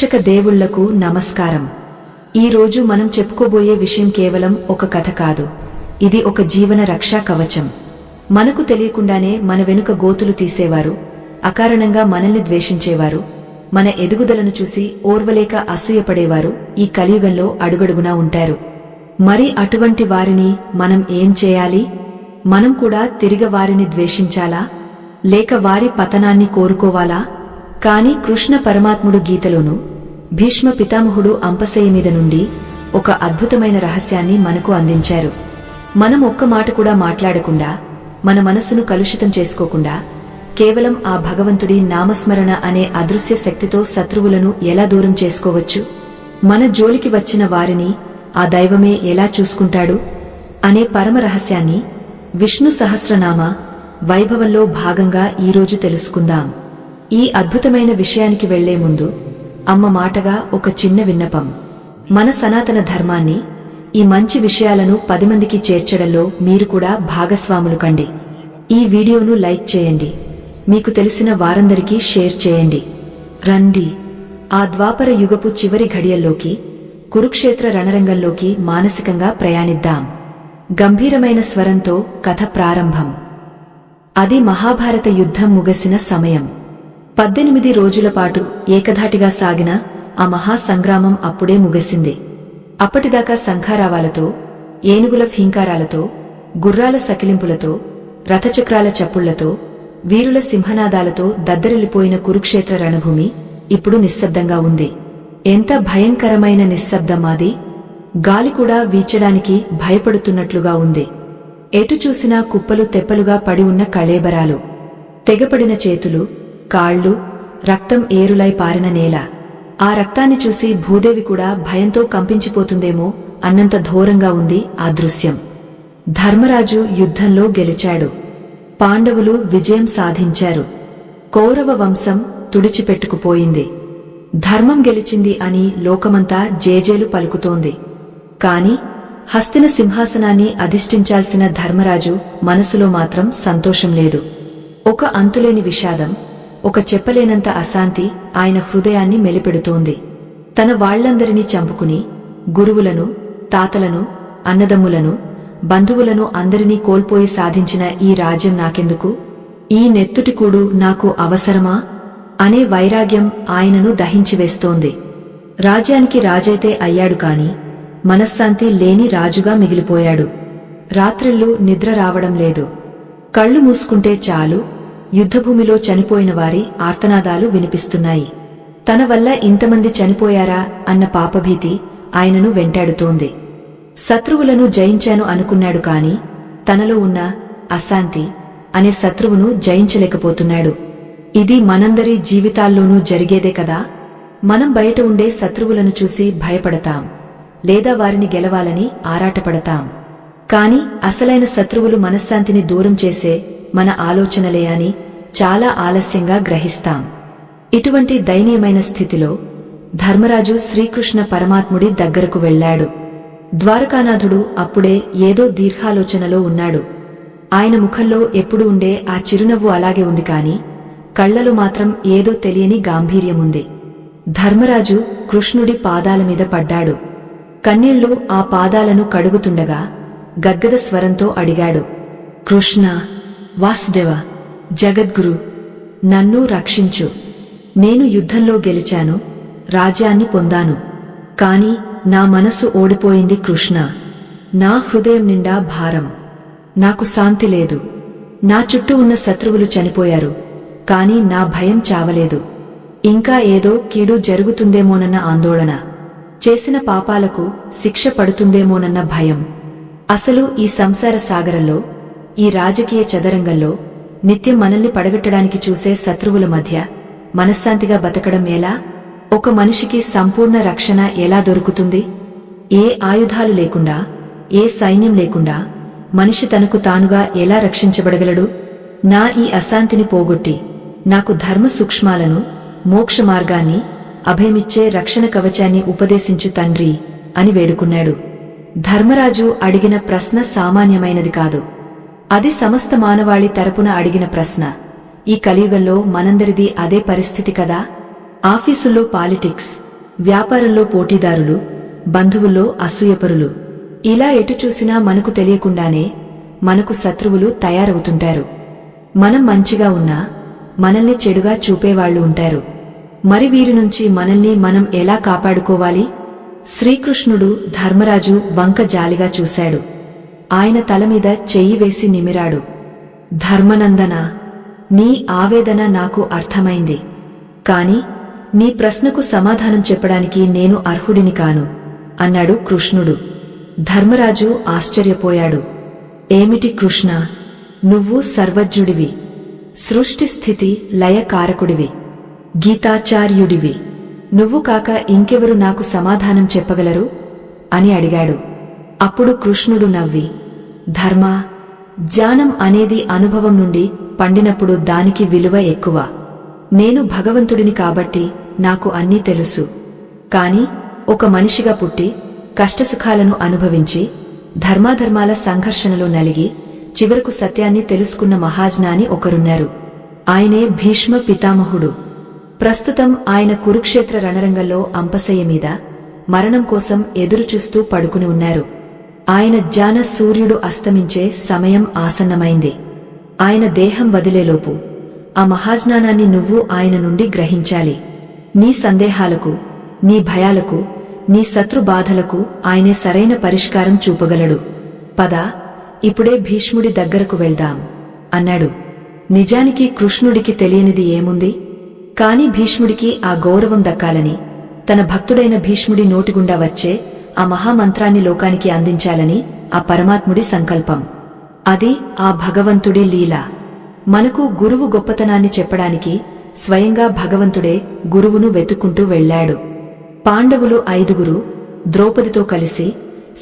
ప్రేక్షక దేవుళ్లకు నమస్కారం. ఈ రోజు మనం చెప్పుకోబోయే విషయం కేవలం ఒక కథ కాదు. ఇది ఒక జీవన రక్షా కవచం. మనకు తెలియకుండానే మన వెనుక గోతులు తీసేవారు, అకారణంగా మనల్ని ద్వేషించేవారు, మన ఎదుగుదలను చూసి ఓర్వలేక అసూయపడేవారు ఈ కలియుగంలో అడుగడుగునా ఉంటారు. మరి అటువంటి వారిని మనం ఏం చేయాలి? మనం కూడా తిరిగి వారిని ద్వేషించాలా, లేక వారి పతనాన్ని కోరుకోవాలా? కాని కృష్ణ పరమాత్ముడు గీతలోను భీష్మ పితామహుడు అంపశయ్య మీద నుండి ఒక అద్భుతమైన రహస్యాన్ని మనకు అందించారు. మనం ఒక్క మాట కూడా మాట్లాడకుండా, మన మనస్సును కలుషితం చేసుకోకుండా, కేవలం ఆ భగవంతుడి నామస్మరణ అనే అదృశ్య శక్తితో శత్రువులను ఎలా దూరం చేసుకోవచ్చు, మన జోలికి వచ్చిన వారిని ఆ దైవమే ఎలా చూసుకుంటాడు అనే పరమ రహస్యాన్ని విష్ణు సహస్రనామ వైభవంలో భాగంగా ఈరోజు తెలుసుకుందాం. ఈ అద్భుతమైన విషయానికి వెళ్లే ముందు అమ్మ మాటగా ఒక చిన్న విన్నపం. మన సనాతన ధర్మాన్ని, ఈ మంచి విషయాలను 10 మందికి చేర్చడంలో మీరు కూడా భాగస్వాములు కండి. ఈ వీడియోను లైక్ చేయండి, మీకు తెలిసిన వారందరికీ షేర్ చేయండి. రండి, ఆ ద్వాపర యుగపు చివరి ఘడియల్లోకి, కురుక్షేత్ర రణరంగంలోకి మానసికంగా ప్రయాణిద్దాం. గంభీరమైన స్వరంతో కథ ప్రారంభం. అది మహాభారత యుద్ధం ముగిసిన సమయం. 18 రోజుల పాటు ఏకధాటిగా సాగిన ఆ మహాసంగ్రామం అప్పుడే ముగిసింది. అప్పటిదాకా శంఖారావాలతో, ఏనుగుల ఫీంకారాలతో, గుర్రాల సకిలింపులతో, రథచక్రాల చప్పుళ్లతో, వీరుల సింహనాదాలతో దద్దరిల్లిపోయిన కురుక్షేత్ర రణభూమి ఇప్పుడు నిశ్శబ్దంగా ఉంది. ఎంత భయంకరమైన నిశ్శబ్దం అది! గాలి కూడా వీచడానికి భయపడుతున్నట్లుగా ఉంది. ఎటు చూసినా కుప్పలు తెప్పలుగా పడి ఉన్న కళేబరాలు, తెగపడిన చేతులు, కాళ్లు, రక్తం ఏరులై పారిన నేల. ఆ రక్తాన్ని చూసి భూదేవి కూడా భయంతో కంపించిపోతుందేమో అన్నంత ఘోరంగా ఉంది ఆ దృశ్యం. ధర్మరాజు యుద్ధంలో గెలిచాడు. పాండవులు విజయం సాధించారు. కౌరవ వంశం తుడిచిపెట్టుకుపోయింది. ధర్మం గెలిచింది అని లోకమంతా జేజేలు పలుకుతోంది. కాని హస్తిన సింహాసనాన్ని అధిష్ఠించాల్సిన ధర్మరాజు మనసులో మాత్రం సంతోషం లేదు. ఒక అంతులేని విషాదం, ఒక చెప్పలేనంత అశాంతి ఆయన హృదయాన్ని మెలిపెడుతోంది. తన వాళ్లందరినీ చంపుకుని గురువులను, తాతలను, అన్నదమ్ములను, బంధువులను అందరినీ కోల్పోయి సాధించిన ఈ రాజ్యం నాకెందుకు? ఈ నెత్తుటికూడు నాకు అవసరమా అనే వైరాగ్యం ఆయనను దహించివేస్తోంది. రాజ్యానికి రాజైతే అయ్యాడు కాని మనశ్శాంతి లేని రాజుగా మిగిలిపోయాడు. రాత్రిళ్ళు నిద్ర రావడం లేదు. కళ్ళు మూసుకుంటే చాలు, యుద్ధభూమిలో చనిపోయిన వారి ఆర్తనాదాలు వినిపిస్తున్నాయి. తన వల్ల ఇంతమంది చనిపోయారా అన్న పాపభీతి ఆయనను వెంటాడుతోంది. శత్రువులను జయించాను అనుకున్నాడు కాని తనలో ఉన్న అశాంతి అనే శత్రువును జయించలేకపోతున్నాడు. ఇది మనందరి జీవితాల్లోనూ జరిగేదే కదా. మనం బయట ఉండే శత్రువులను చూసి భయపడతాం, లేదా వారిని గెలవాలని ఆరాటపడతాం. కాని అసలైన శత్రువులు మనశ్శాంతిని దూరం చేసే మన ఆలోచనలే అని చాలా ఆలస్యంగా గ్రహిస్తాం. ఇటువంటి దయనీయమైన స్థితిలో ధర్మరాజు శ్రీకృష్ణ పరమాత్ముడి దగ్గరకు వెళ్లాడు. ద్వారకానాథుడు అప్పుడే ఏదో దీర్ఘాలోచనలో ఉన్నాడు. ఆయన ముఖంలో ఎప్పుడు ఉండే ఆ చిరునవ్వు అలాగే ఉంది కాని కళ్లలో మాత్రం ఏదో తెలియని గాంభీర్యముంది. ధర్మరాజు కృష్ణుడి పాదాల మీద పడ్డాడు. కన్నీళ్లు ఆ పాదాలను కడుగుతుండగా గద్గద స్వరంతో అడిగాడు, కృష్ణ, వాసుదేవ, జగద్గురు, నన్ను రక్షించు. నేను యుద్ధంలో గెలిచాను, రాజ్యాన్ని పొందాను. కాని నా మనసు ఓడిపోయింది కృష్ణ. నా హృదయం నిండా భారం, నాకు శాంతి లేదు. నా చుట్టూ ఉన్న శత్రువులు చనిపోయారు, కాని నా భయం చావలేదు. ఇంకా ఏదో కీడు జరుగుతుందేమోనన్న ఆందోళన, చేసిన పాపాలకు శిక్ష పడుతుందేమోనన్న భయం. అసలు ఈ సంసార సాగరంలో, ఈ రాజకీయ చదరంగంలో నిత్యం మనల్ని పడగొట్టడానికి చూసే శత్రువుల మధ్య మనశ్శాంతిగా బతకడం ఎలా? ఒక మనిషికి సంపూర్ణ రక్షణ ఎలా దొరుకుతుంది? ఏ ఆయుధాలు లేకుండా, ఏ సైన్యం లేకుండా మనిషి తనకు తానుగా ఎలా రక్షించబడగలడు? నా ఈ అశాంతిని పోగొట్టి నాకు ధర్మ సూక్ష్మాలను, మోక్ష మార్గాన్ని, అభయమిచ్చే రక్షణ కవచాన్ని ఉపదేశించు తండ్రి అని వేడుకున్నాడు. ధర్మరాజు అడిగిన ప్రశ్న సామాన్యమైనది కాదు. అది సమస్త మానవాళి తరపున అడిగిన ప్రశ్న. ఈ కలియుగంలో మనందరిది అదే పరిస్థితి కదా. ఆఫీసుల్లో పాలిటిక్స్, వ్యాపారంలో పోటీదారులు, బంధువుల్లో అసూయపరులు. ఇలా ఎటు చూసినా మనకు తెలియకుండానే మనకు శత్రువులు తయారవుతుంటారు. మనం మంచిగా ఉన్నా మనల్ని చెడుగా చూపేవాళ్లు ఉంటారు. మరి వీరి నుంచి మనల్ని మనం ఎలా కాపాడుకోవాలి? శ్రీకృష్ణుడు ధర్మరాజు వంక జాలిగా చూశాడు. ఆయన తలమీద చెయ్యి వేసి నిమిరాడు. ధర్మనందన, నీ ఆవేదన నాకు అర్థమైంది. కాని నీ ప్రశ్నకు సమాధానం చెప్పడానికి నేను అర్హుడిని కాను అన్నాడు కృష్ణుడు. ధర్మరాజు ఆశ్చర్యపోయాడు. ఏమిటి కృష్ణ, నువ్వు సర్వజ్ఞుడివి, సృష్టి స్థితి లయ కారకుడివి, గీతాచార్యుడివి. నువ్వు కాక ఇంకెవరు నాకు సమాధానం చెప్పగలరు అని అడిగాడు. అప్పుడు కృష్ణుడు నవ్వి, ధర్మా, జ్ఞానం అనేది అనుభవం నుండి పండినప్పుడు దానికి విలువ ఎక్కువ. నేను భగవంతుడిని కాబట్టి నాకు అన్నీ తెలుసు. కాని ఒక మనిషిగా పుట్టి కష్టసుఖాలను అనుభవించి ధర్మాధర్మాల సంఘర్షణలో నలిగి చివరకు సత్యాన్ని తెలుసుకున్న మహాజ్ఞాని ఒకరున్నారు. ఆయనే భీష్మ పితామహుడు. ప్రస్తుతం ఆయన కురుక్షేత్ర రణరంగంలో అంపశయ్య మీద మరణం కోసం ఎదురుచూస్తూ పడుకుని ఉన్నారు. ఆయన జ్ఞాన సూర్యుడు అస్తమించే సమయం ఆసన్నమైంది. ఆయన దేహం వదిలేలోపు ఆ మహాజ్ఞానాన్ని నువ్వు ఆయన నుండి గ్రహించాలి. నీ సందేహాలకు, నీ భయాలకు, నీ శత్రు బాధలకు ఆయనే సరైన పరిష్కారం చూపగలడు. పద, ఇప్పుడే భీష్ముడి దగ్గరకు వెళ్దాం అన్నాడు. నిజానికి కృష్ణుడికి తెలియనిది ఏముంది? కాని భీష్ముడికి ఆ గౌరవం దక్కాలని, తన భక్తుడైన భీష్ముడి నోటిగుండా వచ్చే ఆ మహామంత్రాన్ని లోకానికి అందించాలని ఆ పరమాత్ముడి సంకల్పం. అది ఆ భగవంతుడి లీల. మనకు గురువు గొప్పతనాన్ని చెప్పడానికి స్వయంగా భగవంతుడే గురువును వెతుక్కుంటూ వెళ్లాడు. పాండవులు 5 ద్రౌపదితో కలిసి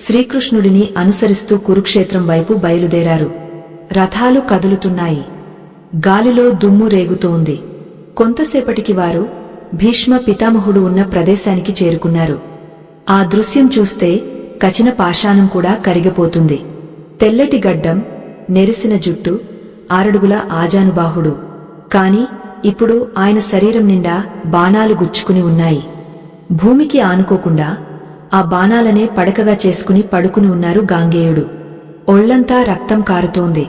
శ్రీకృష్ణుడిని అనుసరిస్తూ కురుక్షేత్రం వైపు బయలుదేరారు. రథాలు కదులుతున్నాయి. గాలిలో దుమ్ము రేగుతోంది. కొంతసేపటికి వారు భీష్మ పితామహుడు ఉన్న ప్రదేశానికి చేరుకున్నారు. ఆ దృశ్యం చూస్తే కచిన పాషాణం కూడా కరిగిపోతుంది. తెల్లటి గడ్డం, నెరిసిన జుట్టు, 6 అడుగుల ఆజానుబాహుడు. కాని ఇప్పుడు ఆయన శరీరం నిండా బాణాలు గుచ్చుకుని ఉన్నాయి. భూమికి ఆనుకోకుండా ఆ బాణాలనే పడకగా చేసుకుని పడుకుని ఉన్నారు గాంగేయుడు. ఒళ్లంతా రక్తం కారుతోంది.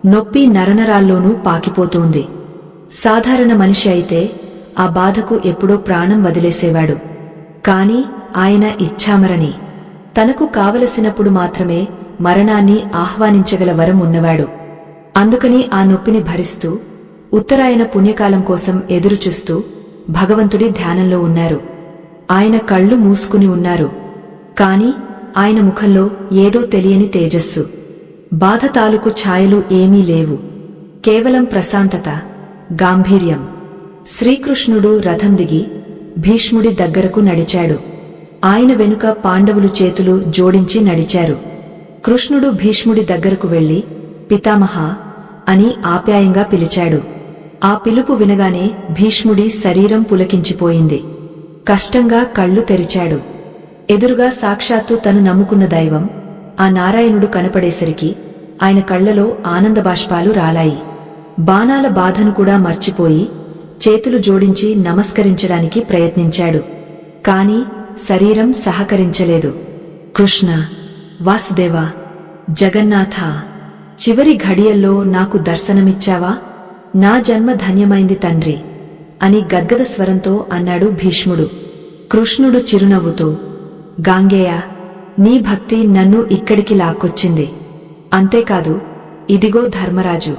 నొప్పి నరనరాల్లోనూ పాకిపోతోంది. సాధారణ మనిషి అయితే ఆ బాధకు ఎప్పుడో ప్రాణం వదిలేసేవాడు. కాని ఆయన ఇచ్ఛామరణి. తనకు కావలసినప్పుడు మాత్రమే మరణాన్ని ఆహ్వానించగల వరం ఉన్నవాడు. అందుకని ఆ నొప్పిని భరిస్తూ ఉత్తరాయణ పుణ్యకాలం కోసం ఎదురుచూస్తూ భగవంతుడి ధ్యానంలో ఉన్నారు. ఆయన కళ్ళు మూసుకుని ఉన్నారు. కాని ఆయన ముఖంలో ఏదో తెలియని తేజస్సు, బాధ తాలూకు ఛాయలు ఏమీ లేవు. కేవలం ప్రశాంతత, గాంభీర్యం. శ్రీకృష్ణుడు రథం దిగి భీష్ముడి దగ్గరకు నడిచాడు. ఆయన వెనుక పాండవులు చేతులు జోడించి నడిచారు. కృష్ణుడు భీష్ముడి దగ్గరకు వెళ్లి పితామహా అని ఆప్యాయంగా పిలిచాడు. ఆ పిలుపు వినగానే భీష్ముడి శరీరం పులకించిపోయింది. కష్టంగా కళ్ళు తెరిచాడు. ఎదురుగా సాక్షాత్తు తను నమ్ముకున్న దైవం ఆ నారాయణుడు కనపడేసరికి ఆయన కళ్లలో ఆనందబాష్పాలు రాలాయి. బాణాల బాధను కూడా మర్చిపోయి చేతులు జోడించి నమస్కరించడానికి ప్రయత్నించాడు. కాని శరీరం సహకరించలేదు. కృష్ణ, వాసుదేవా, జగన్నాథ, చివరి ఘడియల్లో నాకు దర్శనమిచ్చావా? నా జన్మ ధన్యమైంది తండ్రి అని గద్గద స్వరంతో అన్నాడు భీష్ముడు. కృష్ణుడు చిరునవ్వుతో, గాంగేయ, నీ భక్తి నన్ను ఇక్కడికి లాక్కొచ్చింది. అంతేకాదు, ఇదిగో ధర్మరాజు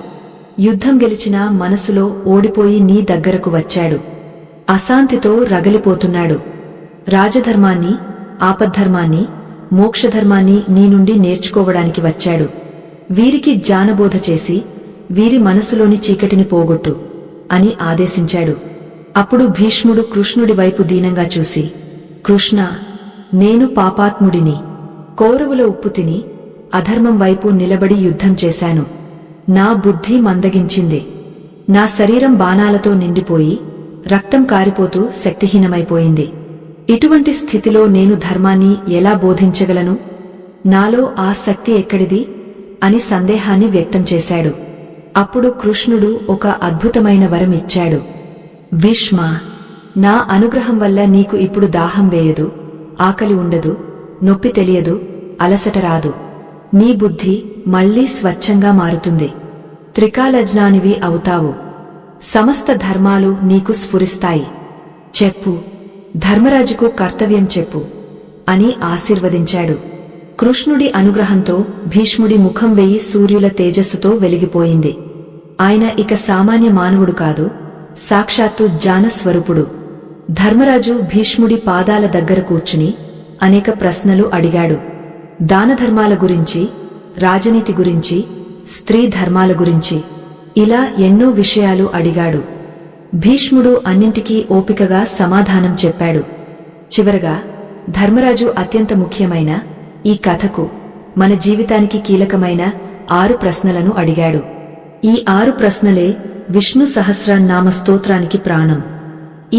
యుద్ధం గెలిచినా మనసులో ఓడిపోయి నీ దగ్గరకు వచ్చాడు. అశాంతితో రగలిపోతున్నాడు. రాజధర్మాన్ని, ఆపద్ధర్మాన్ని, మోక్షధర్మాన్ని నీ నుండి నేర్చుకోవడానికి వచ్చాడు. వీరికి జ్ఞానబోధ చేసి వీరి మనసులోని చీకటిని పోగొట్టు అని ఆదేశించాడు. అప్పుడు భీష్ముడు కృష్ణుడి వైపు దీనంగా చూసి, కృష్ణ, నేను పాపాత్ముడిని. కౌరవుల ఉప్పు తిని అధర్మం వైపు నిలబడి యుద్ధం చేశాను. నా బుద్ధి మందగించింది. నా శరీరం బాణాలతో నిండిపోయి రక్తం కారిపోతూ శక్తిహీనమైపోయింది. ఇటువంటి స్థితిలో నేను ధర్మాన్ని ఎలా బోధించగలను? నాలో ఆ శక్తి ఎక్కడిది అని సందేహాన్ని వ్యక్తం చేశాడు. అప్పుడు కృష్ణుడు ఒక అద్భుతమైన వరం ఇచ్చాడు. భీష్మ, నా అనుగ్రహం వల్ల నీకు ఇప్పుడు దాహం వేయదు, ఆకలి ఉండదు, నొప్పి తెలియదు, అలసట రాదు. నీ బుద్ధి మళ్లీ స్వచ్ఛంగా మారుతుంది. త్రికాలజ్ఞానివి అవుతావు. సమస్త ధర్మాలు నీకు స్ఫురిస్తాయి. చెప్పు, ధర్మరాజుకు కర్తవ్యం చెప్పు అని ఆశీర్వదించాడు. కృష్ణుడి అనుగ్రహంతో భీష్ముడి ముఖం 1000 సూర్యుల తేజస్సుతో వెలిగిపోయింది. ఆయన ఇక సామాన్య మానవుడు కాదు, సాక్షాత్తు జ్ఞానస్వరూపుడు. ధర్మరాజు భీష్ముడి పాదాల దగ్గర కూర్చుని అనేక ప్రశ్నలు అడిగాడు. దానధర్మాల గురించి, రాజనీతి గురించి, స్త్రీ ధర్మాల గురించి, ఇలా ఎన్నో విషయాలు అడిగాడు. భీష్ముడు అన్నింటికీ ఓపికగా సమాధానం చెప్పాడు. చివరగా ధర్మరాజు అత్యంత ముఖ్యమైన, ఈ కథకు, మన జీవితానికి కీలకమైన 6 ప్రశ్నలను అడిగాడు. ఈ 6 ప్రశ్నలే విష్ణు సహస్రనామ స్తోత్రానికి ప్రాణం.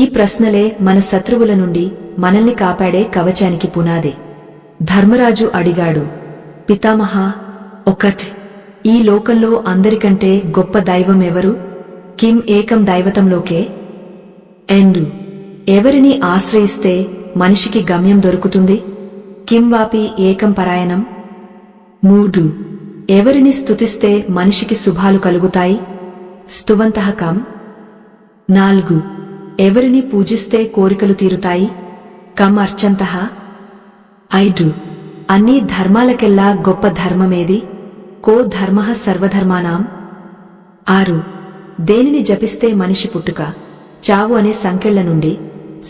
ఈ ప్రశ్నలే మన శత్రువుల నుండి మనల్ని కాపాడే కవచానికి పునాది. ధర్మరాజు అడిగాడు, పితామహా, ఒకటి, ఈ లోకంలో అందరికంటే గొప్ప దైవం ఎవరు? కిం ఏకం దైవతంలోకే? 2, ఎవరిని ఆశ్రయిస్తే మనిషికి గమ్యం దొరుకుతుంది? కిం వాపి ఏకం పరాయణం? 3, ఎవరిని స్తుతిస్తే మనిషికి శుభాలు కలుగుతాయి? స్తువంతః కం? 4, ఎవరిని పూజిస్తే కోరికలు తీరుతాయి? కం అర్చంతః? 5, అన్ని ధర్మాలకెల్లా గొప్ప ధర్మమేది? కో ధర్మః సర్వధర్మానాం? 6, దేనిని జపిస్తే మనిషి పుట్టుక, చావు అనే సంకెళ్ల నుండి,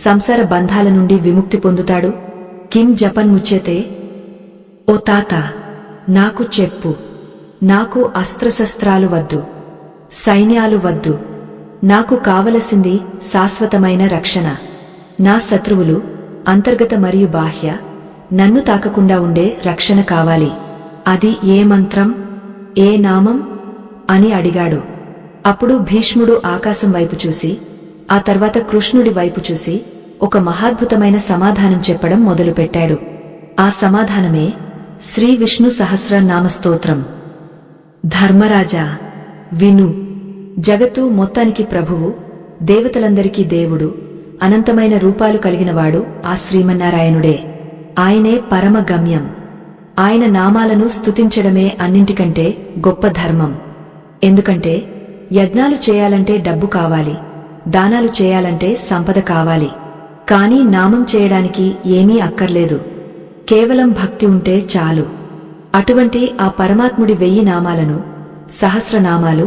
సంసార బంధాల నుండి విముక్తి పొందుతాడు? కిం జపన్ముచ్యతే? ఓ తాత, నాకు చెప్పు. నాకు అస్త్రశస్త్రాలు వద్దు, సైన్యాలు వద్దు. నాకు కావలసింది శాశ్వతమైన రక్షణ. నా శత్రువులు, అంతర్గత మరియు బాహ్య, నన్ను తాకకుండా ఉండే రక్షణ కావాలి. అది ఏ మంత్రం, ఏ నామం అని అడిగాడు. అప్పుడు భీష్ముడు ఆకాశం వైపు చూసి, ఆ తర్వాత కృష్ణుడి వైపు చూసి ఒక మహాద్భుతమైన సమాధానం చెప్పడం మొదలుపెట్టాడు. ఆ సమాధానమే శ్రీ విష్ణు సహస్రనామ స్తోత్రం. ధర్మరాజా, విను. జగత్తు మొత్తానికి ప్రభువు, దేవతలందరికీ దేవుడు, అనంతమైన రూపాలు కలిగినవాడు ఆ శ్రీమన్నారాయణుడే. ఆయనే పరమ గమ్యం. ఆయన నామాలను స్తుతించడమే అన్నింటికంటే గొప్ప ధర్మం. ఎందుకంటే యజ్ఞాలు చేయాలంటే డబ్బు కావాలి, దానాలు చేయాలంటే సంపద కావాలి. కాని నామం చేయడానికి ఏమీ అక్కర్లేదు. కేవలం భక్తి ఉంటే చాలు. అటువంటి ఆ పరమాత్ముడి 1000 నామాలను, సహస్రనామాలు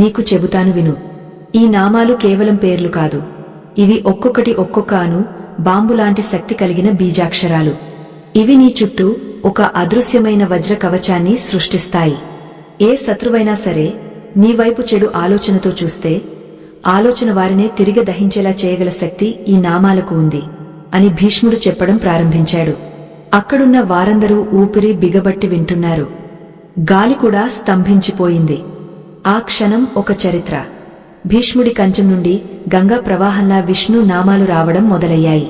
నీకు చెబుతాను విను. ఈ నామాలు కేవలం పేర్లు కాదు. ఇవి ఒక్కొక్కటి ఒక్కొక్క బాంబులాంటి శక్తి కలిగిన బీజాక్షరాలు. ఇవి నీ చుట్టూ ఒక అదృశ్యమైన వజ్ర కవచాన్ని సృష్టిస్తాయి. ఏ శత్రువైనా సరే నీ వైపు చెడు ఆలోచనతో చూస్తే, ఆలోచన వారినే తిరిగి దహించేలా చేయగల శక్తి ఈ నామాలకు ఉంది అని భీష్ముడు చెప్పడం ప్రారంభించాడు. అక్కడున్న వారందరూ ఊపిరి బిగబట్టి వింటున్నారు. గాలి కూడా స్తంభించిపోయింది. ఆ క్షణం ఒక చరిత్ర. భీష్ముడి కంచం నుండి గంగా ప్రవాహంలా విష్ణు నామాలు రావడం మొదలయ్యాయి.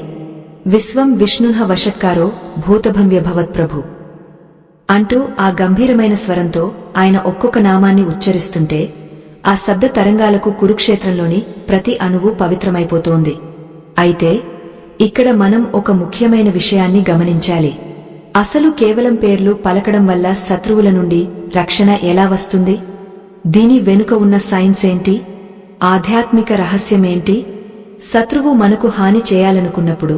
విశ్వం విష్ణుః వషట్కారో భూతభంవ్యభవత్ప్రభు అంటూ ఆ గంభీరమైన స్వరంతో ఆయన ఒక్కొక్క నామాన్ని ఉచ్చరిస్తుంటే, ఆ శబ్ద తరంగాలకు కురుక్షేత్రంలోని ప్రతి అణువు పవిత్రమైపోతోంది. అయితే ఇక్కడ మనం ఒక ముఖ్యమైన విషయాన్ని గమనించాలి. అసలు కేవలం పేర్లు పలకడం వల్ల శత్రువుల నుండి రక్షణ ఎలా వస్తుంది? దీని వెనుక ఉన్న సైన్స్ ఏంటి? ఆధ్యాత్మిక రహస్యమేంటి? శత్రువు మనకు హాని చేయాలనుకున్నప్పుడు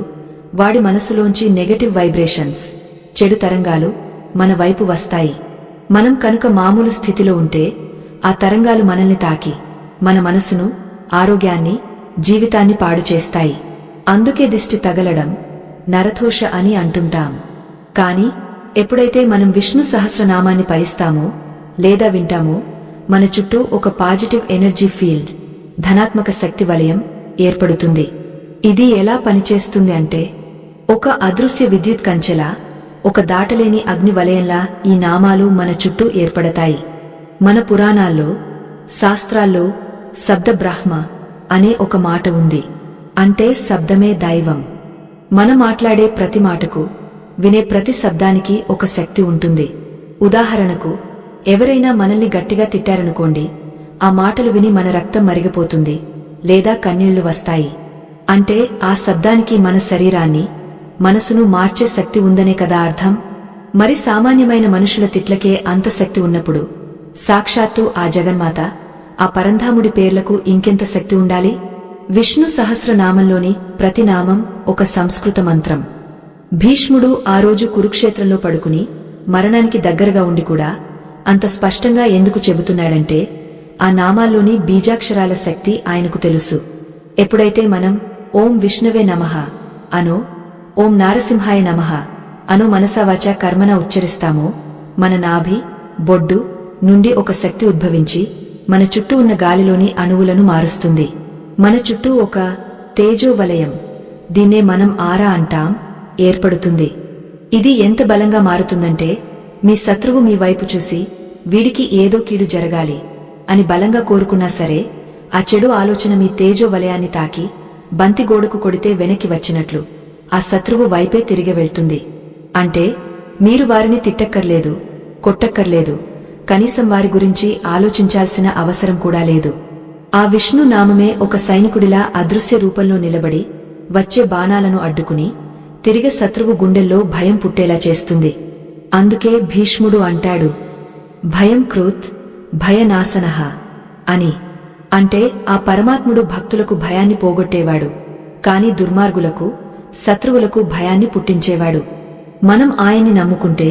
వాడి మనసులోంచి నెగటివ్ వైబ్రేషన్స్, చెడు తరంగాలు మన వైపు వస్తాయి. మనం కనుక మామూలు స్థితిలో ఉంటే ఆ తరంగాలు మనల్ని తాకి మన మనసును, ఆరోగ్యాన్ని, జీవితాన్ని పాడు చేస్తాయి. అందుకే దిష్టి తగలడం నరదోష అని అంటుంటాం. కాని ఎప్పుడైతే మనం విష్ణు సహస్రనామాన్ని పలిస్తామో లేదా వింటామో, మన చుట్టూ ఒక పాజిటివ్ ఎనర్జీ ఫీల్డ్, ధనాత్మక శక్తి వలయం ఏర్పడుతుంది. ఇది ఎలా పనిచేస్తుంది అంటే, ఒక అదృశ్య విద్యుత్ కంచెలా, ఒక దాటలేని అగ్ని వలయంలా ఈ నామాలు మన చుట్టూ ఏర్పడతాయి. మన పురాణాల్లో, శాస్త్రాల్లో శబ్ద బ్రహ్మ అనే ఒక మాట ఉంది. అంటే శబ్దమే దైవం. మనం మాట్లాడే ప్రతి మాటకు, వినే ప్రతి శబ్దానికి ఒక శక్తి ఉంటుంది. ఉదాహరణకు, ఎవరైనా మనల్ని గట్టిగా తిట్టారనుకోండి, ఆ మాటలు విని మన రక్తం మరిగిపోతుంది లేదా కన్నీళ్లు వస్తాయి. అంటే ఆ శబ్దానికి మన శరీరాన్ని, మనసును మార్చే శక్తి ఉందనే కదా అర్థం. మరి సామాన్యమైన మనుషుల తిట్లకే అంత శక్తి ఉన్నప్పుడు సాక్షాత్తు ఆ జగన్మాత, ఆ పరంధాముడి పేర్లకు ఇంకెంత శక్తి ఉండాలి? విష్ణు సహస్రనామంలోని ప్రతి నామం ఒక సంస్కృత మంత్రం. భీష్ముడు ఆ రోజు కురుక్షేత్రంలో పడుకుని మరణానికి దగ్గరగా ఉండి కూడా అంత స్పష్టంగా ఎందుకు చెబుతున్నాడంటే ఆ నామాల్లోని బీజాక్షరాల శక్తి ఆయనకు తెలుసు. ఎప్పుడైతే మనం ఓం విష్ణవే నమః అనో, ఓం నారసింహాయ నమః అనో మనసావాచ కర్మన ఉచ్చరిస్తామో, మన నాభి, బొడ్డు నుండి ఒక శక్తి ఉద్భవించి మన చుట్టూ ఉన్న గాలిలోని అణువులను మారుస్తుంది. మన చుట్టూ ఒక తేజోవలయం, దీన్నే మనం ఆరా అంటాం, ఏర్పడుతుంది. ఇది ఎంత బలంగా మారుతుందంటే మీ శత్రువు మీ వైపు చూసి వీడికి ఏదో కీడు జరగాలి అని బలంగా కోరుకున్నా సరే ఆ చెడు ఆలోచన మీ తేజోవలయాన్ని తాకి బంతిగోడకు కొడితే వెనక్కి వచ్చినట్లు ఆ శత్రువు వైపే తిరిగి వెళ్తుంది. అంటే మీరు వారిని తిట్టక్కర్లేదు, కొట్టక్కర్లేదు, కనీసం వారి గురించి ఆలోచించాల్సిన అవసరం కూడా లేదు. ఆ విష్ణు నామమే ఒక సైనికుడిలా అదృశ్య రూపంలో నిలబడి వచ్చే బాణాలను అడ్డుకుని తిరిగి శత్రువు గుండెల్లో భయం పుట్టేలా చేస్తుంది. అందుకే భీష్ముడు అంటాడు భయం కృత్ భయనాశనః అని. అంటే ఆ పరమాత్ముడు భక్తులకు భయాన్ని పోగొట్టేవాడు, కాని దుర్మార్గులకు, శత్రువులకు భయాన్ని పుట్టించేవాడు. మనం ఆయన్ని నమ్ముకుంటే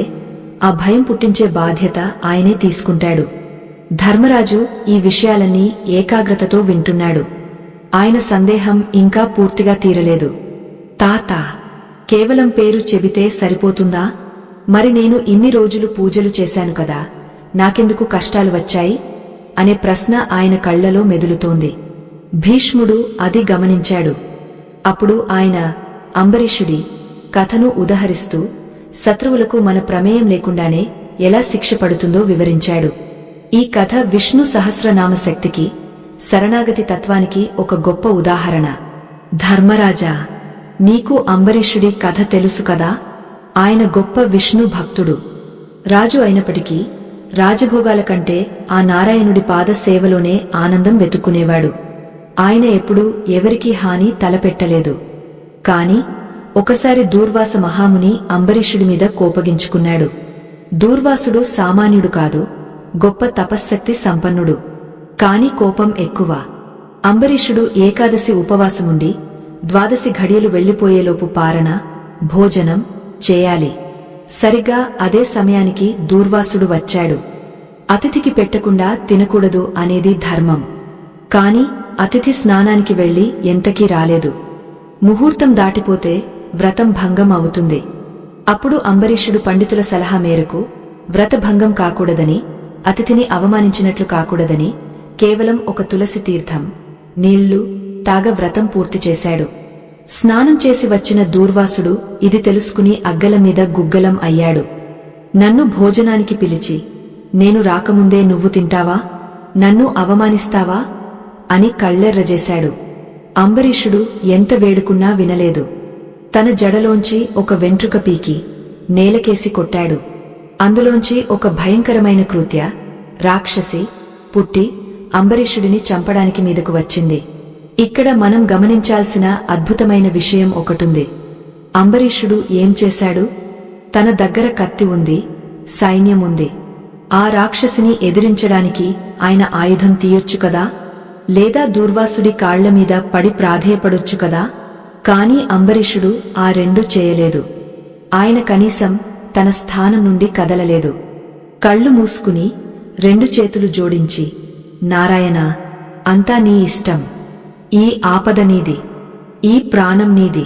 ఆ భయం పుట్టించే బాధ్యత ఆయనే తీసుకుంటాడు. ధర్మరాజు ఈ విషయాలన్నీ ఏకాగ్రతతో వింటున్నాడు. ఆయన సందేహం ఇంకా పూర్తిగా తీరలేదు. తాత, కేవలం పేరు చెబితే సరిపోతుందా? మరి నేను ఇన్ని రోజులు పూజలు చేశాను కదా, నాకెందుకు కష్టాలు వచ్చాయి అనే ప్రశ్న ఆయన కళ్లలో మెదులుతోంది. భీష్ముడు అది గమనించాడు. అప్పుడు ఆయన అంబరీషుడి కథను ఉదహరిస్తూ శత్రువులకు మన ప్రమేయం లేకుండానే ఎలా శిక్ష పడుతుందో వివరించాడు. ఈ కథ విష్ణు సహస్రనామ శక్తికి, శరణాగతి తత్వానికి ఒక గొప్ప ఉదాహరణ. ధర్మరాజా, నీకు అంబరీషుడి కథ తెలుసు కదా. ఆయన గొప్ప విష్ణు భక్తుడు. రాజు అయినప్పటికీ రాజభోగాల కంటే ఆ నారాయణుడి పాద సేవలోనే ఆనందం వెతుక్కునేవాడు. ఆయన ఎప్పుడూ ఎవరికీ హాని తలపెట్టలేదు. కాని ఒకసారి దూర్వాస మహాముని అంబరీషుడి మీద కోపగించుకున్నాడు. దూర్వాసుడు సామాన్యుడు కాదు, గొప్ప తపశ్శక్తి సంపన్నుడు. కాని కోపం ఎక్కువ. అంబరీషుడు ఏకాదశి ఉపవాసముండి 12 ఘడియలు వెళ్లిపోయేలోపు పారణ, భోజనం చేయాలి. సరిగా అదే సమయానికి దూర్వాసుడు వచ్చాడు. అతిథికి పెట్టకుండా తినకూడదు అనేది ధర్మం. కాని అతిథి స్నానానికి వెళ్లి ఎంతకీ రాలేదు. ముహూర్తం దాటిపోతే వ్రతం భంగం అవుతుంది. అప్పుడు అంబరీషుడు పండితుల సలహా మేరకు వ్రతభంగం కాకూడదని, అతిథిని అవమానించినట్లు కాకూడదని కేవలం ఒక తులసి తీర్థం, నీళ్లు తాగ వ్రతం పూర్తి చేశాడు. స్నానం చేసి వచ్చిన దూర్వాసుడు ఇది తెలుసుకుని అగ్గల మీద గుగ్గలం అయ్యాడు. నన్ను భోజనానికి పిలిచి నేను రాకముందే నువ్వు తింటావా, నన్ను అవమానిస్తావా అని కళ్ళెర్రజేశాడు. అంబరీషుడు ఎంత వేడుకున్నా వినలేదు. తన జడలోంచి ఒక వెంట్రుక పీకి నేలకేసి కొట్టాడు. అందులోంచి ఒక భయంకరమైన కృత్య, రాక్షసి పుట్టి అంబరీషుడిని చంపడానికి మీదకు వచ్చింది. ఇక్కడ మనం గమనించాల్సిన అద్భుతమైన విషయం ఒకటుంది. అంబరీషుడు ఏం చేశాడు? తన దగ్గర కత్తి ఉంది, సైన్యం ఉంది. ఆ రాక్షసిని ఎదిరించడానికి ఆయన ఆయుధం తీయొచ్చు కదా, లేదా దూర్వాసుడి కాళ్ల మీద పడి ప్రాధేయపడొచ్చు కదా. కాని అంబరీషుడు ఆ రెండూ చేయలేదు. ఆయన కనీసం తన స్థానం నుండి కదలలేదు. కళ్ళు మూసుకుని 2 చేతులు జోడించి, నారాయణ, అంతా నీ ఇష్టం. ఈ ఆపద నీది, ఈ ప్రాణం నీది.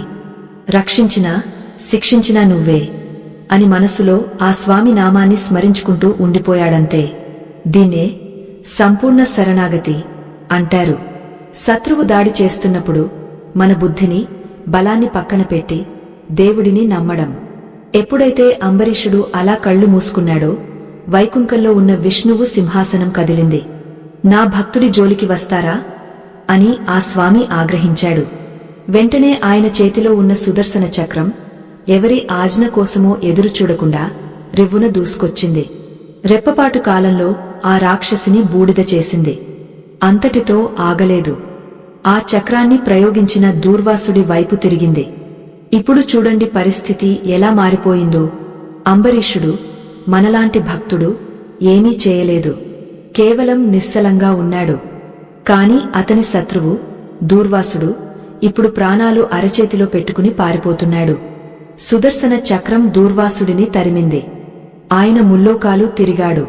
రక్షించినా శిక్షించినా నువ్వే అని మనసులో ఆ స్వామి నామాన్ని స్మరించుకుంటూ ఉండిపోయాడంతే. దీన్నే సంపూర్ణ శరణాగతి అంటారు. శత్రువు దాడి చేస్తున్నప్పుడు మన బుద్ధిని, బలాన్ని పక్కన పెట్టి దేవుడిని నమ్మడం. ఎప్పుడైతే అంబరీషుడు అలా కళ్ళు మూసుకున్నాడో వైకుంఠంలో ఉన్న విష్ణువు సింహాసనం కదిలింది. నా భక్తుడి జోలికి వస్తారా అని ఆ స్వామి ఆగ్రహించాడు. వెంటనే ఆయన చేతిలో ఉన్న సుదర్శన చక్రం ఎవరి ఆజ్ఞ కోసమో ఎదురు చూడకుండా రివ్వున దూసుకొచ్చింది. రెప్పపాటు కాలంలో ఆ రాక్షసిని బూడిద చేసింది. అంతటితో ఆగలేదు. ఆ చక్రాన్ని ప్రయోగించిన దూర్వాసుడి వైపు తిరిగింది. ఇప్పుడు చూడండి పరిస్థితి ఎలా మారిపోయిందో. అంబరీషుడు మనలాంటి భక్తుడు ఏమీ చేయలేదు, కేవలం నిశ్చలంగా ఉన్నాడు. కాని అతని శత్రువు దూర్వాసుడు ఇప్పుడు ప్రాణాలు అరచేతిలో పెట్టుకుని పారిపోతున్నాడు. సుదర్శన చక్రం దూర్వాసుడిని తరిమింది. ఆయన ముల్లోకాలు తిరిగాడు.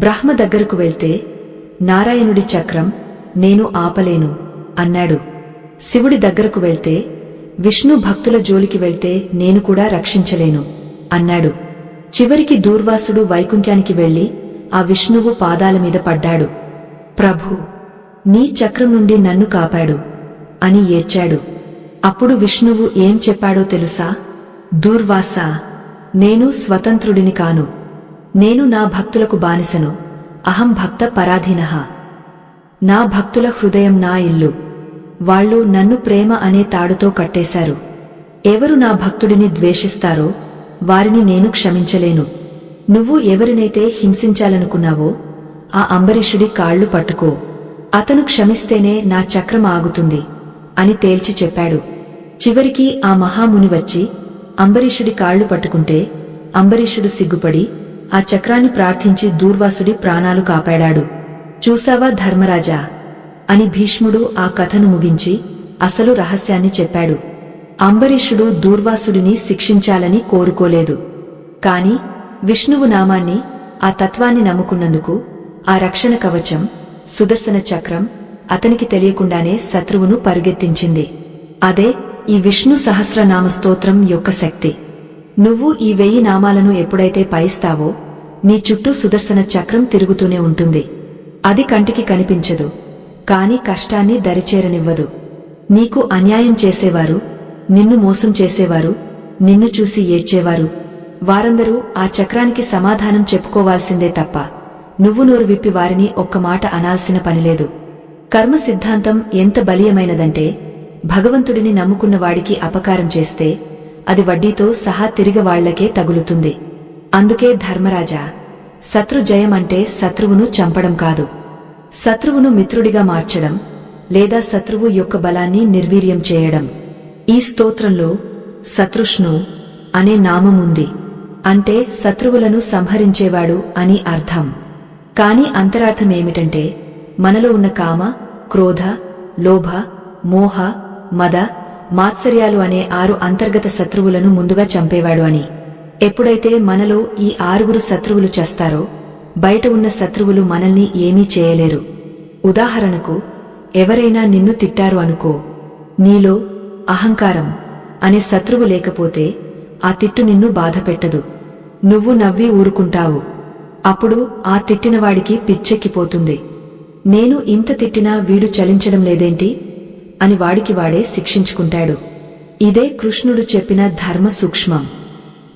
బ్రహ్మ దగ్గరకు వెళ్తే నారాయణుడి చక్రం నేను ఆపలేను అన్నాడు. శివుడి దగ్గరకు వెళ్తే విష్ణు భక్తుల జోలికి వెళ్తే నేను కూడా రక్షించలేను అన్నాడు. చివరికి దూర్వాసుడు వైకుంఠానికి వెళ్లి ఆ విష్ణువు పాదాల మీద పడ్డాడు. ప్రభూ, నీ చక్రం నుండి నన్ను కాపాడు అని ఏడ్చాడు. అప్పుడు విష్ణువు ఏం చెప్పాడో తెలుసా? దూర్వాసా, నేను స్వతంత్రుడిని కాను. నేను నా భక్తులకు బానిసను. అహం భక్త పరాధీనః. నా భక్తుల హృదయం నా ఇల్లు. వాళ్ళు నన్ను ప్రేమ అనే తాడుతో కట్టేశారు. ఎవరు నా భక్తుడిని ద్వేషిస్తారో వారిని నేను క్షమించలేను. నువ్వు ఎవరినైతే హింసించాలనుకున్నావో ఆ అంబరీషుడి కాళ్లు పట్టుకో. అతను క్షమిస్తేనే నా చక్రం ఆగుతుంది అని తేల్చి చెప్పాడు. చివరికి ఆ మహాముని వచ్చి అంబరీషుడి కాళ్లు పట్టుకుంటే అంబరీషుడు సిగ్గుపడి ఆ చక్రాన్ని ప్రార్థించి దూర్వాసుడి ప్రాణాలు కాపాడాడు. చూసావా ధర్మరాజా అని భీష్ముడు ఆ కథను ముగించి అసలు రహస్యాన్ని చెప్పాడు. అంబరీషుడు దూర్వాసుడిని శిక్షించాలని కోరుకోలేదు. కాని విష్ణువు నామాన్ని, ఆ తత్వాన్ని నమ్ముకున్నందుకు ఆ రక్షణ కవచం సుదర్శన చక్రం అతనికి తెలియకుండానే శత్రువును పరుగెత్తించింది. అదే ఈ విష్ణు సహస్రనామ స్తోత్రం యొక్క శక్తి. నువ్వు ఈ 1000 నామాలను ఎప్పుడైతే పయిస్తావో నీ చుట్టూ సుదర్శన చక్రం తిరుగుతూనే ఉంటుంది. అది కంటికి కనిపించదు, కాని కష్టాన్ని దరిచేరనివ్వదు. నీకు అన్యాయం చేసేవారు, నిన్ను మోసం చేసేవారు, నిన్ను చూసి ఏడ్చేవారు, వారందరూ ఆ చక్రానికి సమాధానం చెప్పుకోవాల్సిందే తప్ప నువ్వు నోరు విప్పి వారిని ఒక్క మాట అనాల్సిన పనిలేదు. కర్మ సిద్ధాంతం ఎంత బలీయమైనదంటే భగవంతుడిని నమ్ముకున్న వాడికి అపకారం చేస్తే అది వడ్డీతో సహా తిరిగి వాళ్లకే తగులుతుంది. అందుకే ధర్మరాజా, శత్రు జయం అంటే శత్రువును చంపడం కాదు, శత్రువును మిత్రుడిగా మార్చడం లేదా శత్రువు యొక్క బలాన్ని నిర్వీర్యం చేయడం. ఈ స్తోత్రంలో శత్రుష్ణు అనే నామముంది. అంటే శత్రువులను సంహరించేవాడు అని అర్థం. కాని అంతరార్థమేమిటంటే మనలో ఉన్న కామ, క్రోధ, లోభ, మోహ, మద, మాత్సర్యాలు అనే 6 అంతర్గత శత్రువులను ముందుగా చంపేవాడు అని. ఎప్పుడైతే మనలో ఈ 6 శత్రువులు చస్తారో బయట ఉన్న శత్రువులు మనల్ని ఏమీ చేయలేరు. ఉదాహరణకు ఎవరైనా నిన్ను తిట్టారు అనుకో, నీలో అహంకారం అనే శత్రువు లేకపోతే ఆ తిట్టు నిన్ను బాధపెట్టదు. నువ్వు నవ్వి ఊరుకుంటావు. అప్పుడు ఆ తిట్టినవాడికి పిచ్చెక్కిపోతుంది. నేను ఇంత తిట్టినా వీడు చలించడం లేదేంటి అని వాడికి వాడే శిక్షించుకుంటాడు. ఇదే కృష్ణుడు చెప్పిన ధర్మ సూక్ష్మం.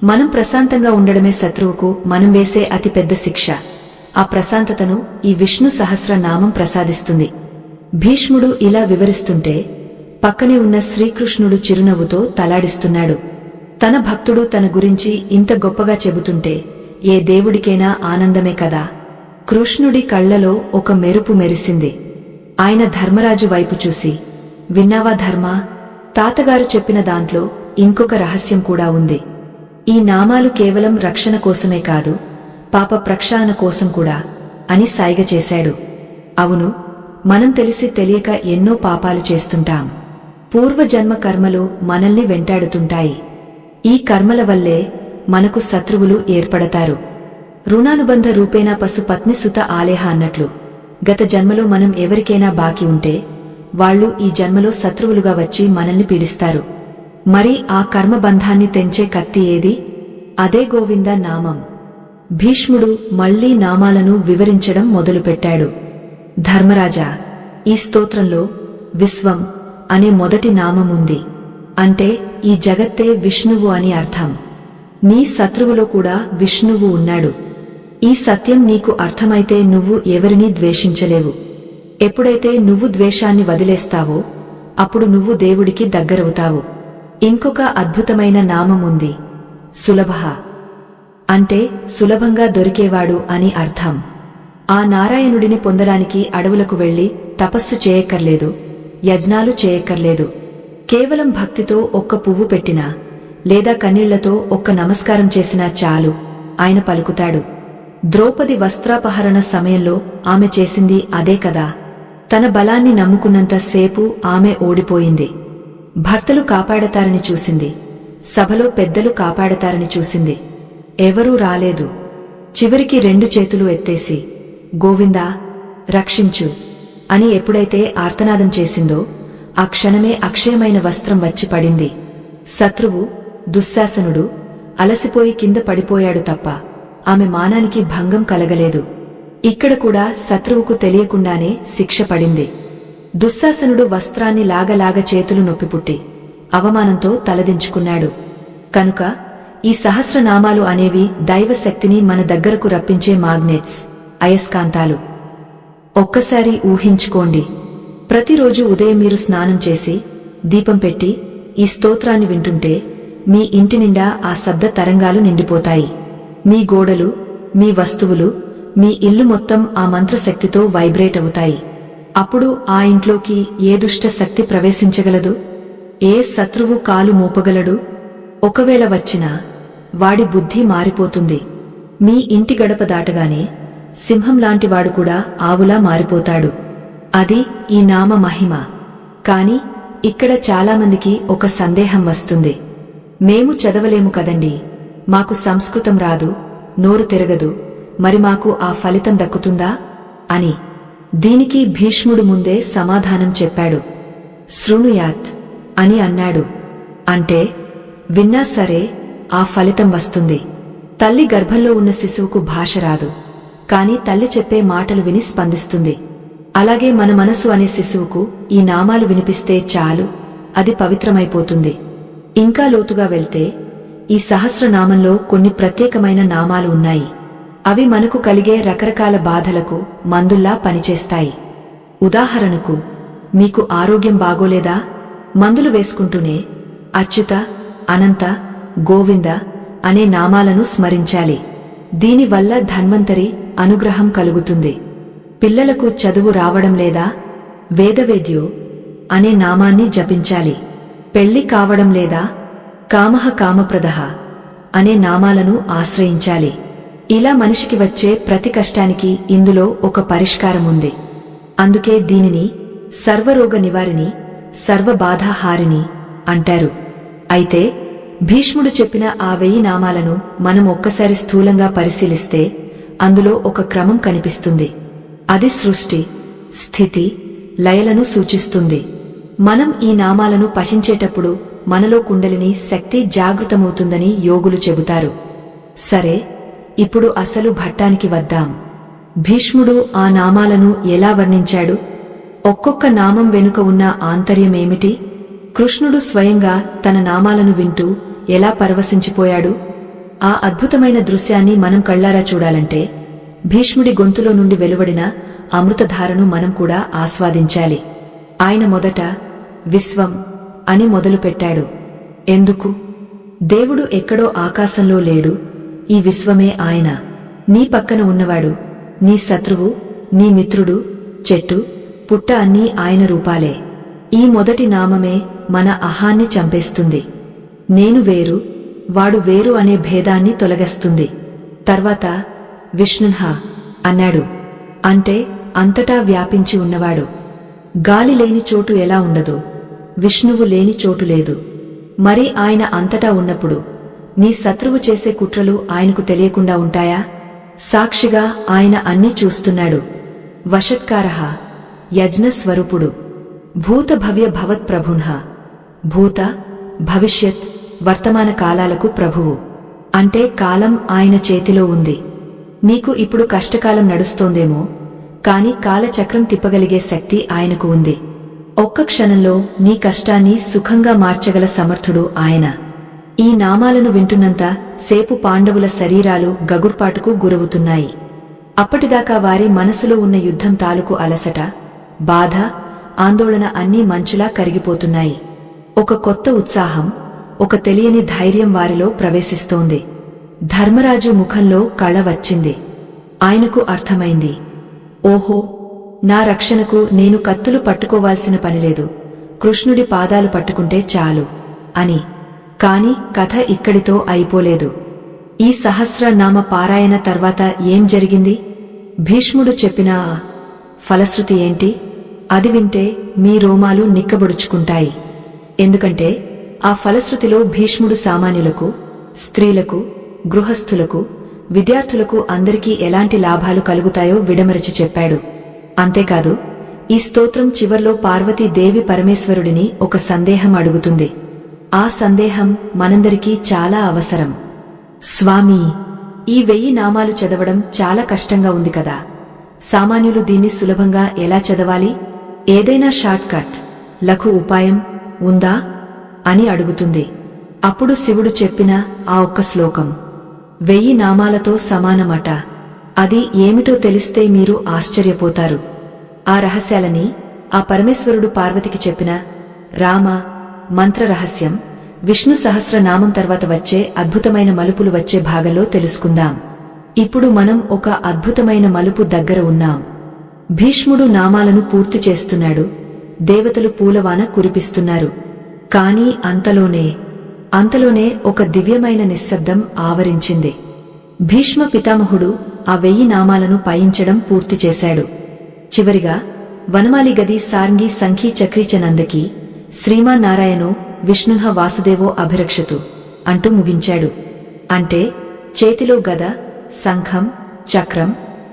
మనం ప్రశాంతంగా ఉండడమే శత్రువుకు మనం వేసే అతిపెద్ద శిక్ష. ఆ ప్రశాంతతను ఈ విష్ణు సహస్రనామం ప్రసాదిస్తుంది. భీష్ముడు ఇలా వివరిస్తుంటే పక్కనే ఉన్న శ్రీకృష్ణుడు చిరునవ్వుతో తలాడిస్తున్నాడు. తన భక్తుడు తన గురించి ఇంత గొప్పగా చెబుతుంటే ఏ దేవుడికైనా ఆనందమే కదా. కృష్ణుడి కళ్లలో ఒక మెరుపు మెరిసింది. ఆయన ధర్మరాజు వైపు చూసి, విన్నావా ధర్మా, తాతగారు చెప్పిన దాంట్లో ఇంకొక రహస్యం కూడా ఉంది. ఈ నామాలు కేవలం రక్షణ కోసమే కాదు, పాప ప్రక్షాళన కోసం కూడా అని సైగ చేశాడు. అవును, మనం తెలిసి తెలియక ఎన్నో పాపాలు చేస్తుంటాం. పూర్వజన్మ కర్మలు మనల్ని వెంటాడుతుంటాయి. ఈ కర్మల వల్లే మనకు శత్రువులు ఏర్పడతారు. రుణానుబంధ రూపేణా పశు పత్ని సుత ఆలేహ అన్నట్లు గత జన్మలో మనం ఎవరికైనా బాకీ ఉంటే వాళ్లు ఈ జన్మలో శత్రువులుగా వచ్చి మనల్ని పీడిస్తారు. మరి ఆ కర్మబంధాన్ని తెంచే కత్తి ఏది? అదే గోవింద నామం. భీష్ముడు మళ్లీ నామాలను వివరించడం మొదలుపెట్టాడు. ధర్మరాజా, ఈ స్తోత్రంలో విశ్వం అనే మొదటి నామముంది. అంటే ఈ జగత్తే విష్ణువు అని అర్థం. నీ శత్రువులో కూడా విష్ణువు ఉన్నాడు. ఈ సత్యం నీకు అర్థమైతే నువ్వు ఎవరినీ ద్వేషించలేవు. ఎప్పుడైతే నువ్వు ద్వేషాన్ని వదిలేస్తావో అప్పుడు నువ్వు దేవుడికి దగ్గరవుతావు. ఇంకొక అద్భుతమైన నామముంది, సులభః. అంటే సులభంగా దొరికేవాడు అని అర్థం. ఆ నారాయణుడిని పొందడానికి అడవులకు వెళ్లి తపస్సు చేయక్కర్లేదు, యజ్ఞాలు చేయక్కర్లేదు. కేవలం భక్తితో ఒక్క పువ్వు పెట్టినా లేదా కన్నీళ్లతో ఒక్క నమస్కారం చేసినా చాలు, ఆయన పలుకుతాడు. ద్రౌపది వస్త్రాపహరణ సమయంలో ఆమె చేసింది అదే కదా. తన బలాన్ని నమ్ముకున్నంత సేపు ఆమె ఓడిపోయింది. భర్తలు కాపాడతారని చూసింది, సభలో పెద్దలు కాపాడతారని చూసింది. ఎవరూ రాలేదు. చివరికి 2 చేతులు ఎత్తేసి గోవిందా రక్షించు అని ఎప్పుడైతే ఆర్తనాదం చేసిందో ఆ క్షణమే అక్షయమైన వస్త్రం వచ్చి పడింది. శత్రువు దుశ్శాసనుడు అలసిపోయి కింద పడిపోయాడు తప్ప ఆమె మానానికి భంగం కలగలేదు. ఇక్కడ కూడా శత్రువుకు తెలియకుండానే శిక్ష పడింది. దుశ్శాసనుడు వస్త్రాన్ని లాగలాగ చేతులు నొప్పిపుట్టి అవమానంతో తలదించుకున్నాడు. కనుక ఈ సహస్రనామాలు అనేవి దైవశక్తిని మన దగ్గరకు రప్పించే మాగ్నెట్స్, అయస్కాంతాలు. ఒక్కసారి ఊహించుకోండి. ప్రతిరోజు ఉదయం మీరు స్నానం చేసి దీపం పెట్టి ఈ స్తోత్రాన్ని వింటుంటే మీ ఇంటి నిండా ఆ శబ్ద తరంగాలు నిండిపోతాయి. మీ గోడలు, మీ వస్తువులు, మీ ఇల్లు మొత్తం ఆ మంత్రశక్తితో వైబ్రేట్ అవుతాయి. అప్పుడు ఆ ఇంట్లోకి ఏ దుష్ట శక్తి ప్రవేశించగలదు? ఏ శత్రువు కాలు మోపగలడు? ఒకవేళ వచ్చినా వాడి బుద్ధి మారిపోతుంది. మీ ఇంటి గడప దాటగానే సింహంలాంటివాడు కూడా ఆవులా మారిపోతాడు. అది ఈ నామ మహిమ. కాని ఇక్కడ చాలామందికి ఒక సందేహం వస్తుంది. మేము చదవలేము కదండి, మాకు సంస్కృతం రాదు, నోరు తిరగదు, మరి మాకు ఆ ఫలితం దక్కుతుందా అని. దీనికి భీష్ముడు ముందే సమాధానం చెప్పాడు. శృణుయాత్ అని అన్నాడు. అంటే విన్నా సరే ఆ ఫలితం వస్తుంది. తల్లి గర్భంలో ఉన్న శిశువుకు భాష రాదు, కాని తల్లి చెప్పే మాటలు విని స్పందిస్తుంది. అలాగే మన మనసు అనే శిశువుకు ఈ నామాలు వినిపిస్తే చాలు, అది పవిత్రమైపోతుంది. ఇంకా లోతుగా వెళ్తే ఈ సహస్రనామంలో కొన్ని ప్రత్యేకమైన నామాలు ఉన్నాయి. అవి మనకు కలిగే రకరకాల బాధలకు మందుల్లా పనిచేస్తాయి. ఉదాహరణకు, మీకు ఆరోగ్యం బాగోలేదా? మందులు వేసుకుంటూనే అచ్యుత, అనంత, గోవింద అనే నామాలను స్మరించాలి. దీనివల్ల ధన్వంతరి అనుగ్రహం కలుగుతుంది. పిల్లలకు చదువు రావడం లేదా? వేదవేద్యో అనే నామాన్ని జపించాలి. పెళ్లి కావడం లేదా? కామః కామప్రదః అనే నామాలను ఆశ్రయించాలి. ఇలా మనిషికి వచ్చే ప్రతి కష్టానికి ఇందులో ఒక పరిష్కారముంది. అందుకే దీనిని సర్వరోగ నివారిణి, సర్వబాధాహారిణి అంటారు. అయితే భీష్ముడు చెప్పిన ఆ 1000 నామాలను మనం ఒక్కసారి స్థూలంగా పరిశీలిస్తే అందులో ఒక క్రమం కనిపిస్తుంది. అది సృష్టి, స్థితి, లయలను సూచిస్తుంది. మనం ఈ నామాలను పఠించేటప్పుడు మనలో కుండలిని శక్తి జాగృతమవుతుందని యోగులు చెబుతారు. సరే, ఇప్పుడు అసలు ఘట్టానికి వద్దాం. భీష్ముడు ఆ నామాలను ఎలా వర్ణించాడు? ఒక్కొక్క నామం వెనుక ఉన్న ఆంతర్యమేమిటి? కృష్ణుడు స్వయంగా తన నామాలను వింటూ ఎలా పరవశించిపోయాడు? ఆ అద్భుతమైన దృశ్యాన్ని మనం కళ్లారా చూడాలంటే భీష్ముడి గొంతులో నుండి వెలువడిన అమృతధారను మనం కూడా ఆస్వాదించాలి. ఆయన మొదట విశ్వం అని మొదలుపెట్టాడు. ఎందుకు? దేవుడు ఎక్కడో ఆకాశంలో లేడు, ఈ విశ్వమే ఆయన. నీ పక్కన ఉన్నవాడు, నీ శత్రువు, నీ మిత్రుడు, చెట్టు, పుట్ట అన్నీ ఆయన రూపాలే. ఈ మొదటి నామమే మన అహాన్ని చంపేస్తుంది. నేను వేరు, వాడు వేరు అనే భేదాన్ని తొలగస్తుంది. తర్వాత విష్ణున్హ అన్నాడు. అంటే అంతటా వ్యాపించి ఉన్నవాడు. గాలి లేని చోటు ఎలా ఉండదో విష్ణువు లేని చోటు లేదు. మరి ఆయన అంతటా ఉన్నప్పుడు నీ శత్రువు చేసే కుట్రలు ఆయనకు తెలియకుండా ఉంటాయా? సాక్షిగా ఆయన అన్నీ చూస్తున్నాడు. వషట్కారః యజ్ఞస్వరూపుడు. భూత భవ్య భవత్ ప్రభున్హ. భూత, భవిష్యత్, వర్తమాన కాలాలకు ప్రభువు. అంటే కాలం ఆయన చేతిలో ఉంది. నీకు ఇప్పుడు కష్టకాలం నడుస్తోందేమో, కాని కాలచక్రం తిప్పగలిగే శక్తి ఆయనకు ఉంది. ఒక్క క్షణంలో నీ కష్టాన్ని సుఖంగా మార్చగల సమర్థుడు ఆయన. ఈ నామాలను వింటున్నంత సేపు పాండవుల శరీరాలు గగుర్పాటుకు గురవుతున్నాయి. అప్పటిదాకా వారి మనసులో ఉన్న యుద్ధం తాలూకు అలసట, బాధ, ఆందోళన అన్నీ మంచులా కరిగిపోతున్నాయి. ఒక కొత్త ఉత్సాహం, ఒక తెలియని ధైర్యం వారిలో ప్రవేశిస్తోంది. ధర్మరాజు ముఖంలో కళ వచ్చింది. ఆయనకు అర్థమైంది. ఓహో, నా రక్షణకు నేను కత్తులు పట్టుకోవాల్సిన పనిలేదు, కృష్ణుడి పాదాలు పట్టుకుంటే చాలు అని. కాని కథ ఇక్కడితో అయిపోలేదు. ఈ సహస్రనామ పారాయణ తర్వాత ఏం జరిగింది? భీష్ముడు చెప్పిన ఫలశ్రుతి ఏంటి? అది వింటే మీ రోమాలు నిక్కబొడుచుకుంటాయి. ఎందుకంటే ఆ ఫలశ్రుతిలో భీష్ముడు సామాన్యులకు, స్త్రీలకు, గృహస్థులకు, విద్యార్థులకు అందరికీ ఎలాంటి లాభాలు కలుగుతాయో విడమరచి చెప్పాడు. అంతేకాదు, ఈ స్తోత్రం చివర్లో పార్వతీదేవి పరమేశ్వరుడిని ఒక సందేహం అడుగుతుంది. ఆ సందేహం మనందరికీ చాలా అవసరం. స్వామీ, ఈ 1000 నామాలు చదవడం చాలా కష్టంగా ఉంది కదా, సామాన్యులు దీన్ని సులభంగా ఎలా చదవాలి? ఏదైనా షార్ట్ కట్, లఘు ఉపాయం ఉందా అని అడుగుతుంది. అప్పుడు శివుడు చెప్పిన ఆ ఒక్క శ్లోకం 1000 నామాలతో సమానమట. అది ఏమిటో తెలిస్తే మీరు ఆశ్చర్యపోతారు. ఆ రహస్యాలని ఆ పరమేశ్వరుడు పార్వతికి చెప్పిన రామ మంత్ర రహస్యం విష్ణు సహస్రనామం తర్వాత వచ్చే అద్భుతమైన మలుపులు వచ్చే భాగంలో తెలుసుకుందాం. ఇప్పుడు మనం ఒక అద్భుతమైన మలుపు దగ్గర ఉన్నాం. భీష్ముడు నామాలను పూర్తి చేస్తున్నాడు. దేవతలు పూలవాన కురిపిస్తున్నారు. కాని అంతలోనే ఒక దివ్యమైన నిశ్శబ్దం ఆవరించింది. భీష్మ పితామహుడు ఆ 1000 నామాలను పయించడం పూర్తి చేశాడు. చివరిగా వనమాలి గది సార్ంగి సంఖీ చక్రీచనందకి శ్రీమాన్నారాయణో విష్ణుః వాసుదేవో అభిరక్షతు అంటూ ముగించాడు. అంటే చేతిలో గద, శంఖం, చక్రం,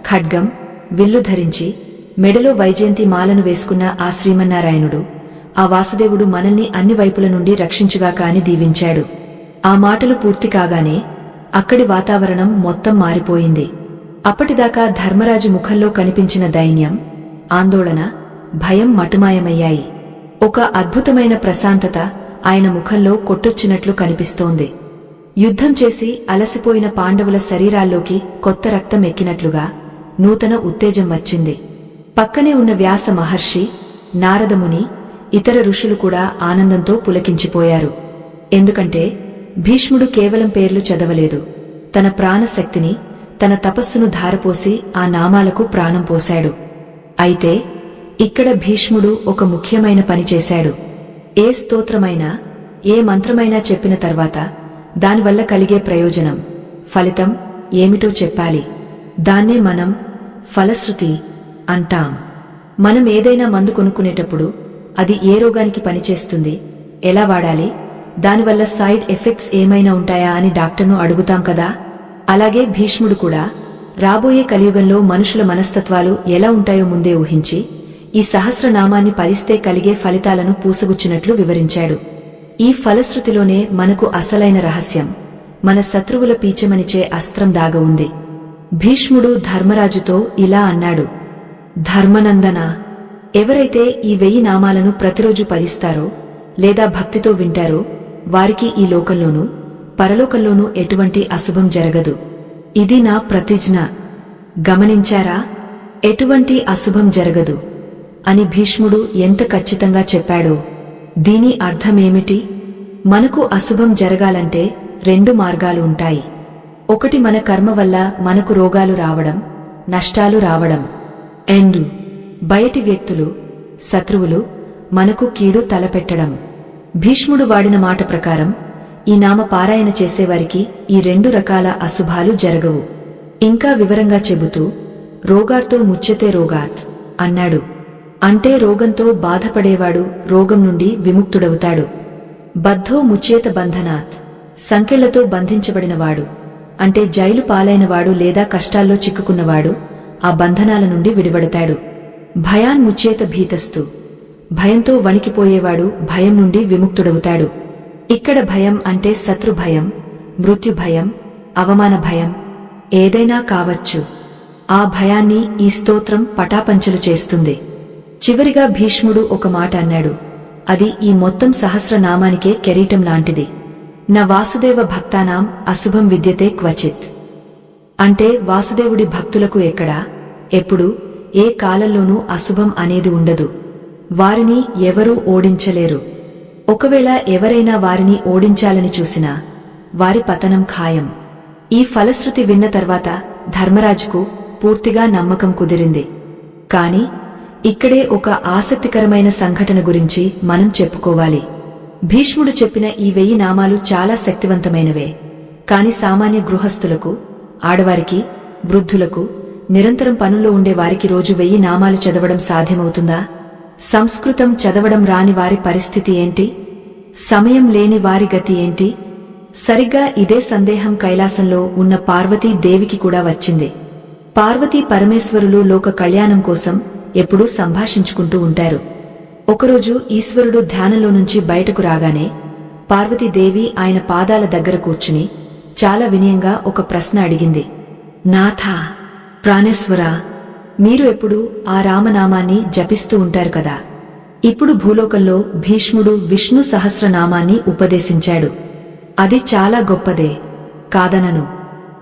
ఖడ్గం, విల్లు ధరించి మెడలో వైజయంతి మాలను వేసుకున్న ఆ శ్రీమన్నారాయణుడు, ఆ వాసుదేవుడు మనల్ని అన్ని వైపుల నుండి రక్షించుగాక అని దీవించాడు. ఆ మాటలు పూర్తి కాగానే అక్కడి వాతావరణం మొత్తం మారిపోయింది. అప్పటిదాకా ధర్మరాజు ముఖంలో కనిపించిన దైన్యం, ఆందోళన, భయం మటుమాయమయ్యాయి. ఒక అద్భుతమైన ప్రశాంతత ఆయన ముఖంలో కొట్టొచ్చినట్లు కనిపిస్తోంది. యుద్ధం చేసి అలసిపోయిన పాండవుల శరీరాల్లోకి కొత్త రక్తం ఎక్కినట్లుగా నూతన ఉత్తేజం వచ్చింది. పక్కనే ఉన్న వ్యాస మహర్షి, నారదముని, ఇతర ఋషులు కూడా ఆనందంతో పులకించిపోయారు. ఎందుకంటే భీష్ముడు కేవలం పేర్లు చదవలేదు, తన ప్రాణశక్తిని, తన తపస్సును ధారపోసి ఆ నామాలకు ప్రాణం పోశాడు. అయితే ఇక్కడ భీష్ముడు ఒక ముఖ్యమైన పని చేశాడు. ఏ స్తోత్రమైనా, ఏ మంత్రమైనా చెప్పిన తర్వాత దానివల్ల కలిగే ప్రయోజనం, ఫలితం ఏమిటో చెప్పాలి. దాన్నే మనం ఫలశ్రుతి అంటాం. మనం ఏదైనా మందు కొనుక్కునేటప్పుడు అది ఏ రోగానికి పనిచేస్తుంది, ఎలా వాడాలి, దానివల్ల సైడ్ ఎఫెక్ట్స్ ఏమైనా ఉంటాయా అని డాక్టర్ను అడుగుతాం కదా. అలాగే భీష్ముడు కూడా రాబోయే కలియుగంలో మనుషుల మనస్తత్వాలు ఎలా ఉంటాయో ముందే ఊహించి ఈ సహస్రనామాన్ని పలిస్తే కలిగే ఫలితాలను పూసగుచ్చినట్లు వివరించాడు. ఈ ఫలశ్రుతిలోనే మనకు అసలైన రహస్యం, మన శత్రువుల పీచమనిచే అస్త్రం దాగ ఉంది. భీష్ముడు ధర్మరాజుతో ఇలా అన్నాడు: ధర్మనందన, ఎవరైతే ఈ 1000 నామాలను ప్రతిరోజు పలిస్తారో లేదా భక్తితో వింటారో వారికి ఈ లోకంలోనూ పరలోకంలోనూ ఎటువంటి అశుభం జరగదు. ఇది నా ప్రతిజ్ఞ. గమనించారా? ఎటువంటి అశుభం జరగదు అని భీష్ముడు ఎంత ఖచ్చితంగా చెప్పాడో. దీని అర్థమేమిటి? మనకు అశుభం జరగాలంటే 2 మార్గాలు ఉంటాయి. ఒకటి, మన కర్మ వల్ల మనకు రోగాలు రావడం, నష్టాలు రావడం. ఎండు బయటి వ్యక్తులు, శత్రువులు మనకు కీడు తలపెట్టడం. భీష్ముడు వాడిన మాట ప్రకారం ఈ నామ పారాయణ చేసేవారికి ఈ 2 రకాల అశుభాలు జరగవు. ఇంకా వివరంగా చెబుతూ రోగార్తో ముచ్యతే రోగాత్ అన్నాడు. అంటే రోగంతో బాధపడేవాడు రోగం నుండి విముక్తుడవుతాడు. బద్ధో ముచ్యేత బంధనాత్, సంకెళ్లతో బంధించబడినవాడు అంటే జైలు పాలైనవాడు లేదా కష్టాల్లో చిక్కుకున్నవాడు ఆ బంధనాల నుండి విడివడతాడు. భయాన్ ముచ్యేత భీతస్తు, భయంతో వణికిపోయేవాడు భయం నుండి విముక్తుడవుతాడు. ఇక్కడ భయం అంటే శత్రు భయం, మృత్యు భయం, అవమాన భయం, ఏదైనా కావచ్చు. ఆ భయాన్ని ఈ స్తోత్రం పటాపంచలు చేస్తుంది. చివరిగా భీష్ముడు ఒక మాట అన్నాడు, అది ఈ మొత్తం సహస్రనామానికే కెరీటం లాంటిది. నా వాసుదేవ భక్తానాం అశుభం విద్యతే క్వచిత్. అంటే వాసుదేవుడి భక్తులకు ఎక్కడా, ఎప్పుడు, ఏ కాలంలోనూ అశుభం అనేది ఉండదు. వారిని ఎవరూ ఓడించలేరు. ఒకవేళ ఎవరైనా వారిని ఓడించాలని చూసినా వారి పతనం ఖాయం. ఈ ఫలశ్రుతి విన్న తర్వాత ధర్మరాజుకు పూర్తిగా నమ్మకం కుదిరింది. కాని ఇక్కడే ఒక ఆసక్తికరమైన సంఘటన గురించి మనం చెప్పుకోవాలి. భీష్ముడు చెప్పిన ఈ 1000 నామాలు చాలా శక్తివంతమైనవే. కాని సామాన్య గృహస్థులకు, ఆడవారికి, వృద్ధులకు, నిరంతరం పనుల్లో ఉండే వారికి రోజు 1000 నామాలు చదవడం సాధ్యమవుతుందా? సంస్కృతం చదవడం రాని వారి పరిస్థితి ఏంటి? సమయం లేని వారి గతి ఏంటి? సరిగ్గా ఇదే సందేహం కైలాసంలో ఉన్న పార్వతీదేవికి కూడా వచ్చింది. పార్వతీ పరమేశ్వరులు లోక కళ్యాణం కోసం ఎప్పుడూ సంభాషించుకుంటూ ఉంటారు. ఒకరోజు ఈశ్వరుడు ధ్యానంలో నుంచి బయటకు రాగానే పార్వతీదేవి ఆయన పాదాల దగ్గర కూర్చుని చాలా వినయంగా ఒక ప్రశ్న అడిగింది. నాథా, ప్రాణేశ్వరా, మీరు ఎప్పుడూ ఆ రామనామాన్ని జపిస్తూ ఉంటారు కదా. ఇప్పుడు భూలోకంలో భీష్ముడు విష్ణు సహస్రనామాన్ని ఉపదేశించాడు. అది చాలా గొప్పదే, కాదనను.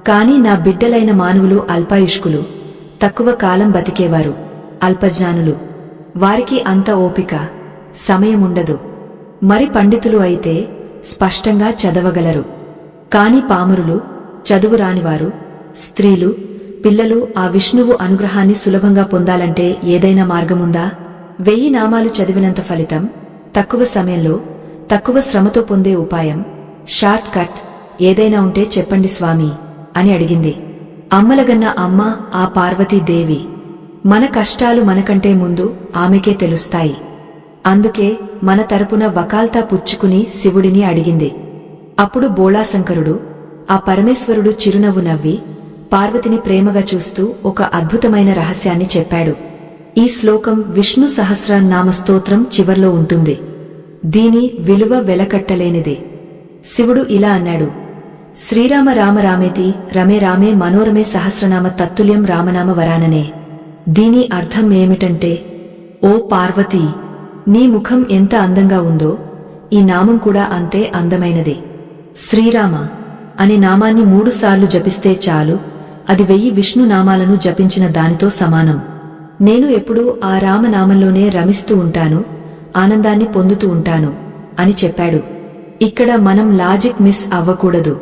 కాని నా బిడ్డలైన మానవులు అల్పాయుష్కులు, తక్కువ కాలం బతికేవారు, అల్పజ్ఞానులు. వారికి అంత ఓపిక, సమయముండదు. మరి పండితులు అయితే స్పష్టంగా చదవగలరు. కాని పామరులు, చదువురానివారు, స్త్రీలు, పిల్లలు ఆ విష్ణువు అనుగ్రహాన్ని సులభంగా పొందాలంటే ఏదైనా మార్గముందా? 1000 నామాలు చదివినంత ఫలితం, తక్కువ సమయంలో, తక్కువ శ్రమతో పొందే ఉపాయం, షార్ట్ కట్ ఏదైనా ఉంటే చెప్పండి స్వామి అని అడిగింది. అమ్మలగన్న అమ్మ ఆ పార్వతీదేవి. మన కష్టాలు మనకంటే ముందు ఆమెకే తెలుస్తాయి. అందుకే మన తరపున వకాల్తా పుచ్చుకుని శివుడిని అడిగింది. అప్పుడు బోళాశంకరుడు, ఆ పరమేశ్వరుడు చిరునవ్వు నవ్వి పార్వతిని ప్రేమగా చూస్తూ ఒక అద్భుతమైన రహస్యాన్ని చెప్పాడు. ఈ శ్లోకం విష్ణు సహస్రనామ స్తోత్రం చివర్లో ఉంటుంది. దీని విలువ వెలకట్టలేనిది. శివుడు ఇలా అన్నాడు: శ్రీరామ రామ రామేతి రమే రామే మనోరమే సహస్రనామ తత్తుల్యం రామనామ వరాననే. దీని అర్థం ఏమిటంటే, ఓ పార్వతీ, నీ ముఖం ఎంత అందంగా ఉందో ఈ నామం కూడా అంతే అందమైనది. శ్రీరామ అనే నామాన్ని 3 సార్లు జపిస్తే చాలు, అది 1000 విష్ణు నామాలను జపించిన దానితో సమానం. నేను ఎప్పుడూ ఆ రామనామంలోనే రమిస్తూ ఉంటాను, ఆనందాన్ని పొందుతూ ఉంటాను అని చెప్పాడు. ఇక్కడ మనం లాజిక్ మిస్ అవ్వకూడదు.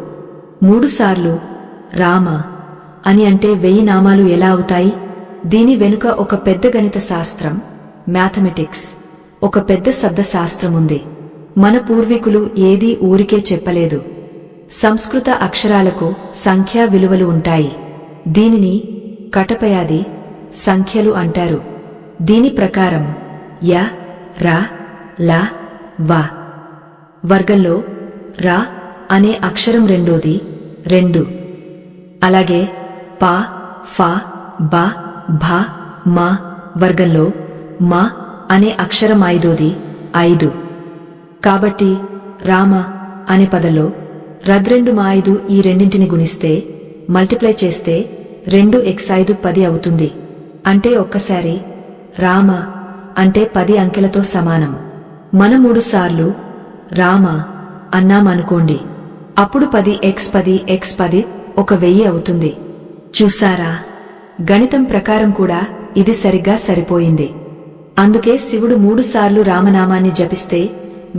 3 సార్లు రామ అని అంటే 1000 నామాలు ఎలా అవుతాయి? దీని వెనుక ఒక పెద్ద గణిత శాస్త్రం, మ్యాథమెటిక్స్, ఒక పెద్ద శబ్ద శాస్త్రముంది. మన పూర్వీకులు ఏదీ ఊరికే చెప్పలేదు. సంస్కృత అక్షరాలకు సంఖ్యా విలువలు ఉంటాయి. దీనిని కటపయాది సంఖ్యలు అంటారు. దీని ప్రకారం య, ర, ల, వ వర్గంలో ర అనే అక్షరం రెండోది 2. అలాగే ప, ఫ, బ, భ, మ వర్గంలో మ అనే అక్షరం 5ది 5. కాబట్టి రామ అనే పదంలో రద్రెండు మా 5 ఈ రెండింటిని గుణిస్తే, మల్టిప్లై చేస్తే 2x5 10 అవుతుంది. అంటే ఒక్కసారి రామ అంటే 10 అంకెలతో సమానం. మనం 3 సార్లు రామ అన్నామనుకోండి, అప్పుడు 10x10 ఒక 1000 అవుతుంది. చూసారా, గణితం ప్రకారం కూడా ఇది సరిగ్గా సరిపోయింది. అందుకే శివుడు 3 సార్లు రామనామాన్ని జపిస్తే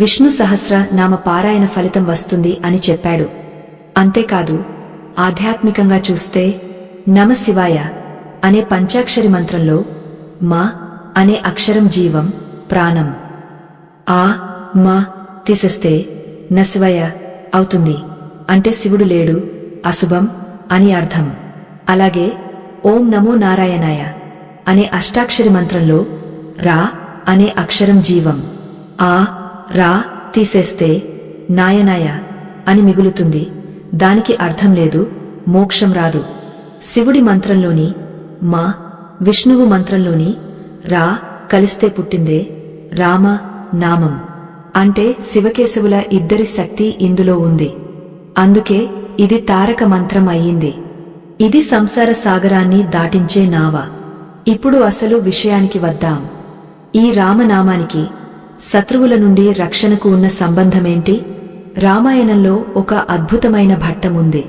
విష్ణు సహస్ర నామ పారాయణ ఫలితం వస్తుంది అని చెప్పాడు. అంతేకాదు, ఆధ్యాత్మికంగా చూస్తే నమశివాయ అనే పంచాక్షరి మంత్రంలో మా అనే అక్షరం జీవం, ప్రాణం. ఆ మా తీసేస్తే నశివయ అవుతుంది. అంటే శివుడు లేడు, అశుభం అని అర్థం. అలాగే ఓం నమో నారాయణాయ అనే అష్టాక్షరి మంత్రంలో రా అనే అక్షరం జీవం, ఆ రా తీసేస్తే నాయనాయ అని మిగులుతుంది. దానికి అర్థం లేదు, మోక్షం రాదు. శివుడి మంత్రంలోని మా, విష్ణువు మంత్రంలోని రా కలిస్తే పుట్టిందే రామ నామం. అంటే శివకేశవుల ఇద్దరి శక్తి ఇందులో ఉంది. అందుకే ఇది తారక మంత్రం అయ్యింది. ఇది సంసార సాగరాన్ని దాటించే నావ. ఇప్పుడు అసలు విషయానికి వద్దాం. ఈ రామనామానికి శత్రువుల నుండి రక్షణకు ఉన్న సంబంధమేంటి? రామాయణంలో ఒక అద్భుతమైన ఘట్టముంది.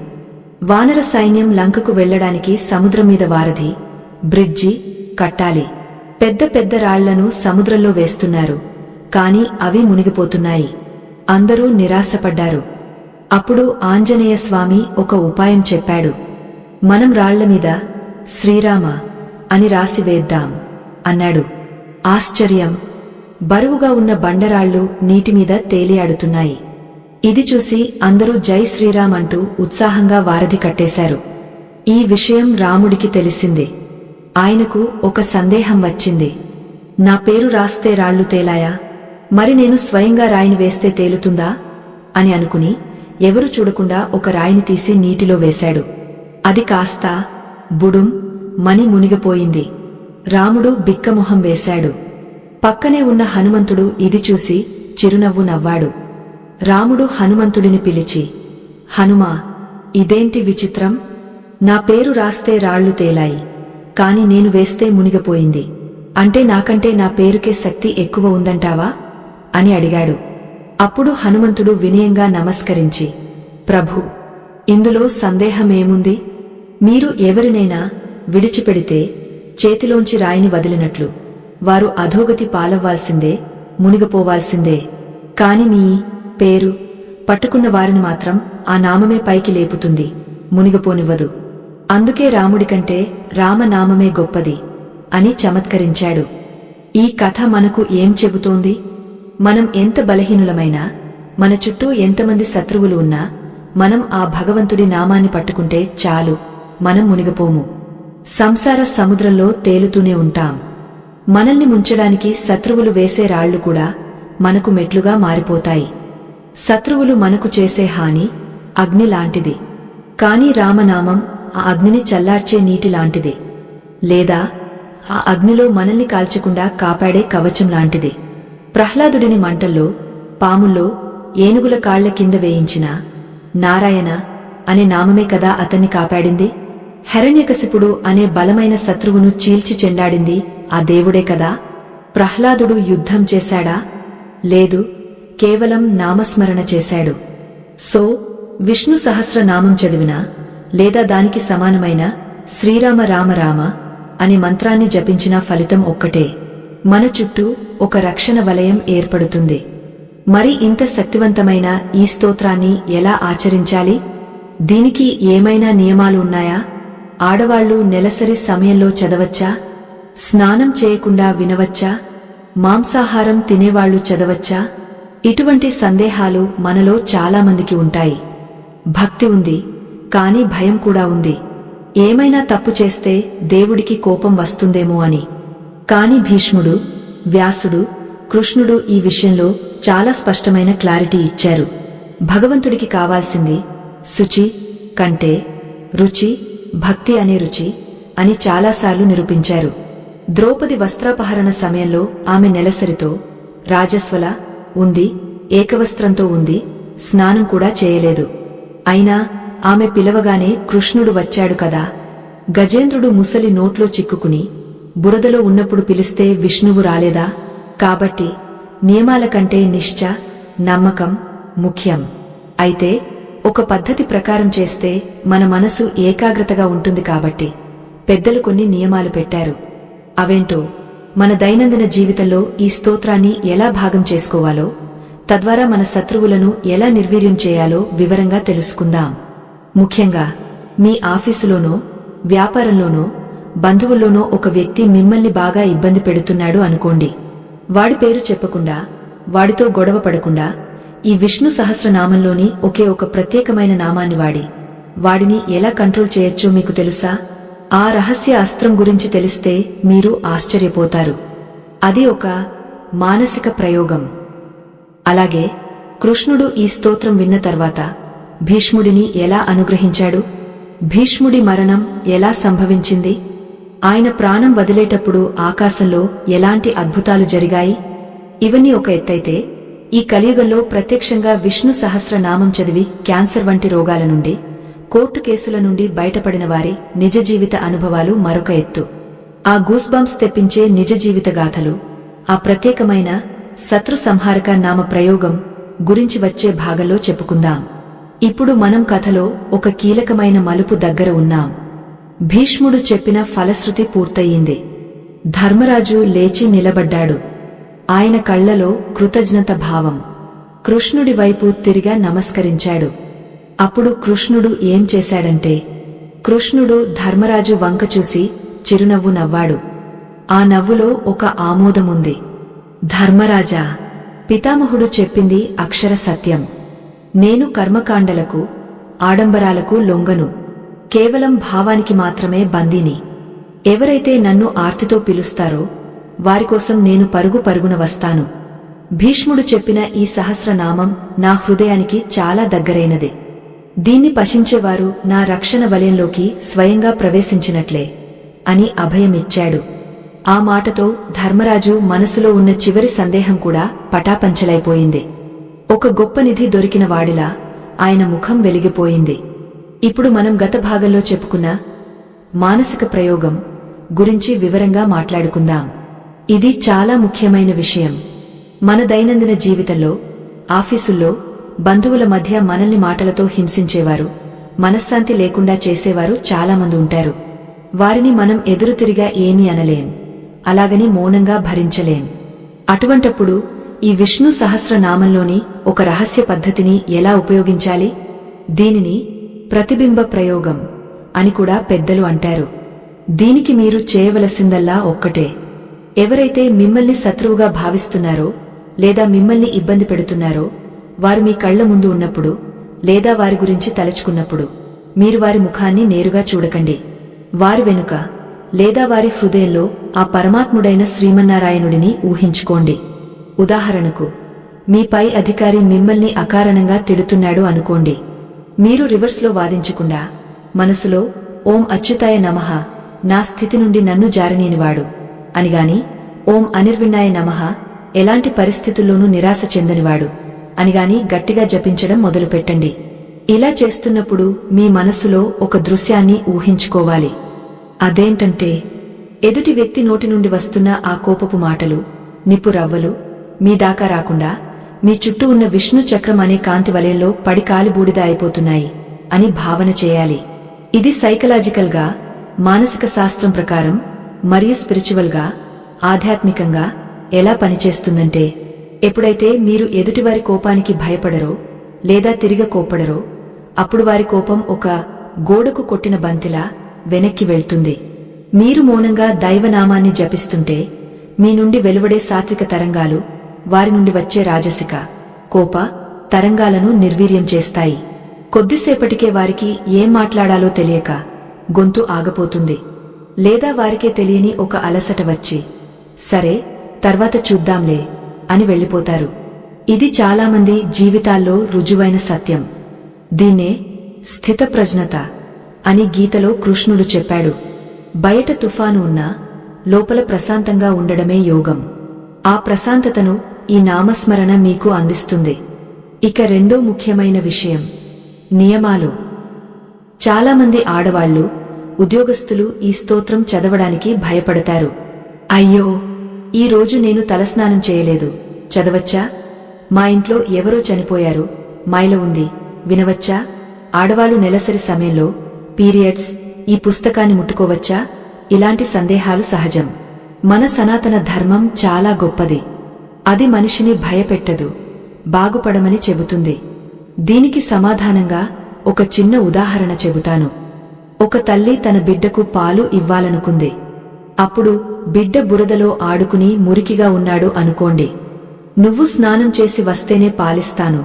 వానర సైన్యం లంకకు వెళ్లడానికి సముద్రం మీద వారధి, బ్రిడ్జి కట్టాలి. పెద్ద పెద్ద రాళ్లను సముద్రంలో వేస్తున్నారు, కాని అవి మునిగిపోతున్నాయి. అందరూ నిరాశపడ్డారు. అప్పుడు ఆంజనేయ స్వామి ఒక ఉపాయం చెప్పాడు. మనం రాళ్ల మీద శ్రీరామ అని రాసి వేద్దాం అన్నాడు. ఆశ్చర్యం! బరువుగా ఉన్న బండరాళ్లు నీటిమీద తేలియాడుతున్నాయి. ఇది చూసి అందరూ జై శ్రీరామ్ అంటూ ఉత్సాహంగా వారధి కట్టేశారు. ఈ విషయం రాముడికి తెలిసింది. ఆయనకు ఒక సందేహం వచ్చింది. నా పేరు రాస్తే రాళ్లు తేలాయా? మరి నేను స్వయంగా రాయిని వేస్తే తేలుతుందా అని అనుకుని ఎవరు చూడకుండా ఒక రాయిని తీసి నీటిలో వేశాడు. అది కాస్త బుడుం మని మునిగిపోయింది. రాముడు బిక్కమొహం వేశాడు. పక్కనే ఉన్న హనుమంతుడు ఇది చూసి చిరునవ్వు నవ్వాడు. రాముడు హనుమంతుడిని పిలిచి, హనుమా, ఇదేంటి విచిత్రం? నా పేరు రాస్తే రాళ్లు తేలాయి, కాని నేను వేస్తే మునిగిపోయింది. అంటే నాకంటే నా పేరుకే శక్తి ఎక్కువ ఉందంటావా అని అడిగాడు. అప్పుడు హనుమంతుడు వినయంగా నమస్కరించి, ప్రభూ, ఇందులో సందేహమేముంది? మీరు ఎవరినైనా విడిచిపెడితే చేతిలోంచి రాయిని వదిలినట్లు వారు అధోగతి పాలవ్వాల్సిందే, మునిగిపోవాల్సిందే. కాని మీ పేరు పట్టుకున్న వారిని మాత్రం ఆ నామమే పైకి లేపుతుంది, మునిగిపోనివ్వదు. అందుకే రాముడికంటే రామనామమే గొప్పది అని చమత్కరించాడు. ఈ కథ మనకు ఏం చెబుతోంది? మనం ఎంత బలహీనులమైనా, మన చుట్టూ ఎంతమంది శత్రువులు ఉన్నా మనం ఆ భగవంతుడి నామాన్ని పట్టుకుంటే చాలు, మనం మునిగిపోము. సంసార సముద్రంలో తేలుతూనే ఉంటాం. మనల్ని ముంచడానికి శత్రువులు వేసే రాళ్లు కూడా మనకు మెట్లుగా మారిపోతాయి. శత్రువులు మనకు చేసే హాని అగ్ని లాంటిది. కాని రామనామం ఆ అగ్నిని చల్లార్చే నీటి లాంటిది. లేదా ఆ అగ్నిలో మనల్ని కాల్చకుండా కాపాడే కవచం లాంటిది. ప్రహ్లాదుడిని మంటల్లో, పాముల్లో, ఏనుగుల కాళ్ల కింద వేయించిన నారాయణ అనే నామమే కదా అతన్ని కాపాడింది. హిరణ్యకశిపుడు అనే బలమైన శత్రువును చీల్చి చెండాడింది ఆ దేవుడే కదా. ప్రహ్లాదుడు యుద్ధం చేశాడా? లేదు, కేవలం నామస్మరణ చేశాడు. సో విష్ణు సహస్రనామం చదివినా లేదా దానికి సమానమైన శ్రీరామ రామ రామ అనే మంత్రాన్ని జపించిన ఫలితం ఒక్కటే. మన చుట్టూ ఒక రక్షణ వలయం ఏర్పడుతుంది. మరి ఇంత శక్తివంతమైన ఈ స్తోత్రాన్ని ఎలా ఆచరించాలి? దీనికి ఏమైనా నియమాలు ఉన్నాయా? ఆడవాళ్లు నెలసరి సమయంలో చదవచ్చా? స్నానం చేయకుండా వినవచ్చా? మాంసాహారం తినేవాళ్లు చదవచ్చా? ఇటువంటి సందేహాలు మనలో చాలామందికి ఉంటాయి. భక్తి ఉంది, కాని భయం కూడా ఉంది. ఏమైనా తప్పు చేస్తే దేవుడికి కోపం వస్తుందేమో అని. కాని భీష్ముడు, వ్యాసుడు, కృష్ణుడు ఈ విషయంలో చాలా స్పష్టమైన క్లారిటీ ఇచ్చారు. భగవంతుడికి కావాల్సింది శుచి కంటే రుచి, భక్తి అనే రుచి అని చాలాసార్లు నిరూపించారు. ద్రౌపది వస్త్రాపహరణ సమయంలో ఆమె నెలసరితో, రాజస్వల ఉంది, ఏకవస్త్రంతో ఉంది, స్నానం కూడా చేయలేదు. అయినా ఆమె పిలవగానే కృష్ణుడు వచ్చాడు కదా. గజేంద్రుడు ముసలి నోట్లో చిక్కుకుని బురదలో ఉన్నప్పుడు పిలిస్తే విష్ణువు రాలేదా? కాబట్టి నియమాల కంటే నిష్ఠ, నమ్మకం ముఖ్యం. అయితే ఒక పద్ధతి ప్రకారం చేస్తే మన మనసు ఏకాగ్రతగా ఉంటుంది. కాబట్టి పెద్దలు కొన్ని నియమాలు పెట్టారు. అవేంటో మన దైనందిన జీవితంలో ఈ స్తోత్రాన్ని ఎలా భాగం చేసుకోవాలో, తద్వారా మన శత్రువులను ఎలా నిర్వీర్యం చేయాలో వివరంగా తెలుసుకుందాం. ముఖ్యంగా మీ ఆఫీసులోనో, వ్యాపారంలోనో, బంధువుల్లోనో ఒక వ్యక్తి మిమ్మల్ని బాగా ఇబ్బంది పెడుతున్నాడు అనుకోండి. వాడి పేరు చెప్పకుండా, వాడితో గొడవ పడకుండా ఈ విష్ణు సహస్రనామంలోని ఒకే ఒక ప్రత్యేకమైన నామాన్ని వాడి వాడిని ఎలా కంట్రోల్ చేయొచ్చో మీకు తెలుసా? ఆ రహస్య అస్త్రం గురించి తెలిస్తే మీరు ఆశ్చర్యపోతారు. అది ఒక మానసిక ప్రయోగం. అలాగే కృష్ణుడు ఈ స్తోత్రం విన్న తర్వాత భీష్ముడిని ఎలా అనుగ్రహించాడు? భీష్ముడి మరణం ఎలా సంభవించింది? ఆయన ప్రాణం వదిలేటప్పుడు ఆకాశంలో ఎలాంటి అద్భుతాలు జరిగాయి? ఇవన్నీ ఒక ఎత్తైతే, ఈ కలియుగంలో ప్రత్యక్షంగా విష్ణు సహస్రనామం చదివి క్యాన్సర్ వంటి రోగాల నుండి, కోర్టు కేసుల నుండి బయటపడిన వారి నిజ జీవిత అనుభవాలు మరొక ఎత్తు. ఆ గూస్బంప్స్ తెప్పించే నిజ జీవిత గాథలు, ఆ ప్రత్యేకమైన శత్రు సంహారక నామ ప్రయోగం గురించి వచ్చే భాగంలో చెప్పుకుందాం. ఇప్పుడు మనం కథలో ఒక కీలకమైన మలుపు దగ్గర ఉన్నాం. భీష్ముడు చెప్పిన ఫలశ్రుతి పూర్తయింది. ధర్మరాజు లేచి నిలబడ్డాడు. ఆయన కళ్లలో కృతజ్ఞత భావం. కృష్ణుడి వైపు తిరిగా నమస్కరించాడు. అప్పుడు కృష్ణుడు ఏం చేశాడంటే, కృష్ణుడు ధర్మరాజు వంక చూసి చిరునవ్వు నవ్వాడు. ఆ నవ్వులో ఒక ఆమోదముంది. ధర్మరాజా, పితామహుడు చెప్పింది అక్షర సత్యం. నేను కర్మకాండలకు, ఆడంబరాలకు లొంగను. కేవలం భావానికి మాత్రమే బందీని. ఎవరైతే నన్ను ఆర్తితో పిలుస్తారో వారికోసం నేను పరుగు పరుగున వస్తాను. భీష్ముడు చెప్పిన ఈ సహస్రనామం నా హృదయానికి చాలా దగ్గరైనది. దీన్ని పశించేవారు నా రక్షణ వలయంలోకి స్వయంగా ప్రవేశించినట్లే అని అభయమిచ్చాడు. ఆ మాటతో ధర్మరాజు మనసులో ఉన్న చివరి సందేహం కూడా పటాపంచలైపోయింది. ఒక గొప్ప నిధి దొరికిన వాడిలా ఆయన ముఖం వెలిగిపోయింది. ఇప్పుడు మనం గత భాగంలో చెప్పుకున్న మానసిక ప్రయోగం గురించి వివరంగా మాట్లాడుకుందాం. ఇది చాలా ముఖ్యమైన విషయం. మన దైనందిన జీవితంలో, ఆఫీసుల్లో, బంధువుల మధ్య మనల్ని మాటలతో హింసించేవారు, మనశ్శాంతి లేకుండా చేసేవారు చాలామంది ఉంటారు. వారిని మనం ఎదురుతిరిగా ఏమీ అనలేం, అలాగని మౌనంగా భరించలేం. అటువంటప్పుడు ఈ విష్ణు సహస్రనామంలోని ఒక రహస్య పద్ధతిని ఎలా ఉపయోగించాలి? దీనిని ప్రతిబింబ ప్రయోగం అని కూడా పెద్దలు అంటారు. దీనికి మీరు చేయవలసిందల్లా ఒక్కటే. ఎవరైతే మిమ్మల్ని శత్రువుగా భావిస్తున్నారో లేదా మిమ్మల్ని ఇబ్బంది పెడుతున్నారో వారు మీ కళ్ల ముందు ఉన్నప్పుడు లేదా వారి గురించి తలచుకున్నప్పుడు మీరు వారి ముఖాన్ని నేరుగా చూడకండి. వారి వెనుక లేదా వారి హృదయంలో ఆ పరమాత్ముడైన శ్రీమన్నారాయణుడిని ఊహించుకోండి. ఉదాహరణకు, మీ పై అధికారి మిమ్మల్ని అకారణంగా తిడుతున్నాడు అనుకోండి. మీరు రివర్స్లో వాదించకుండా మనసులో ఓం అచ్యుతాయ నమః, నా స్థితి నుండి నన్ను జారనీనివాడు అనిగాని, ఓం అనిర్విణ్ణాయ నమః, ఎలాంటి పరిస్థితుల్లోనూ నిరాశ చెందనివాడు అనిగాని గట్టిగా జపించడం మొదలుపెట్టండి. ఇలా చేస్తున్నప్పుడు మీ మనసులో ఒక దృశ్యాన్ని ఊహించుకోవాలి. అదేంటంటే, ఎదుటి వ్యక్తి నోటి నుండి వస్తున్న ఆ కోపపు మాటలు, నిప్పు రవ్వలు మీ దాకా రాకుండా మీ చుట్టూ ఉన్న విష్ణు చక్రం అనే కాంతి వలయంలో పడి కాలిబూడిద అయిపోతున్నాయి అని భావన చేయాలి. ఇది సైకలాజికల్ గా, మానసిక శాస్త్రం ప్రకారం మరియు స్పిరిచువల్ గా, ఆధ్యాత్మికంగా ఎలా పనిచేస్తుందంటే, ఎప్పుడైతే మీరు ఎదుటివారి కోపానికి భయపడరో లేదా తిరిగి కోప్పడరో అప్పుడు వారి కోపం ఒక గోడకు కొట్టిన బంతిలా వెనక్కి వెళ్తుంది. మీరు మౌనంగా దైవనామాన్ని జపిస్తుంటే మీ నుండి వెలువడే సాత్విక తరంగాలు వారి నుండి వచ్చే రాజసిక, కోప తరంగాలను నిర్వీర్యం చేస్తాయి. కొద్దిసేపటికే వారికి ఏం మాట్లాడాలో తెలియక గొంతు ఆగపోతుంది. లేదా వారికే తెలియని ఒక అలసట వచ్చి, సరే తర్వాత చూద్దాంలే అని వెళ్ళిపోతారు. ఇది చాలామంది జీవితాల్లో రుజువైన సత్యం. దీన్నే స్థితప్రజ్ఞత అని గీతలో కృష్ణుడు చెప్పాడు. బయట తుఫాను ఉన్నా లోపల ప్రశాంతంగా ఉండడమే యోగం. ఆ ప్రశాంతతను ఈ నామస్మరణ మీకు అందిస్తుంది. ఇక రెండో ముఖ్యమైన విషయం, నియమాలు. చాలామంది ఆడవాళ్లు, ఉద్యోగస్తులు ఈ స్తోత్రం చదవడానికి భయపడతారు. అయ్యో, ఈ రోజు నేను తలస్నానం చేయలేదు, చదవచ్చా? మా ఇంట్లో ఎవరో చనిపోయారు, మైల ఉంది, వినవచ్చా? ఆడవాళ్లు నెలసరి సమయంలో, పీరియడ్స్, ఈ పుస్తకాన్ని ముట్టుకోవచ్చా? ఇలాంటి సందేహాలు సహజం. మన సనాతన ధర్మం చాలా గొప్పది. అది మనిషిని భయపెట్టదు, బాగుపడమని చెబుతుంది. దీనికి సమాధానంగా ఒక చిన్న ఉదాహరణ చెబుతాను. ఒక తల్లి తన బిడ్డకు పాలు ఇవ్వాలనుకుంది. అప్పుడు బిడ్డ బురదలో ఆడుకుని మురికిగా ఉన్నాడు అనుకోండి. నువ్వు స్నానం చేసి వస్తేనే పాలిస్తాను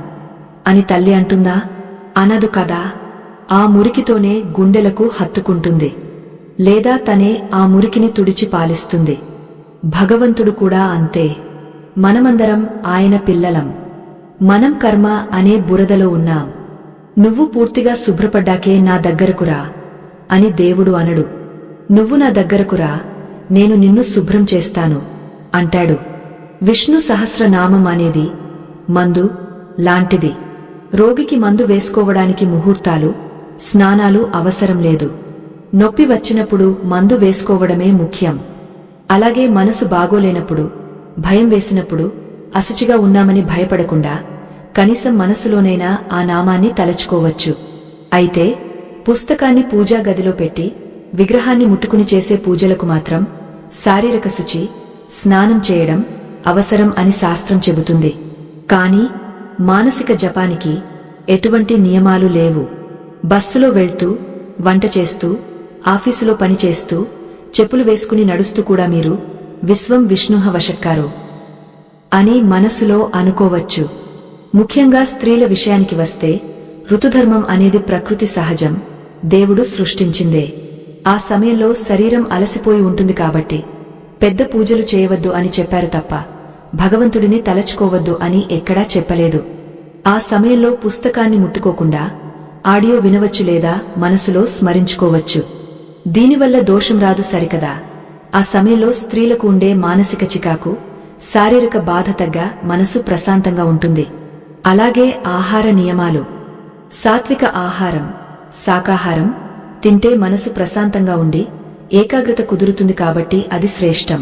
అని తల్లి అంటుందా? అనదు కదా. ఆ మురికితోనే గుండెలకు హత్తుకుంటుంది. లేదా తనే ఆ మురికిని తుడిచి పాలిస్తుంది. భగవంతుడు కూడా అంతే. మనమందరం ఆయన పిల్లలం. మనం కర్మ అనే బురదలో ఉన్నాం. నువ్వు పూర్తిగా శుభ్రపడ్డాకే నా దగ్గరకురా అని దేవుడు అనడు. నువ్వు నా దగ్గరకురా, నేను నిన్ను శుభ్రం చేస్తాను అంటాడు. విష్ణు సహస్రనామం అనేది మందు లాంటిది. రోగికి మందు వేసుకోవడానికి ముహూర్తాలు, స్నానాలు అవసరం లేదు. నొప్పి వచ్చినప్పుడు మందు వేసుకోవడమే ముఖ్యం. అలాగే మనసు బాగోలేనప్పుడు, భయం వేసినప్పుడు, అశుచిగా ఉన్నామని భయపడకుండా కనీసం మనసులోనైనా ఆ నామాన్ని తలచుకోవచ్చు. అయితే పుస్తకాన్ని పూజా గదిలో పెట్టి విగ్రహాన్ని ముట్టుకుని చేసే పూజలకు మాత్రం శారీరక శుచి, స్నానం చేయడం అవసరం అని శాస్త్రం చెబుతుంది. కాని మానసిక జపానికి ఎటువంటి నియమాలు లేవు. బస్సులో వెళ్తూ, వంట చేస్తూ, ఆఫీసులో పనిచేస్తూ, చెప్పులు వేసుకుని నడుస్తూ కూడా మీరు విశ్వం విష్ణుః వశక్కారో అని మనసులో అనుకోవచ్చు. ముఖ్యంగా స్త్రీల విషయానికి వస్తే ఋతుధర్మం అనేది ప్రకృతి సహజం, దేవుడు సృష్టించిందే. ఆ సమయంలో శరీరం అలసిపోయి ఉంటుంది కాబట్టి పెద్ద పూజలు చేయవద్దు అని చెప్పారు తప్ప భగవంతుడిని తలచుకోవద్దు అని ఎక్కడా చెప్పలేదు. ఆ సమయంలో పుస్తకాన్ని ముట్టుకోకుండా ఆడియో వినవచ్చు లేదా మనసులో స్మరించుకోవచ్చు. దీనివల్ల దోషం రాదు సరికదా. ఆ సమయంలో స్త్రీలకు ఉండే మానసిక చికాకు, శారీరక బాధ తగ్గ మనసు ప్రశాంతంగా ఉంటుంది. అలాగే ఆహార నియమాలు. సాత్విక ఆహారం, శాకాహారం తింటే మనసు ప్రశాంతంగా ఉండి ఏకాగ్రత కుదురుతుంది కాబట్టి అది శ్రేష్టం.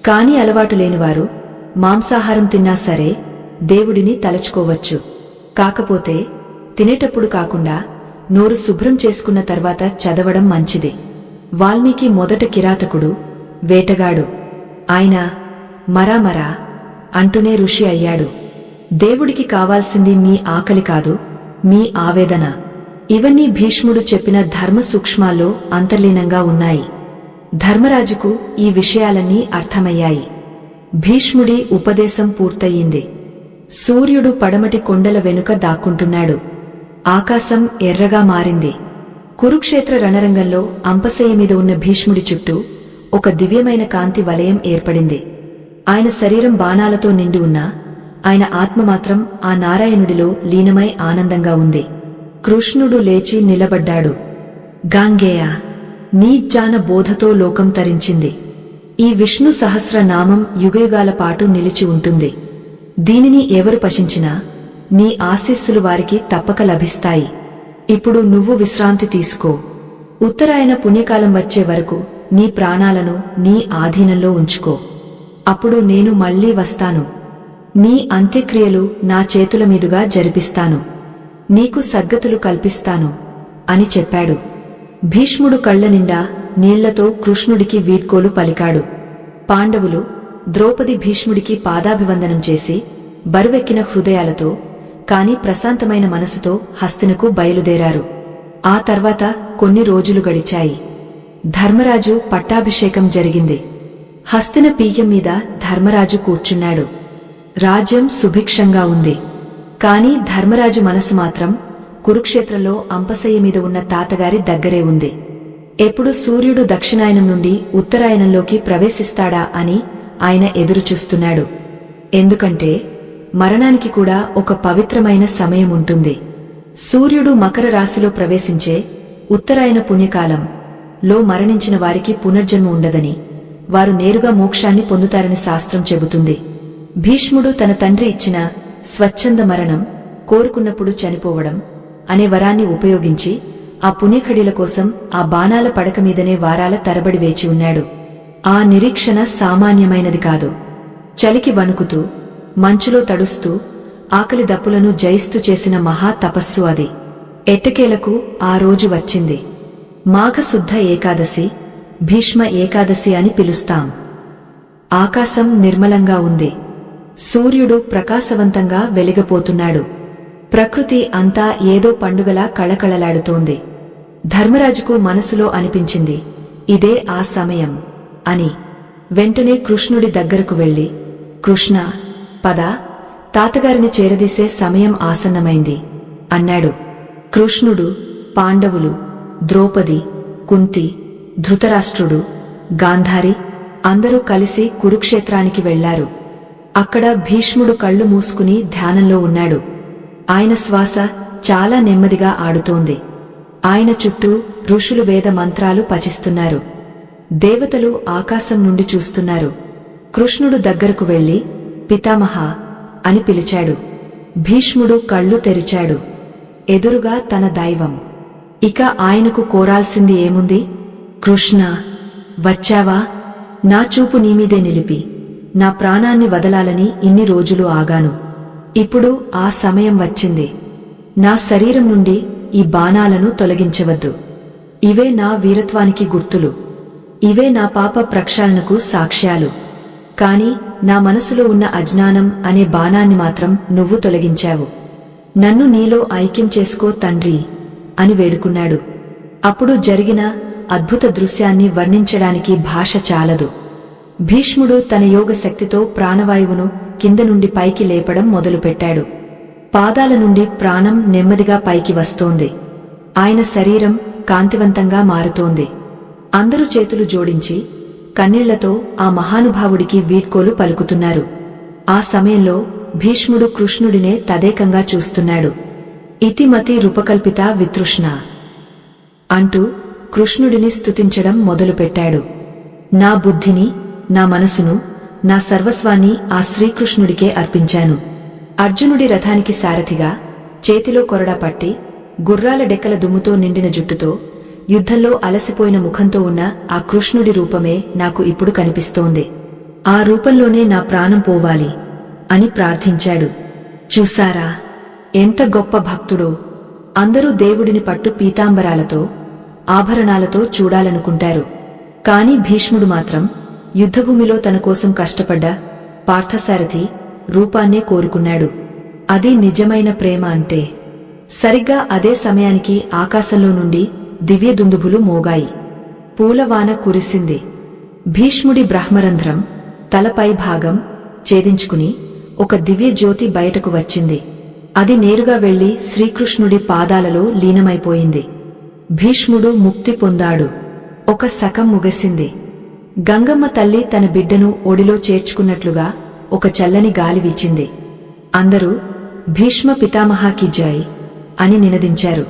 కాని అలవాటు లేనివారు మాంసాహారం తిన్నా సరే దేవుడిని తలచుకోవచ్చు. కాకపోతే తినేటప్పుడు కాకుండా నోరు శుభ్రం చేసుకున్న తర్వాత చదవడం మంచిది. వాల్మీకి మొదట కిరాతకుడు, వేటగాడు. ఆయన మరామరా అంటూనే ఋషి అయ్యాడు. దేవుడికి కావాల్సింది మీ ఆకలి కాదు, మీ ఆవేదన. ఇవన్నీ భీష్ముడు చెప్పిన ధర్మ సూక్ష్మాల్లో అంతర్లీనంగా ఉన్నాయి. ధర్మరాజుకు ఈ విషయాలన్నీ అర్థమయ్యాయి. భీష్ముడి ఉపదేశం పూర్తయింది. సూర్యుడు పడమటి కొండల వెనుక దాక్కుంటున్నాడు. ఆకాశం ఎర్రగా మారింది. కురుక్షేత్ర రణరంగంలో అంపశయ్య మీద ఉన్న భీష్ముడి చుట్టూ ఒక దివ్యమైన కాంతి వలయం ఏర్పడింది. ఆయన శరీరం బాణాలతో నిండి ఉన్నా ఆయన ఆత్మ మాత్రం ఆ నారాయణుడిలో లీనమై ఆనందంగా ఉంది. కృష్ణుడు లేచి నిలబడ్డాడు. గాంగేయ, నీ జ్ఞాన బోధతో లోకం తరించింది. ఈ విష్ణు సహస్రనామం యుగయుగాల పాటు నిలిచి ఉంటుంది. దీనిని ఎవరు పఠించినా నీ ఆశీస్సులు వారికి తప్పక లభిస్తాయి. ఇప్పుడు నువ్వు విశ్రాంతి తీసుకో. ఉత్తరాయణ పుణ్యకాలం వచ్చే వరకు నీ ప్రాణాలను నీ ఆధీనంలో ఉంచుకో. అప్పుడు నేను మళ్లీ వస్తాను. నీ అంత్యక్రియలు నా చేతుల మీదుగా జరిపిస్తాను. నీకు సద్గతులు కల్పిస్తాను అని చెప్పాడు. భీష్ముడు కళ్ల నిండా నీళ్లతో కృష్ణుడికి వీడ్కోలు పలికాడు. పాండవులు, ద్రౌపది భీష్ముడికి పాదాభివందనం చేసి బరువెక్కిన హృదయాలతో కాని ప్రశాంతమైన మనసుతో హస్తినకు బయలుదేరారు. ఆ తర్వాత కొన్ని రోజులు గడిచాయి. ధర్మరాజు పట్టాభిషేకం జరిగింది. హస్తిన పీఠం మీద ధర్మరాజు కూర్చున్నాడు. రాజ్యం సుభిక్షంగా ఉంది. కాని ధర్మరాజు మనసు మాత్రం కురుక్షేత్రంలో అంపశయ్య మీద ఉన్న తాతగారి దగ్గరే ఉంది. ఎప్పుడు సూర్యుడు దక్షిణాయనం నుండి ఉత్తరాయణంలోకి ప్రవేశిస్తాడా అని ఆయన ఎదురుచూస్తున్నాడు. ఎందుకంటే మరణానికి కూడా ఒక పవిత్రమైన సమయం ఉంటుంది. సూర్యుడు మకర రాశిలో ప్రవేశించే ఉత్తరాయణ పుణ్యకాలం లో మరణించిన వారికి పునర్జన్మ ఉండదని, వారు నేరుగా మోక్షాన్ని పొందుతారని శాస్త్రం చెబుతుంది. భీష్ముడు తన తండ్రి ఇచ్చిన స్వచ్ఛంద మరణం, కోరుకున్నప్పుడు చనిపోవడం అనే వరాన్ని ఉపయోగించి ఆ పుణ్యఖడీల కోసం ఆ బాణాల పడక మీదనే వారాల తరబడి వేచి ఉన్నాడు. ఆ నిరీక్షణ సామాన్యమైనది కాదు. చలికి వణుకుతూ, మంచులో తడుస్తూ, ఆకలి దప్పులను జయిస్తూ చేసిన మహా తపస్సు అది. ఎట్టకేలకు ఆ రోజు వచ్చింది. మాఘశుద్ధ ఏకాదశి, భీష్మ ఏకాదశి అని పిలుస్తాం. ఆకాశం నిర్మలంగా ఉంది. సూర్యుడు ప్రకాశవంతంగా వెలిగపోతున్నాడు. ప్రకృతి అంతా ఏదో పండుగలా కళకళలాడుతోంది. ధర్మరాజుకు మనసులో అనిపించింది, ఇదే ఆ సమయం అని. వెంటనే కృష్ణుడి దగ్గరకు వెళ్లి, కృష్ణ, పద, తాతగారిని చేరదీసే సమయం ఆసన్నమైంది అన్నాడు. కృష్ణుడు, పాండవులు, ద్రౌపది, కుంతి, ధృతరాష్ట్రుడు, గాంధారి అందరూ కలిసి కురుక్షేత్రానికి వెళ్లారు. అక్కడ భీష్ముడు కళ్ళు మూసుకుని ధ్యానంలో ఉన్నాడు. ఆయన శ్వాస చాలా నెమ్మదిగా ఆడుతోంది. ఆయన చుట్టూ ఋషులు వేద మంత్రాలు పఠిస్తున్నారు. దేవతలు ఆకాశం నుండి చూస్తున్నారు. కృష్ణుడు దగ్గరకు వెళ్లి, పితామహ అని పిలిచాడు. భీష్ముడు కళ్ళు తెరిచాడు. ఎదురుగా తన దైవం. ఇక ఆయనకు కోరాల్సింది ఏముంది? కృష్ణ, వచ్చావా? నా చూపు నీమీదే నిలిపి నా ప్రాణాన్ని వదలాలని ఇన్ని రోజులు ఆగాను. ఇప్పుడు ఆ సమయం వచ్చింది. నా శరీరం నుండి ఈ బాణాలను తొలగించవద్దు. ఇవే నా వీరత్వానికి గుర్తులు. ఇవే నా పాప ప్రక్షాళనకు సాక్ష్యాలు. కాని నా మనసులో ఉన్న అజ్ఞానం అనే బాణాన్ని మాత్రం నువ్వు తొలగించావు. నన్ను నీలో ఐక్యం చేసుకో తండ్రి అని వేడుకున్నాడు. అప్పుడు జరిగిన అద్భుత దృశ్యాన్ని వర్ణించడానికి భాష చాలదు. భీష్ముడు తన యోగ శక్తితో ప్రాణవాయువును కింద నుండి పైకి లేపడం మొదలుపెట్టాడు. పాదాల నుండి ప్రాణం నెమ్మదిగా పైకి వస్తోంది. ఆయన శరీరం కాంతివంతంగా మారుతోంది. అందరూ చేతులు జోడించి కన్నీళ్లతో ఆ మహానుభావుడికి వీడ్కోలు పలుకుతున్నారు. ఆ సమయంలో భీష్ముడు కృష్ణుడినే తదేకంగా చూస్తున్నాడు. ఇతిమతి రూపకల్పిత వితృష్ణ అంటూ కృష్ణుడిని స్తుతించడం మొదలుపెట్టాడు. నా బుద్ధిని, నా మనసును, నా సర్వస్వాన్ని ఆ శ్రీకృష్ణుడికే అర్పించాను. అర్జునుడి రథానికి సారథిగా, చేతిలో కొరడా పట్టి, గుర్రాల డెక్కల దుమ్ముతో నిండిన జుట్టుతో, యుద్ధంలో అలసిపోయిన ముఖంతో ఉన్న ఆ కృష్ణుడి రూపమే నాకు ఇప్పుడు కనిపిస్తోంది. ఆ రూపంలోనే నా ప్రాణం పోవాలి అని ప్రార్థించాడు. చూసారా, ఎంత గొప్ప భక్తుడో! అందరూ దేవుడిని పట్టు పీతాంబరాలతో, ఆభరణాలతో చూడాలనుకుంటారు. కాని భీష్ముడు మాత్రం యుద్ధభూమిలో తన కోసం కష్టపడ్డ పార్థసారథి రూపాన్నే కోరుకున్నాడు. అది నిజమైన ప్రేమ అంటే. సరిగ్గా అదే సమయానికి ఆకాశంలో నుండి దివ్య దుందుభులు మోగాయి. పూలవాన కురిసింది. భీష్ముడి బ్రహ్మరంధ్రం తలపై భాగం ఛేదించుకుని ఒక దివ్య జ్యోతి బయటకు వచ్చింది. అది నేరుగా వెళ్లి శ్రీకృష్ణుడి పాదాలలో లీనమైపోయింది. భీష్ముడు ముక్తి పొందాడు. ఒక శకం ముగిసింది. గంగమ్మ తల్లి తన బిడ్డను ఒడిలో చేర్చుకున్నట్లుగా ఒక చల్లని గాలి వీచింది. అందరూ భీష్మ పితామహాకి జై అని నినదించారు.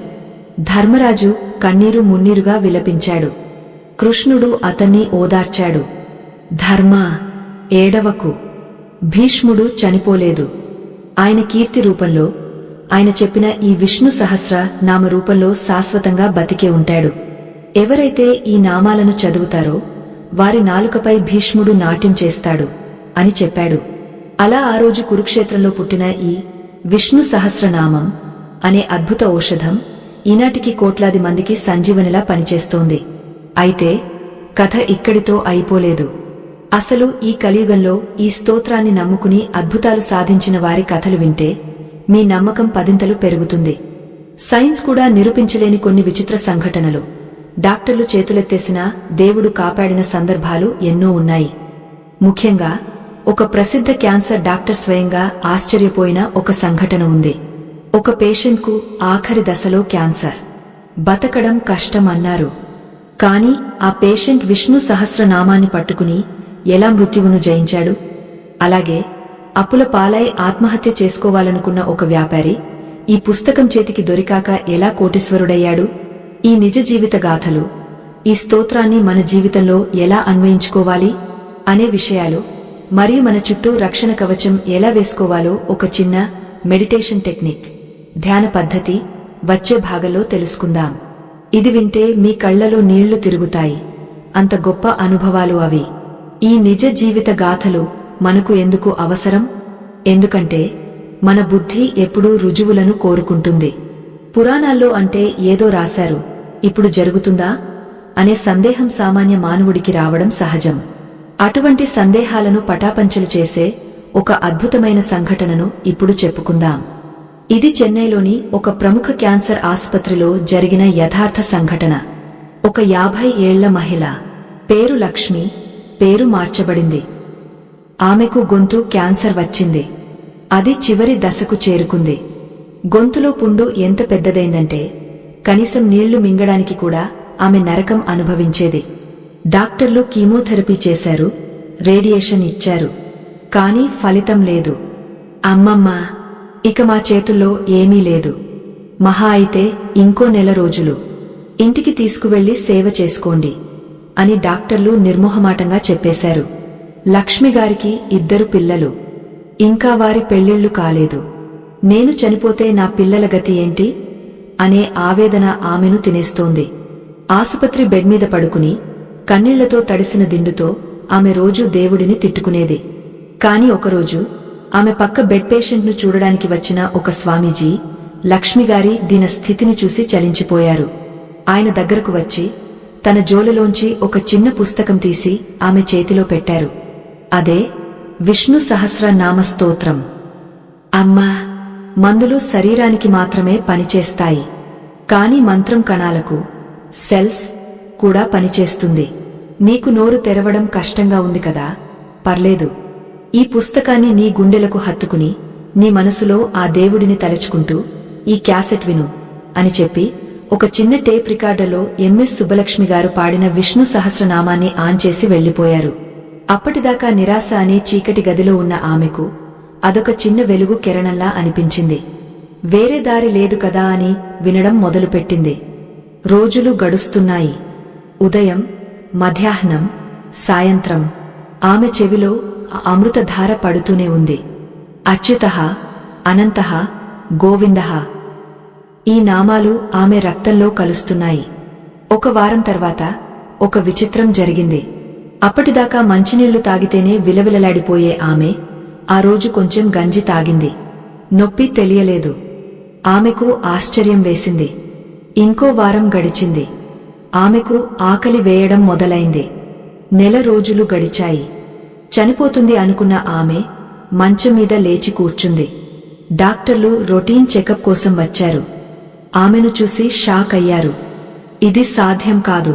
ధర్మరాజు కన్నీరు మున్నీరుగా విలపించాడు. కృష్ణుడు అతన్ని ఓదార్చాడు. ధర్మా, ఏడవకు. భీష్ముడు చనిపోలేదు. ఆయన కీర్తి రూపంలో, ఆయన చెప్పిన ఈ విష్ణు సహస్ర నామ రూపంలో శాశ్వతంగా బతికే ఉంటాడు. ఎవరైతే ఈ నామాలను చదువుతారో వారి నాలుకపై భీష్ముడు నాట్యం చేస్తాడు అని చెప్పాడు. అలా ఆ రోజు కురుక్షేత్రంలో పుట్టిన ఈ విష్ణు సహస్రనామం అనే అద్భుత ఔషధం ఈనాటికి కోట్లాది మందికి సంజీవనిలా పనిచేస్తోంది. అయితే కథ ఇక్కడితో అయిపోలేదు. అసలు ఈ కలియుగంలో ఈ స్తోత్రాన్ని నమ్ముకుని అద్భుతాలు సాధించిన వారి కథలు వింటే మీ నమ్మకం పదింతలు పెరుగుతుంది. సైన్స్ కూడా నిరూపించలేని కొన్ని విచిత్ర సంఘటనలు, డాక్టర్లు చేతులెత్తేసినా దేవుడు కాపాడిన సందర్భాలు ఎన్నో ఉన్నాయి. ముఖ్యంగా ఒక ప్రసిద్ధ క్యాన్సర్ డాక్టర్ స్వయంగా ఆశ్చర్యపోయిన ఒక సంఘటన ఉంది. ఒక పేషెంట్కు ఆఖరి దశలో క్యాన్సర్, బతకడం కష్టం అన్నారు. కాని ఆ పేషెంట్ విష్ణు సహస్రనామాన్ని పట్టుకుని ఎలా మృత్యువును జయించాడు? అలాగే అప్పుల పాలై ఆత్మహత్య చేసుకోవాలనుకున్న ఒక వ్యాపారి ఈ పుస్తకం చేతికి దొరికాక ఎలా కోటీశ్వరుడయ్యాడు? ఈ నిజ జీవిత గాథలు, ఈ స్తోత్రాన్ని మన జీవితంలో ఎలా అన్వయించుకోవాలి అనే విషయాలు, మరియు మన చుట్టూ రక్షణ కవచం ఎలా వేసుకోవాలో ఒక చిన్న మెడిటేషన్ టెక్నిక్, ధ్యాన పద్ధతి వచ్చే భాగంలో తెలుసుకుందాం. ఇది వింటే మీ కళ్లలో నీళ్లు తిరుగుతాయి. అంత గొప్ప అనుభవాలు అవి. ఈ నిజ జీవిత గాథలు మనకు ఎందుకు అవసరం? ఎందుకంటే మన బుద్ధి ఎప్పుడూ రుజువులను కోరుకుంటుంది. పురాణాల్లో అంటే ఏదో రాశారు, ఇప్పుడు జరుగుతుందా అనే సందేహం సామాన్య మానవుడికి రావడం సహజం. అటువంటి సందేహాలను పటాపంచలు చేసే ఒక అద్భుతమైన సంఘటనను ఇప్పుడు చెప్పుకుందాం. ఇది చెన్నైలోని ఒక ప్రముఖ క్యాన్సర్ ఆసుపత్రిలో జరిగిన యథార్థ సంఘటన. ఒక 50 ఏళ్ల మహిళ, పేరు లక్ష్మి, పేరు మార్చబడింది. ఆమెకు గొంతు క్యాన్సర్ వచ్చింది. అది చివరి దశకు చేరుకుంది. గొంతులో పుండు ఎంత పెద్దదైందంటే కనీసం నీళ్లు మింగడానికి కూడా ఆమె నరకం అనుభవించేది. డాక్టర్లు కీమోథెరపీ చేశారు, రేడియేషన్ ఇచ్చారు. కాని ఫలితం లేదు. అమ్మమ్మ, ఇక మా చేతుల్లో ఏమీ లేదు. మహా అయితే ఇంకో నెల రోజులు. ఇంటికి తీసుకువెళ్లి సేవ చేసుకోండి అని డాక్టర్లు నిర్మోహమాటంగా చెప్పేశారు. లక్ష్మిగారికి 2 పిల్లలు. ఇంకా వారి పెళ్లిళ్లు కాలేదు. నేను చనిపోతే నా పిల్లల గతి ఏంటి అనే ఆవేదన ఆమెను తినేస్తోంది. ఆసుపత్రి బెడ్ మీద పడుకుని కన్నీళ్లతో తడిసిన దిండుతో ఆమె రోజూ దేవుడిని తిట్టుకునేది. కాని ఒకరోజు ఆమె పక్క బెడ్ పేషెంట్ను చూడడానికి వచ్చిన ఒక స్వామీజీ లక్ష్మిగారి దీన స్థితిని చూసి చలించిపోయారు. ఆయన దగ్గరకు వచ్చి తన జోలలోంచి ఒక చిన్న పుస్తకం తీసి ఆమె చేతిలో పెట్టారు. అదే విష్ణు సహస్ర నామ స్తోత్రం. అమ్మా, మందులు శరీరానికి మాత్రమే పనిచేస్తాయి. కాని మంత్రం కణాలకు, సెల్స్ కూడా పనిచేస్తుంది. నీకు నోరు తెరవడం కష్టంగా ఉంది కదా, పర్లేదు. ఈ పుస్తకాన్ని నీ గుండెలకు హత్తుకుని నీ మనసులో ఆ దేవుడిని తలుచుకుంటూ ఈ క్యాసెట్ విను అని చెప్పి ఒక చిన్న టేప్ రికార్డర్లో ఎంఎస్ సుబ్బలక్ష్మి గారు పాడిన విష్ణు సహస్రనామాన్ని ఆన్ చేసి వెళ్లిపోయారు. అప్పటిదాకా నిరాశ అనే చీకటి గదిలో ఉన్న ఆమెకు అదొక చిన్న వెలుగు కిరణంలా అనిపించింది. వేరే దారి లేదు కదా అని వినడం మొదలుపెట్టింది. రోజులు గడుస్తున్నాయి. ఉదయం, మధ్యాహ్నం, సాయంత్రం ఆమె చెవిలో ఆ అమృతధార పడుతూనే ఉంది. అచ్యుతః, అనంతః, గోవిందః. ఈ నామాలు ఆమె రక్తంలో కలుస్తున్నాయి. ఒక వారం తర్వాత ఒక విచిత్రం జరిగింది. అప్పటిదాకా మంచినీళ్లు తాగితేనే విలవిలలాడిపోయే ఆమె ఆ రోజు కొంచెం గంజి తాగింది. నొప్పి తెలియలేదు. ఆమెకు ఆశ్చర్యం వేసింది. ఇంకో వారం గడిచింది. ఆమెకు ఆకలి వేయడం మొదలైంది. నెల రోజులు గడిచాయి. చనిపోతుంది అనుకున్న ఆమె మంచం మీద లేచి కూర్చుంది. డాక్టర్లు రొటీన్ చెకప్ కోసం వచ్చారు. ఆమెను చూసి షాక్ అయ్యారు. ఇది సాధ్యం కాదు,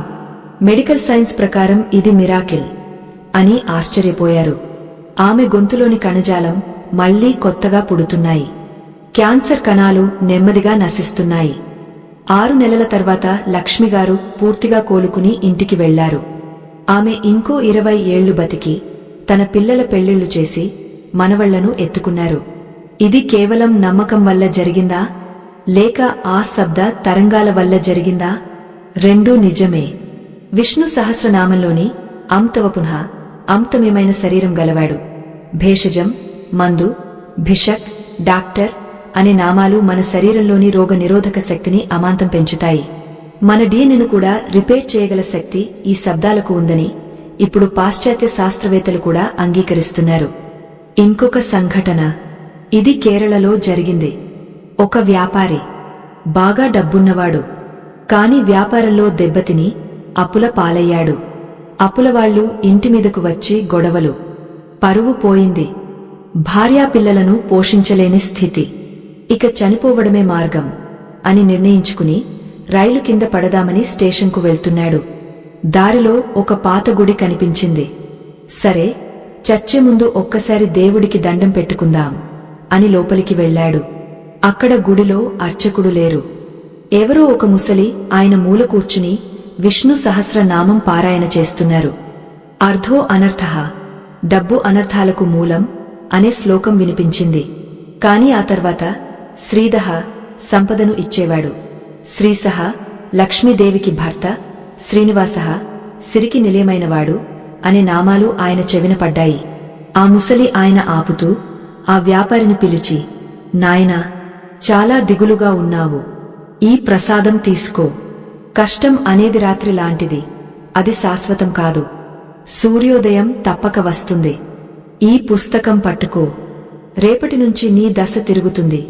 మెడికల్ సైన్స్ ప్రకారం ఇది మిరాకిల్ అని ఆశ్చర్యపోయారు. ఆమె గొంతులోని కణజాలం మళ్లీ కొత్తగా పుడుతున్నాయి. క్యాన్సర్ కణాలు నెమ్మదిగా నశిస్తున్నాయి. 6 నెలల తర్వాత లక్ష్మిగారు పూర్తిగా కోలుకుని ఇంటికి వెళ్లారు. ఆమె ఇంకో 20 ఏళ్లు బతికి తన పిల్లల పెళ్లిళ్లు చేసి మనవళ్లను ఎత్తుకున్నారు. ఇది కేవలం నమ్మకం వల్ల జరిగిందా, లేక ఆ శబ్ద తరంగాల వల్ల జరిగిందా? రెండూ నిజమే. విష్ణు సహస్రనామంలోని అం తవ పునః, అంతమేమైన శరీరం గలవాడు, భేషజం, మందు, భిషక్, డాక్టర్ అనే నామాలు మన శరీరంలోని రోగ నిరోధక శక్తిని అమాంతం పెంచుతాయి. మన డిఎన్ఏను కూడా రిపేర్ చేయగల శక్తి ఈ శబ్దాలకు ఉందని ఇప్పుడు పాశ్చాత్య శాస్త్రవేత్తలు కూడా అంగీకరిస్తున్నారు. ఇంకొక సంఘటన. ఇది కేరళలో జరిగింది. ఒక వ్యాపారి, బాగా డబ్బున్నవాడు, కాని వ్యాపారంలో దెబ్బతిని అప్పుల పాలయ్యాడు. అప్పులవాళ్లు ఇంటిమీదకు వచ్చి గొడవలు. పరువు పోయింది. భార్యాపిల్లలను పోషించలేని స్థితి. ఇక చనిపోవడమే మార్గం అని నిర్ణయించుకుని రైలు కింద పడదామని స్టేషన్కు వెళ్తున్నాడు. దారిలో ఒక పాత గుడి కనిపించింది. సరే, చచ్చే ముందు ఒక్కసారి దేవుడికి దండం పెట్టుకుందాం అని లోపలికి వెళ్లాడు. అక్కడ గుడిలో అర్చకుడు లేరు. ఎవరో ఒక ముసలి ఆయన మూల కూర్చుని విష్ణు సహస్రనామం పారాయణ చేస్తున్నారు. అర్ధో అనర్థః, డబ్బు అనర్థాలకు మూలం అనే శ్లోకం వినిపించింది. కాని ఆ తర్వాత శ్రీధః, సంపదను ఇచ్చేవాడు, శ్రీసః, లక్ష్మీదేవికి భర్త, శ్రీనివాసః, సిరికి నిలయమైనవాడు అనే నామాలు ఆయన చెవిన పడ్డాయి. ఆ ముసలి ఆయన ఆపుతూ ఆ వ్యాపారిని పిలిచి, నాయనా, చాలా దిగులుగా ఉన్నావు, ఈ ప్రసాదం తీసుకో. కష్టం అనేది రాత్రి లాంటిది, అది శాశ్వతం కాదు. సూర్యోదయం తప్పక వస్తుంది. ఈ పుస్తకం పట్టుకో, రేపటి నుంచి నీ దశ తిరుగుతుంది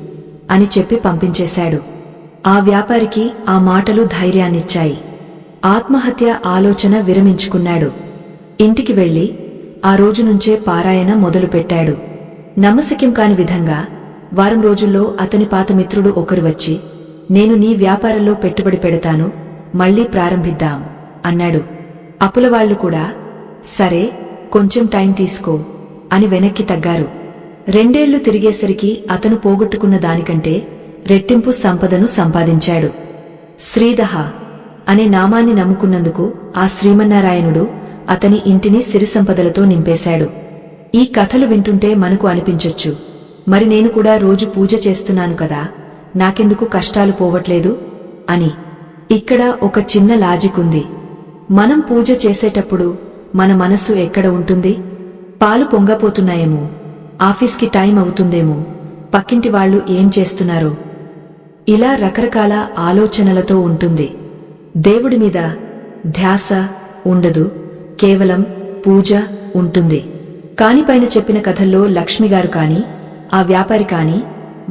అని చెప్పి పంపించేశాడు. ఆ వ్యాపారికి ఆ మాటలు ధైర్యాన్నిచ్చాయి. ఆత్మహత్య ఆలోచన విరమించుకున్నాడు. ఇంటికి వెళ్లి ఆ రోజు నుంచే పారాయణ మొదలుపెట్టాడు. నమ్మశక్యం కాని విధంగా వారం రోజుల్లో అతని పాత మిత్రుడు ఒకరు వచ్చి, నేను నీ వ్యాపారంలో పెట్టుబడి పెడతాను, మళ్లీ ప్రారంభిద్దాం అన్నాడు. అప్పులవాళ్లు కూడా సరే, కొంచెం టైం తీసుకో అని వెనక్కి తగ్గారు. 2 ఏళ్లు తిరిగేసరికి అతను పోగొట్టుకున్న దానికంటే రెట్టింపు సంపదను సంపాదించాడు. శ్రీధః అనే నామాన్ని నమ్ముకున్నందుకు ఆ శ్రీమన్నారాయణుడు అతని ఇంటిని సిరి సంపదలతో నింపేశాడు. ఈ కథలు వింటుంటే మనకు అనిపించొచ్చు, మరి నేను కూడా రోజు పూజ చేస్తున్నాను కదా, నాకెందుకు కష్టాలు పోవట్లేదు అని. ఇక్కడ ఒక చిన్న లాజిక్ ఉంది. మనం పూజ చేసేటప్పుడు మన మనస్సు ఎక్కడ ఉంటుంది? పాలు పొంగపోతున్నాయేమో, ఆఫీస్కి టైం అవుతుందేమో, పక్కింటి వాళ్లు ఏం చేస్తున్నారో, ఇలా రకరకాల ఆలోచనలతో ఉంటుంది. దేవుడి మీద ధ్యాస ఉండదు, కేవలం పూజ ఉంటుంది. కాని పైన చెప్పిన కథల్లో లక్ష్మిగారు కాని ఆ వ్యాపారి కాని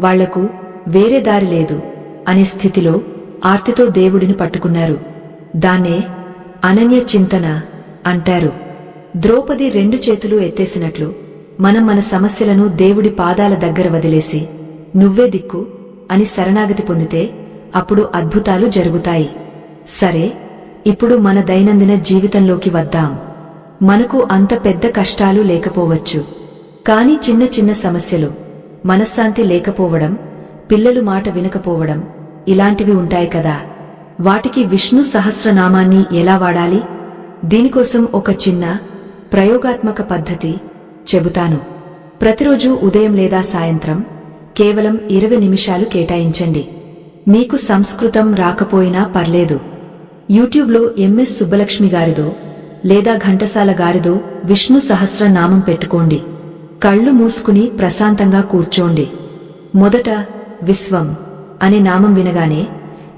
వాళ్లకు వేరే దారి లేదు అనే స్థితిలో ఆర్తితో దేవుడిని పట్టుకున్నారు. దాన్నే అనన్య చింతన అంటారు. ద్రౌపది 2 చేతులు ఎత్తేసినట్లు మనం మన సమస్యలను దేవుడి పాదాల దగ్గర వదిలేసి నువ్వే దిక్కు అని శరణాగతి పొందితే అప్పుడు అద్భుతాలు జరుగుతాయి. సరే, ఇప్పుడు మన దైనందిన జీవితంలోకి వద్దాం. మనకు అంత పెద్ద కష్టాలు లేకపోవచ్చు, కాని చిన్న చిన్న సమస్యలు, మనశ్శాంతి లేకపోవడం, పిల్లలు మాట వినకపోవడం, ఇలాంటివి ఉంటాయి కదా. వాటికి విష్ణు సహస్రనామాన్ని ఎలా వాడాలి? దీనికోసం ఒక చిన్న ప్రయోగాత్మక పద్ధతి చెబుతాను. ప్రతిరోజు ఉదయం లేదా సాయంత్రం కేవలం 20 నిమిషాలు కేటాయించండి. మీకు సంస్కృతం రాకపోయినా పర్లేదు. యూట్యూబ్లో ఎంఎస్ సుబ్బలక్ష్మి గారిదో లేదా ఘంటసాల గారిదో విష్ణు సహస్రనామం పెట్టుకోండి. కళ్ళు మూసుకుని ప్రశాంతంగా కూర్చోండి. మొదట విశ్వం అనే నామం వినగానే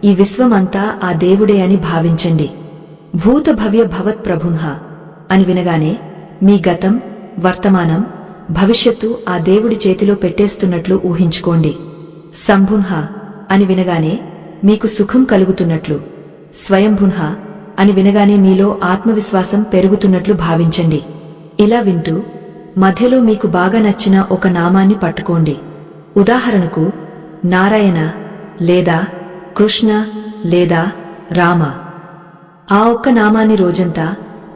ఈ విశ్వం అంతా ఆ దేవుడే అని భావించండి. భూత భవ్య భవత్ ప్రభుంహ అని వినగానే మీ గతం, వర్తమానం, భవిష్యత్తు ఆ దేవుడి చేతిలో పెట్టేస్తున్నట్లు ఊహించుకోండి. సంభుంహ అని వినగానే మీకు సుఖం కలుగుతున్నట్లు, స్వయంభుంహ అని వినగానే మీలో ఆత్మవిశ్వాసం పెరుగుతున్నట్లు భావించండి. ఇలా వింటూ మధ్యలో మీకు బాగా నచ్చిన ఒక నామాన్ని పట్టుకోండి. ఉదాహరణకు నారాయణ లేదా కృష్ణ లేదా రామ. ఆ ఒక్క నామాన్ని రోజంతా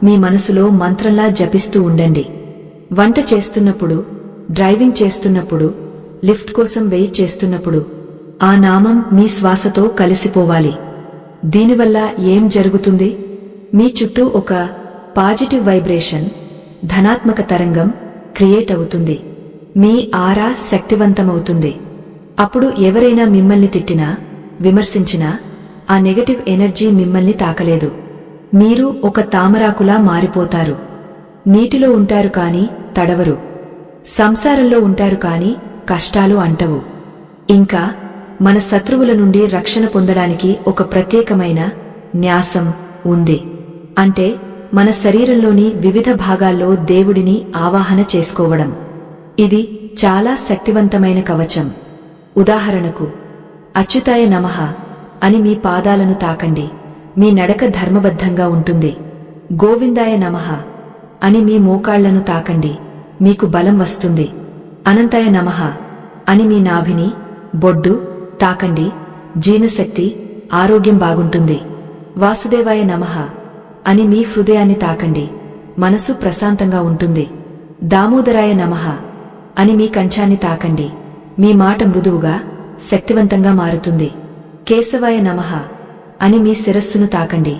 మీ మనసులో మంత్రంలా జపిస్తూ ఉండండి. వంట చేస్తున్నప్పుడు, డ్రైవింగ్ చేస్తున్నప్పుడు, లిఫ్ట్ కోసం వెయిట్ చేస్తున్నప్పుడు ఆ నామం మీ శ్వాసతో కలిసిపోవాలి. దీనివల్ల ఏం జరుగుతుంది? మీ చుట్టూ ఒక పాజిటివ్ వైబ్రేషన్, ధనాత్మక తరంగం క్రియేట్ అవుతుంది. మీ ఆరా శక్తివంతమవుతుంది. అప్పుడు ఎవరైనా మిమ్మల్ని తిట్టినా, విమర్శించినా ఆ నెగటివ్ ఎనర్జీ మిమ్మల్ని తాకలేదు. మీరు ఒక తామరాకులా మారిపోతారు. నీటిలో ఉంటారు కాని తడవరు. సంసారంలో ఉంటారు కాని కష్టాలు అంటవు. ఇంకా మన శత్రువుల నుండి రక్షణ పొందడానికి ఒక ప్రత్యేకమైన న్యాసం ఉంది. అంటే మన శరీరంలోని వివిధ భాగాల్లో దేవుడిని ఆవాహన చేసుకోవడం. ఇది చాలా శక్తివంతమైన కవచం. ఉదాహరణకు అచ్యుతాయ నమః అని మీ పాదాలను తాకండి. మీ నడక ధర్మబద్ధంగా ఉంటుంది. గోవిందాయ నమః అని మీ మోకాళ్లను తాకండి. మీకు బలం వస్తుంది. అనంతాయ నమః అని మీ నాభిని, బొడ్డు తాకండి. జీర్ణశక్తి, ఆరోగ్యం బాగుంటుంది. వాసుదేవాయ నమః అని మీ హృదయాన్ని తాకండి. మనసు ప్రశాంతంగా ఉంటుంది. దామోదరాయ నమః అని మీ కంఠాన్ని తాకండి. మీ మాట మృదువుగా, శక్తివంతంగా మారుతుంది. కేశవాయ నమః అని మీ శిరస్సును తాకండి.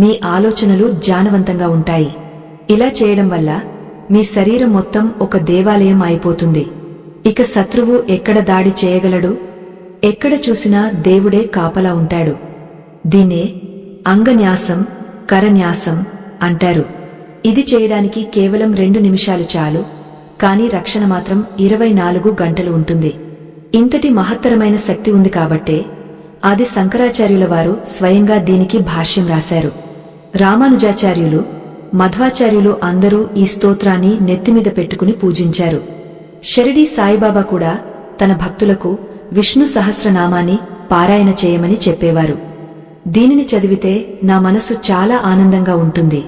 మీ ఆలోచనలు జ్ఞానవంతంగా ఉంటాయి. ఇలా చేయడం వల్ల మీ శరీరం మొత్తం ఒక దేవాలయం అయిపోతుంది. ఇక శత్రువు ఎక్కడ దాడి చేయగలడు? ఎక్కడ చూసినా దేవుడే కాపలా ఉంటాడు. దీన్నే అంగన్యాసం, కరన్యాసం అంటారు. ఇది చేయడానికి కేవలం 2 నిమిషాలు చాలు. కానీ రక్షణ మాత్రం 24 గంటలు ఉంటుంది. ఇంతటి మహత్తరమైన శక్తి ఉంది కాబట్టే ఆది శంకరాచార్యుల వారు స్వయంగా దీనికి భాష్యం రాశారు. రామానుజాచార్యులు, మధ్వాచార్యులు అందరూ ఈ స్తోత్రాన్ని నెత్తిమీద పెట్టుకుని పూజించారు. షిరిడీ సాయిబాబా కూడా తన భక్తులకు విష్ణు సహస్రనామాన్ని పారాయణ చేయమని చెప్పేవారు. దీనిని చదివితే నా మనసు చాలా ఆనందంగా ఉంటుంది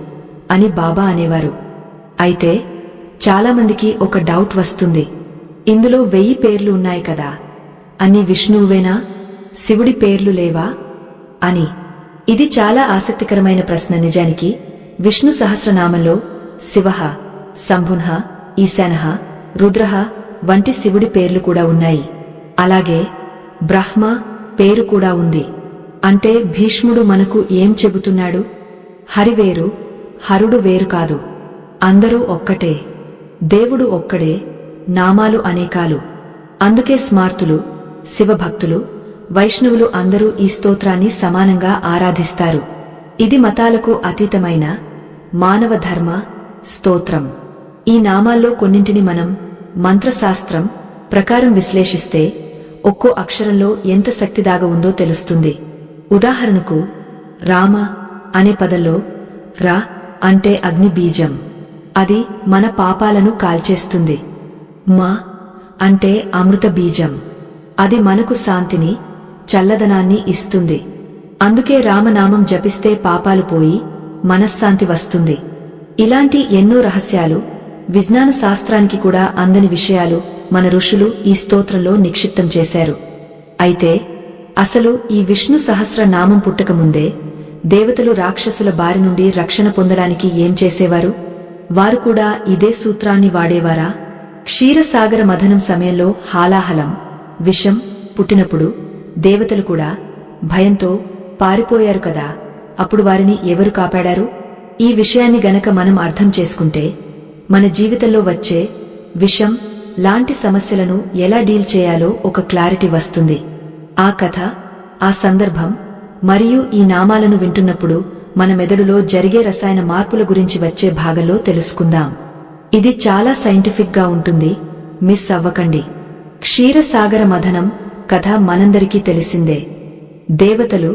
అని బాబా అనేవారు. అయితే చాలామందికి ఒక డౌట్ వస్తుంది. ఇందులో 1000 పేర్లు ఉన్నాయి కదా, అన్ని విష్ణువేనా, శివుడి పేర్లు లేవా అని. ఇది చాలా ఆసక్తికరమైన ప్రశ్న. నిజానికి విష్ణు సహస్రనామంలో శివః, శంభుః, ఈశానః, రుద్రః వంటి శివుడి పేర్లు కూడా ఉన్నాయి. అలాగే బ్రహ్మ పేరు కూడా ఉంది. అంటే భీష్ముడు మనకు ఏం చెబుతున్నాడు? హరివేరు, హరుడు వేరు కాదు. అందరూ ఒక్కటే. దేవుడు ఒక్కడే, నామాలు అనేకాలు. అందుకే స్మార్తులు, శివభక్తులు, వైష్ణవులు అందరూ ఈ స్తోత్రాన్ని సమానంగా ఆరాధిస్తారు. ఇది మతాలకు అతీతమైన మానవ ధర్మ స్తోత్రం. ఈ నామాల్లో కొన్నింటిని మనం మంత్రశాస్త్రం ప్రకారం విశ్లేషిస్తే ఒక్కో అక్షరంలో ఎంత శక్తి దాగ ఉందో తెలుస్తుంది. ఉదాహరణకు రామ అనే పదంలో రా అంటే అగ్ని బీజం. అది మన పాపాలను కాల్చేస్తుంది. మా అంటే అమృత బీజం. అది మనకు శాంతిని, చల్లదనాన్ని ఇస్తుంది. అందుకే రామనామం జపిస్తే పాపాలు పోయి మనశ్శాంతి వస్తుంది. ఇలాంటి ఎన్నో రహస్యాలు, విజ్ఞాన శాస్త్రానికి కూడా అందని విషయాలు మన ఋషులు ఈ స్తోత్రంలో నిక్షిప్తం చేశారు. అయితే అసలు ఈ విష్ణు సహస్ర నామం పుట్టకముందే దేవతలు రాక్షసుల బారి నుండి రక్షణ పొందడానికి ఏం చేసేవారు? వారు కూడా ఇదే సూత్రాన్ని వాడేవారా? క్షీరసాగర మథనం సమయంలో హాలాహలం విషం పుట్టినప్పుడు దేవతలు కూడా భయంతో పారిపోయారు కదా. అప్పుడు వారిని ఎవరు కాపాడారు? ఈ విషయాన్ని గనక మనం అర్థం చేసుకుంటే మన జీవితంలో వచ్చే విషం లాంటి సమస్యలను ఎలా డీల్ చేయాలో ఒక క్లారిటీ వస్తుంది. ఆ కథ, ఆ సందర్భం మరియు ఈ నామాలను వింటున్నప్పుడు మన మెదడులో జరిగే రసాయన మార్పుల గురించి వచ్చే భాగంలో తెలుసుకుందాం. ఇది చాలా సైంటిఫిక్ గా ఉంటుంది, మిస్ అవ్వకండి. క్షీరసాగర మథనం కథ మనందరికీ తెలిసిందే. దేవతలు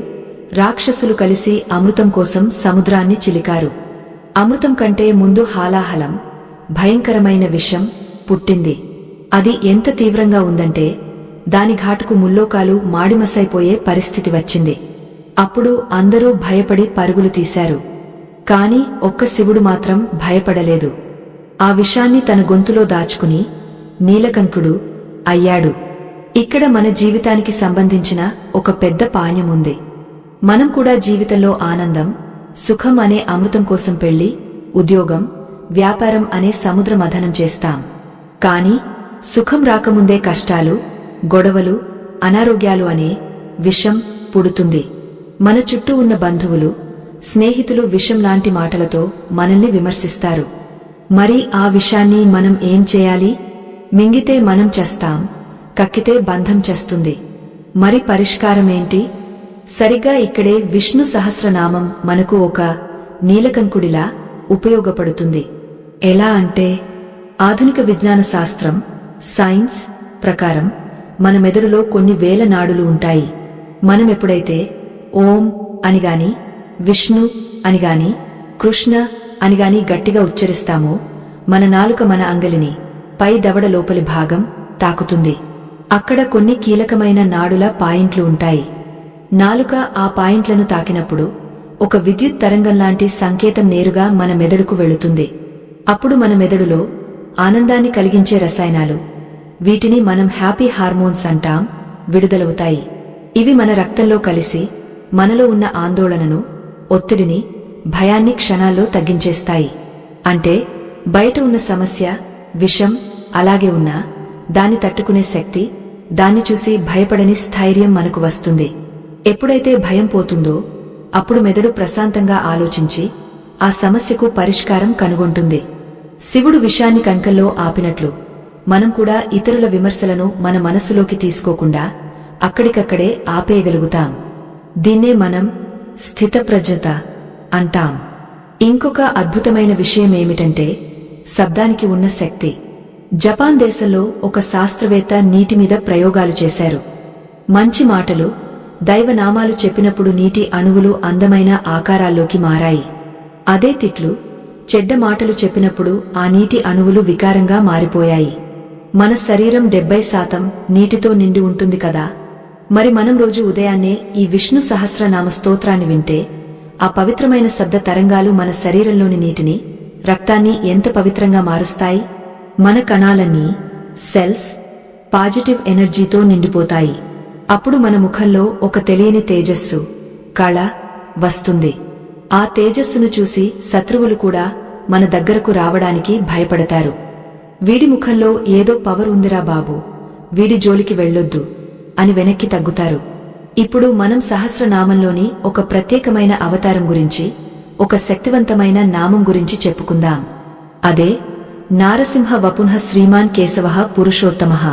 రాక్షసులు కలిసి అమృతం కోసం సముద్రాన్ని చిలికారు. అమృతం కంటే ముందు హాలాహలం భయంకరమైన విషం పుట్టింది. అది ఎంత తీవ్రంగా ఉందంటే దాని ఘాటుకు ముల్లోకాలు మాడిమసైపోయే పరిస్థితి వచ్చింది. అప్పుడు అందరూ భయపడి పరుగులు తీశారు. కాని ఒక్క శివుడు మాత్రం భయపడలేదు. ఆ విషాన్ని తన గొంతులో దాచుకుని నీలకంఠుడు అయ్యాడు. ఇక్కడ మన జీవితానికి సంబంధించిన ఒక పెద్ద పాణ్యం ఉంది. మనం కూడా జీవితంలో ఆనందం, సుఖం అనే అమృతం కోసం పెళ్లి, ఉద్యోగం, వ్యాపారం అనే సముద్ర మథనం చేస్తాం. కాని సుఖం రాకముందే కష్టాలు, గొడవలు, అనారోగ్యాలు అనే విషం పుడుతుంది. మన చుట్టూ ఉన్న బంధువులు, స్నేహితులు విషం లాంటి మాటలతో మనల్ని విమర్శిస్తారు. మరి ఆ విషాన్ని మనం ఏం చేయాలి? మింగితే మనం చస్తాం, కక్కితే బంధం చేస్తుంది. మరి పరిష్కారమేంటి? సరిగ్గా ఇక్కడే విష్ణు సహస్రనామం మనకు ఒక నీలకంఠుడిలా ఉపయోగపడుతుంది. ఎలా అంటే, ఆధునిక విజ్ఞాన శాస్త్రం, సైన్స్ ప్రకారం మన మెదడులో కొన్ని వేల నాడులు ఉంటాయి. మనమెప్పుడైతే ఓం అనిగాని, విష్ణు అనిగాని, కృష్ణ అనిగాని గట్టిగా ఉచ్చరిస్తామో మన నాలుక మన అంగలిని పై దవడ లోపలి భాగం తాకుతుంది. అక్కడ కొన్ని కీలకమైన నాడుల పాయింట్లు ఉంటాయి. నాలుక ఆ పాయింట్లను తాకినప్పుడు ఒక విద్యుత్ తరంగంలాంటి సంకేతం నేరుగా మన మెదడుకు వెళుతుంది. అప్పుడు మన మెదడులో ఆనందాన్ని కలిగించే రసాయనాలు, వీటిని మనం హ్యాపీ హార్మోన్స్ అంటాం, విడుదలవుతాయి. ఇవి మన రక్తంలో కలిసి మనలో ఉన్న ఆందోళనను, ఒత్తిడిని, భయాన్ని క్షణాల్లో తగ్గించేస్తాయి. అంటే బయట ఉన్న సమస్య, విషం అలాగే ఉన్నా దాన్ని తట్టుకునే శక్తి, దాన్ని చూసి భయపడని స్థైర్యం మనకు వస్తుంది. ఎప్పుడైతే భయం పోతుందో అప్పుడు మెదడు ప్రశాంతంగా ఆలోచించి ఆ సమస్యకు పరిష్కారం కనుగొంటుంది. శివుడు విషాన్ని కంకల్లో ఆపినట్లు మనం కూడా ఇతరుల విమర్శలను మన మనస్సులోకి తీసుకోకుండా అక్కడికక్కడే ఆపేయగలుగుతాం. దీన్నే మనం స్థితప్రజ్ఞత అంటాం. ఇంకొక అద్భుతమైన విషయమేమిటంటే శబ్దానికి ఉన్న శక్తి. జపాన్ దేశంలో ఒక శాస్త్రవేత్త నీటి మీద ప్రయోగాలు చేశారు. మంచి మాటలు, దైవనామాలు చెప్పినప్పుడు నీటి అణువులు అందమైన ఆకారాల్లోకి మారాయి. అదే తిట్లు, చెడ్డ మాటలు చెప్పినప్పుడు ఆ నీటి అణువులు వికారంగా మారిపోయాయి. మన శరీరం 70% నీటితో నిండి ఉంటుంది కదా. మరి మనం రోజు ఉదయాన్నే ఈ విష్ణు సహస్రనామ స్తోత్రాన్ని వింటే ఆ పవిత్రమైన శబ్ద తరంగాలు మన శరీరంలోని నీటిని, రక్తాన్ని ఎంత పవిత్రంగా మారుస్తాయి. మన కణాలన్నీ, సెల్స్ పాజిటివ్ ఎనర్జీతో నిండిపోతాయి. అప్పుడు మన ముఖంలో ఒక తెలియని తేజస్సు, కళ వస్తుంది. ఆ తేజస్సును చూసి శత్రువులు కూడా మన దగ్గరకు రావడానికి భయపడతారు. వీడి ముఖంలో ఏదో పవర్ ఉందిరా బాబూ, వీడి జోలికి వెళ్ళొద్దు అని వెనక్కి తగ్గుతారు. ఇప్పుడు మనం సహస్రనామంలోని ఒక ప్రత్యేకమైన అవతారం గురించి, ఒక శక్తివంతమైన నామం గురించి చెప్పుకుందాం. అదే నారసింహ వపున్హ శ్రీమాన్ కేశవః పురుషోత్తమః.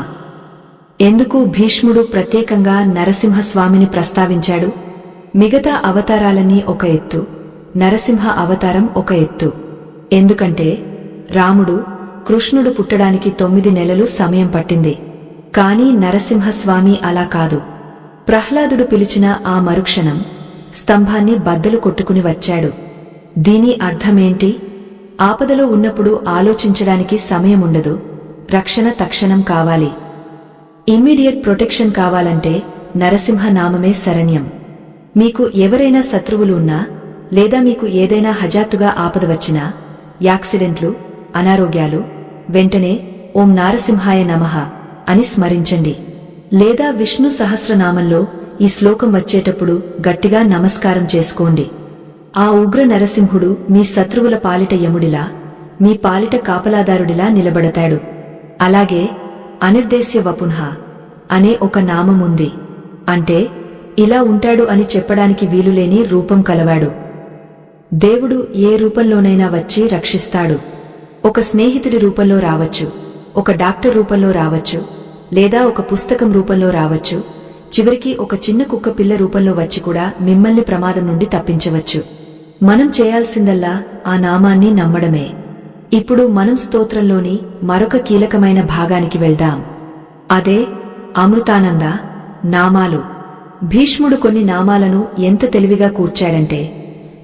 ఎందుకు భీష్ముడు ప్రత్యేకంగా నరసింహస్వామిని ప్రస్తావించాడు? మిగతా అవతారాలన్నీ ఒక ఎత్తు, నరసింహ అవతారం ఒక ఎత్తు. ఎందుకంటే రాముడు, కృష్ణుడు పుట్టడానికి 9 నెలలు సమయం పట్టింది. కాని నరసింహస్వామి అలా కాదు. ప్రహ్లాదుడు పిలిచిన ఆ మరుక్షణం స్తంభాన్ని బద్దలు కొట్టుకుని వచ్చాడు. దీని అర్థమేంటి? ఆపదలో ఉన్నప్పుడు ఆలోచించడానికి సమయముండదు, రక్షణ తక్షణం కావాలి. ఇమ్మీడియట్ ప్రొటెక్షన్ కావాలంటే నరసింహ నామమే శరణ్యం. మీకు ఎవరైనా శత్రువులు ఉన్నా, లేదా మీకు ఏదైనా హఠాత్తుగా ఆపద వచ్చినా, యాక్సిడెంట్లు, అనారోగ్యాలు, వెంటనే ఓం నారసింహాయ నమః అని స్మరించండి. లేదా విష్ణు సహస్రనామంలో ఈ శ్లోకం వచ్చేటప్పుడు గట్టిగా నమస్కారం చేసుకోండి. ఆ ఉగ్ర నరసింహుడు మీ శత్రువుల పాలిట యముడిలా, మీ పాలిట కాపలాదారుడిలా నిలబడతాడు. అలాగే అనిర్దేశ్య వపున్హ అనే ఒక నామముంది. అంటే ఇలా ఉంటాడు అని చెప్పడానికి వీలులేని రూపం కలవాడు. దేవుడు ఏ రూపంలోనైనా వచ్చి రక్షిస్తాడు. ఒక స్నేహితుడి రూపంలో రావచ్చు, ఒక డాక్టర్ రూపంలో రావచ్చు, లేదా ఒక పుస్తకం రూపంలో రావచ్చు, చివరికి ఒక చిన్న కుక్క పిల్ల రూపంలో వచ్చి కూడా మిమ్మల్ని ప్రమాదం నుండి తప్పించవచ్చు. మనం చేయాల్సిందల్లా ఆ నామాన్ని నమ్మడమే. ఇప్పుడు మనం స్తోత్రంలోని మరొక కీలకమైన భాగానికి వెళ్దాం. అదే అమృతానంద నామాలు. భీష్ముడు కొన్ని నామాలను ఎంత తెలివిగా కూర్చాడంటే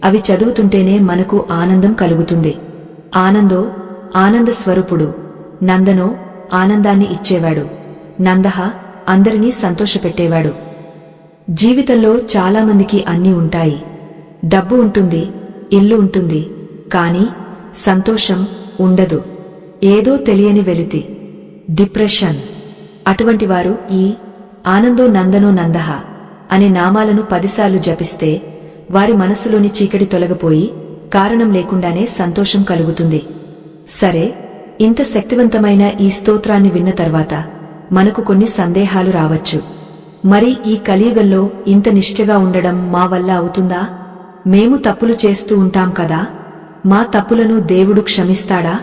అవి చదువుతుంటేనే మనకు ఆనందం కలుగుతుంది. ఆనందో ఆనంద స్వరూపుడు, నందనో ఆనందాన్ని ఇచ్చేవాడు, నందహ అందరినీ సంతోషపెట్టేవాడు. జీవితంలో చాలామందికి అన్నీ ఉంటాయి. డబ్బు ఉంటుంది, ఇల్లు ఉంటుంది, కాని సంతోషం ఉండదు. ఏదో తెలియని వెలితి, డిప్రెషన్. అటువంటి వారు ఈ ఆనందో నందనో నందహ అనే నామాలను 10 సార్లు జపిస్తే వారి మనసులోని చీకటి తొలగిపోయి కారణం లేకుండానే సంతోషం కలుగుతుంది. సరే, ఇంత శక్తివంతమైన ఈ స్తోత్రాన్ని విన్న తర్వాత మనకు కొన్ని సందేహాలు రావచ్చు. మరి ఈ కలియుగంలో ఇంత నిష్ఠగా ఉండడం మా వల్ల అవుతుందా? మేము తప్పులు చేస్తూ ఉంటాం కదా, మా తప్పులను దేవుడు క్షమిస్తాడా?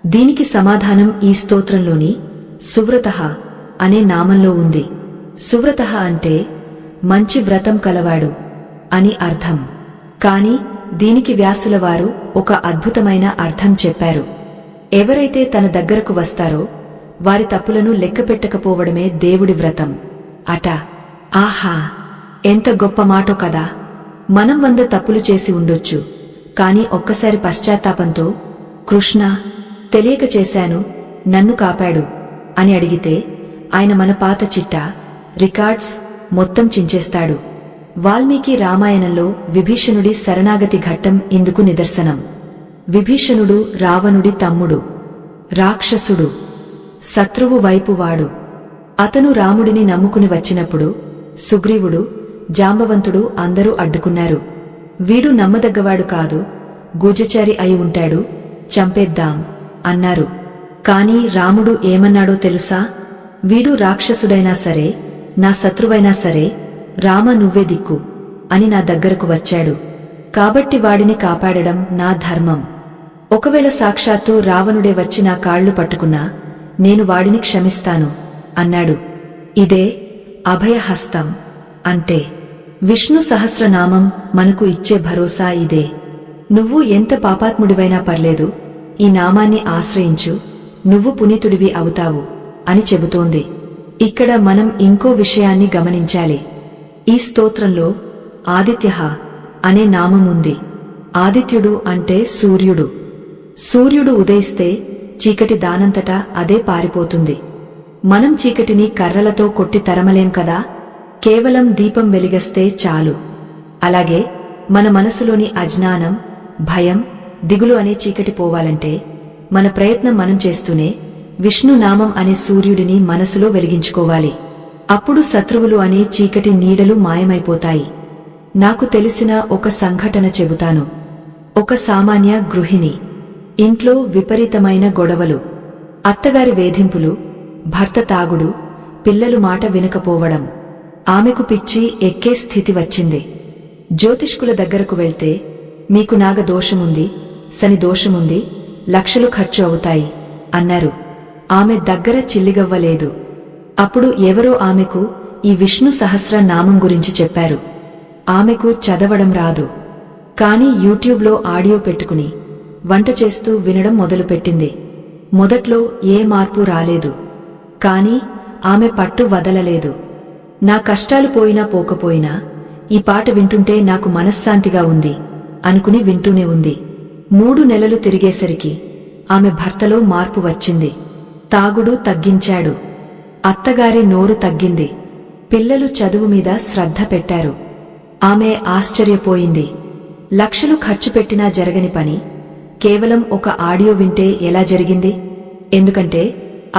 దీనికి సమాధానం ఈ స్తోత్రంలోని సువ్రతః అనే నామంలో ఉంది. సువ్రతః అంటే మంచి వ్రతం కలవాడు అని అర్థం. కాని దీనికి వ్యాసులవారు ఒక అద్భుతమైన అర్థం చెప్పారు. ఎవరైతే తన దగ్గరకు వస్తారో వారి తప్పులను లెక్కపెట్టకపోవడమే దేవుడి వ్రతం అట. ఆహా, ఎంత గొప్ప మాటో కదా. మనం 100 తప్పులు చేసి ఉండొచ్చు, కాని ఒక్కసారి పశ్చాత్తాపంతో కృష్ణ, తెలియక చేశాను, నన్ను కాపాడు అని అడిగితే ఆయన మన పాత చిట్టా రికార్డ్స్ మొత్తం చించేస్తాడు. వాల్మీకి రామాయణంలో విభీషణుడి శరణాగతి ఘట్టం ఇందుకు నిదర్శనం. విభీషణుడు రావణుడి తమ్ముడు, రాక్షసుడు, శత్రువు వైపువాడు. అతను రాముడిని నమ్ముకుని వచ్చినప్పుడు సుగ్రీవుడు, జాంబవంతుడు అందరూ అడ్డుకున్నారు. వీడు నమ్మదగ్గవాడు కాదు, గూజచారి అయి ఉంటాడు, చంపేద్దాం అన్నారు. కాని రాముడు ఏమన్నాడో తెలుసా? వీడు రాక్షసుడైనా సరే, నా శత్రువైనా సరే, రామ నువ్వే దిక్కు అని నా దగ్గరకు వచ్చాడు, కాబట్టి వాడిని కాపాడడం నా ధర్మం. ఒకవేళ సాక్షాత్తు రావణుడే వచ్చి నా కాళ్లు పట్టుకున్నా నేను వాడిని క్షమిస్తాను అన్నాడు. ఇదే అభయహస్తం అంటే. విష్ణు సహస్రనామం మనకు ఇచ్చే భరోసా ఇదే. నువ్వు ఎంత పాపాత్ముడివైనా పర్లేదు, ఈ నామాన్ని ఆశ్రయించు, నువ్వు పునీతుడివి అవుతావు అని చెబుతోంది. ఇక్కడ మనం ఇంకో విషయాన్ని గమనించాలి. ఈ స్తోత్రంలో ఆదిత్యః అనే నామముంది. ఆదిత్యుడు అంటే సూర్యుడు. సూర్యుడు ఉదయిస్తే చీకటి దానంతటా అదే పారిపోతుంది. మనం చీకటిని కర్రలతో కొట్టి తరమలేం కదా, కేవలం దీపం వెలిగస్తే చాలు. అలాగే మన మనసులోని అజ్ఞానం, భయం, దిగులు అనే చీకటి పోవాలంటే మన ప్రయత్నం మనం చేస్తూనే విష్ణునామం అనే సూర్యుడిని మనసులో వెలిగించుకోవాలి. అప్పుడు శత్రువులు అనే చీకటి నీడలు మాయమైపోతాయి. నాకు తెలిసిన ఒక సంఘటన చెబుతాను. ఒక సామాన్య గృహిణి. ఇంట్లో విపరీతమైన గొడవలు, అత్తగారి వేధింపులు, భర్త తాగుడు, పిల్లలు మాట వినకపోవడం. ఆమెకు పిచ్చి ఎక్కే స్థితి వచ్చింది. జ్యోతిష్కుల దగ్గరకు వెళ్తే మీకు నాగదోషముంది, శని దోషముంది, లక్షలు ఖర్చు అవుతాయి అన్నారు. ఆమె దగ్గర చిల్లిగవ్వలేదు. అప్పుడు ఎవరో ఆమెకు ఈ విష్ణు సహస్ర నామం గురించి చెప్పారు. ఆమెకు చదవడం రాదు, కాని యూట్యూబ్లో ఆడియో పెట్టుకుని వంట చేస్తూ వినడం మొదలుపెట్టింది. మొదట్లో ఏ మార్పు రాలేదు, కాని ఆమె పట్టు వదలలేదు. నా కష్టాలు పోయినా పోకపోయినా ఈ పాట వింటుంటే నాకు మనశ్శాంతిగా ఉంది అనుకుని వింటూనే ఉంది. 3 నెలలు తిరిగేసరికి ఆమె భర్తలో మార్పు వచ్చింది. తాగుడు తగ్గించాడు, అత్తగారి నోరు తగ్గింది, పిల్లలు చదువు మీద శ్రద్ధ పెట్టారు. ఆమె ఆశ్చర్యపోయింది. లక్షలు ఖర్చు పెట్టినా జరగని పని కేవలం ఒక ఆడియో వింటే ఎలా జరిగింది? ఎందుకంటే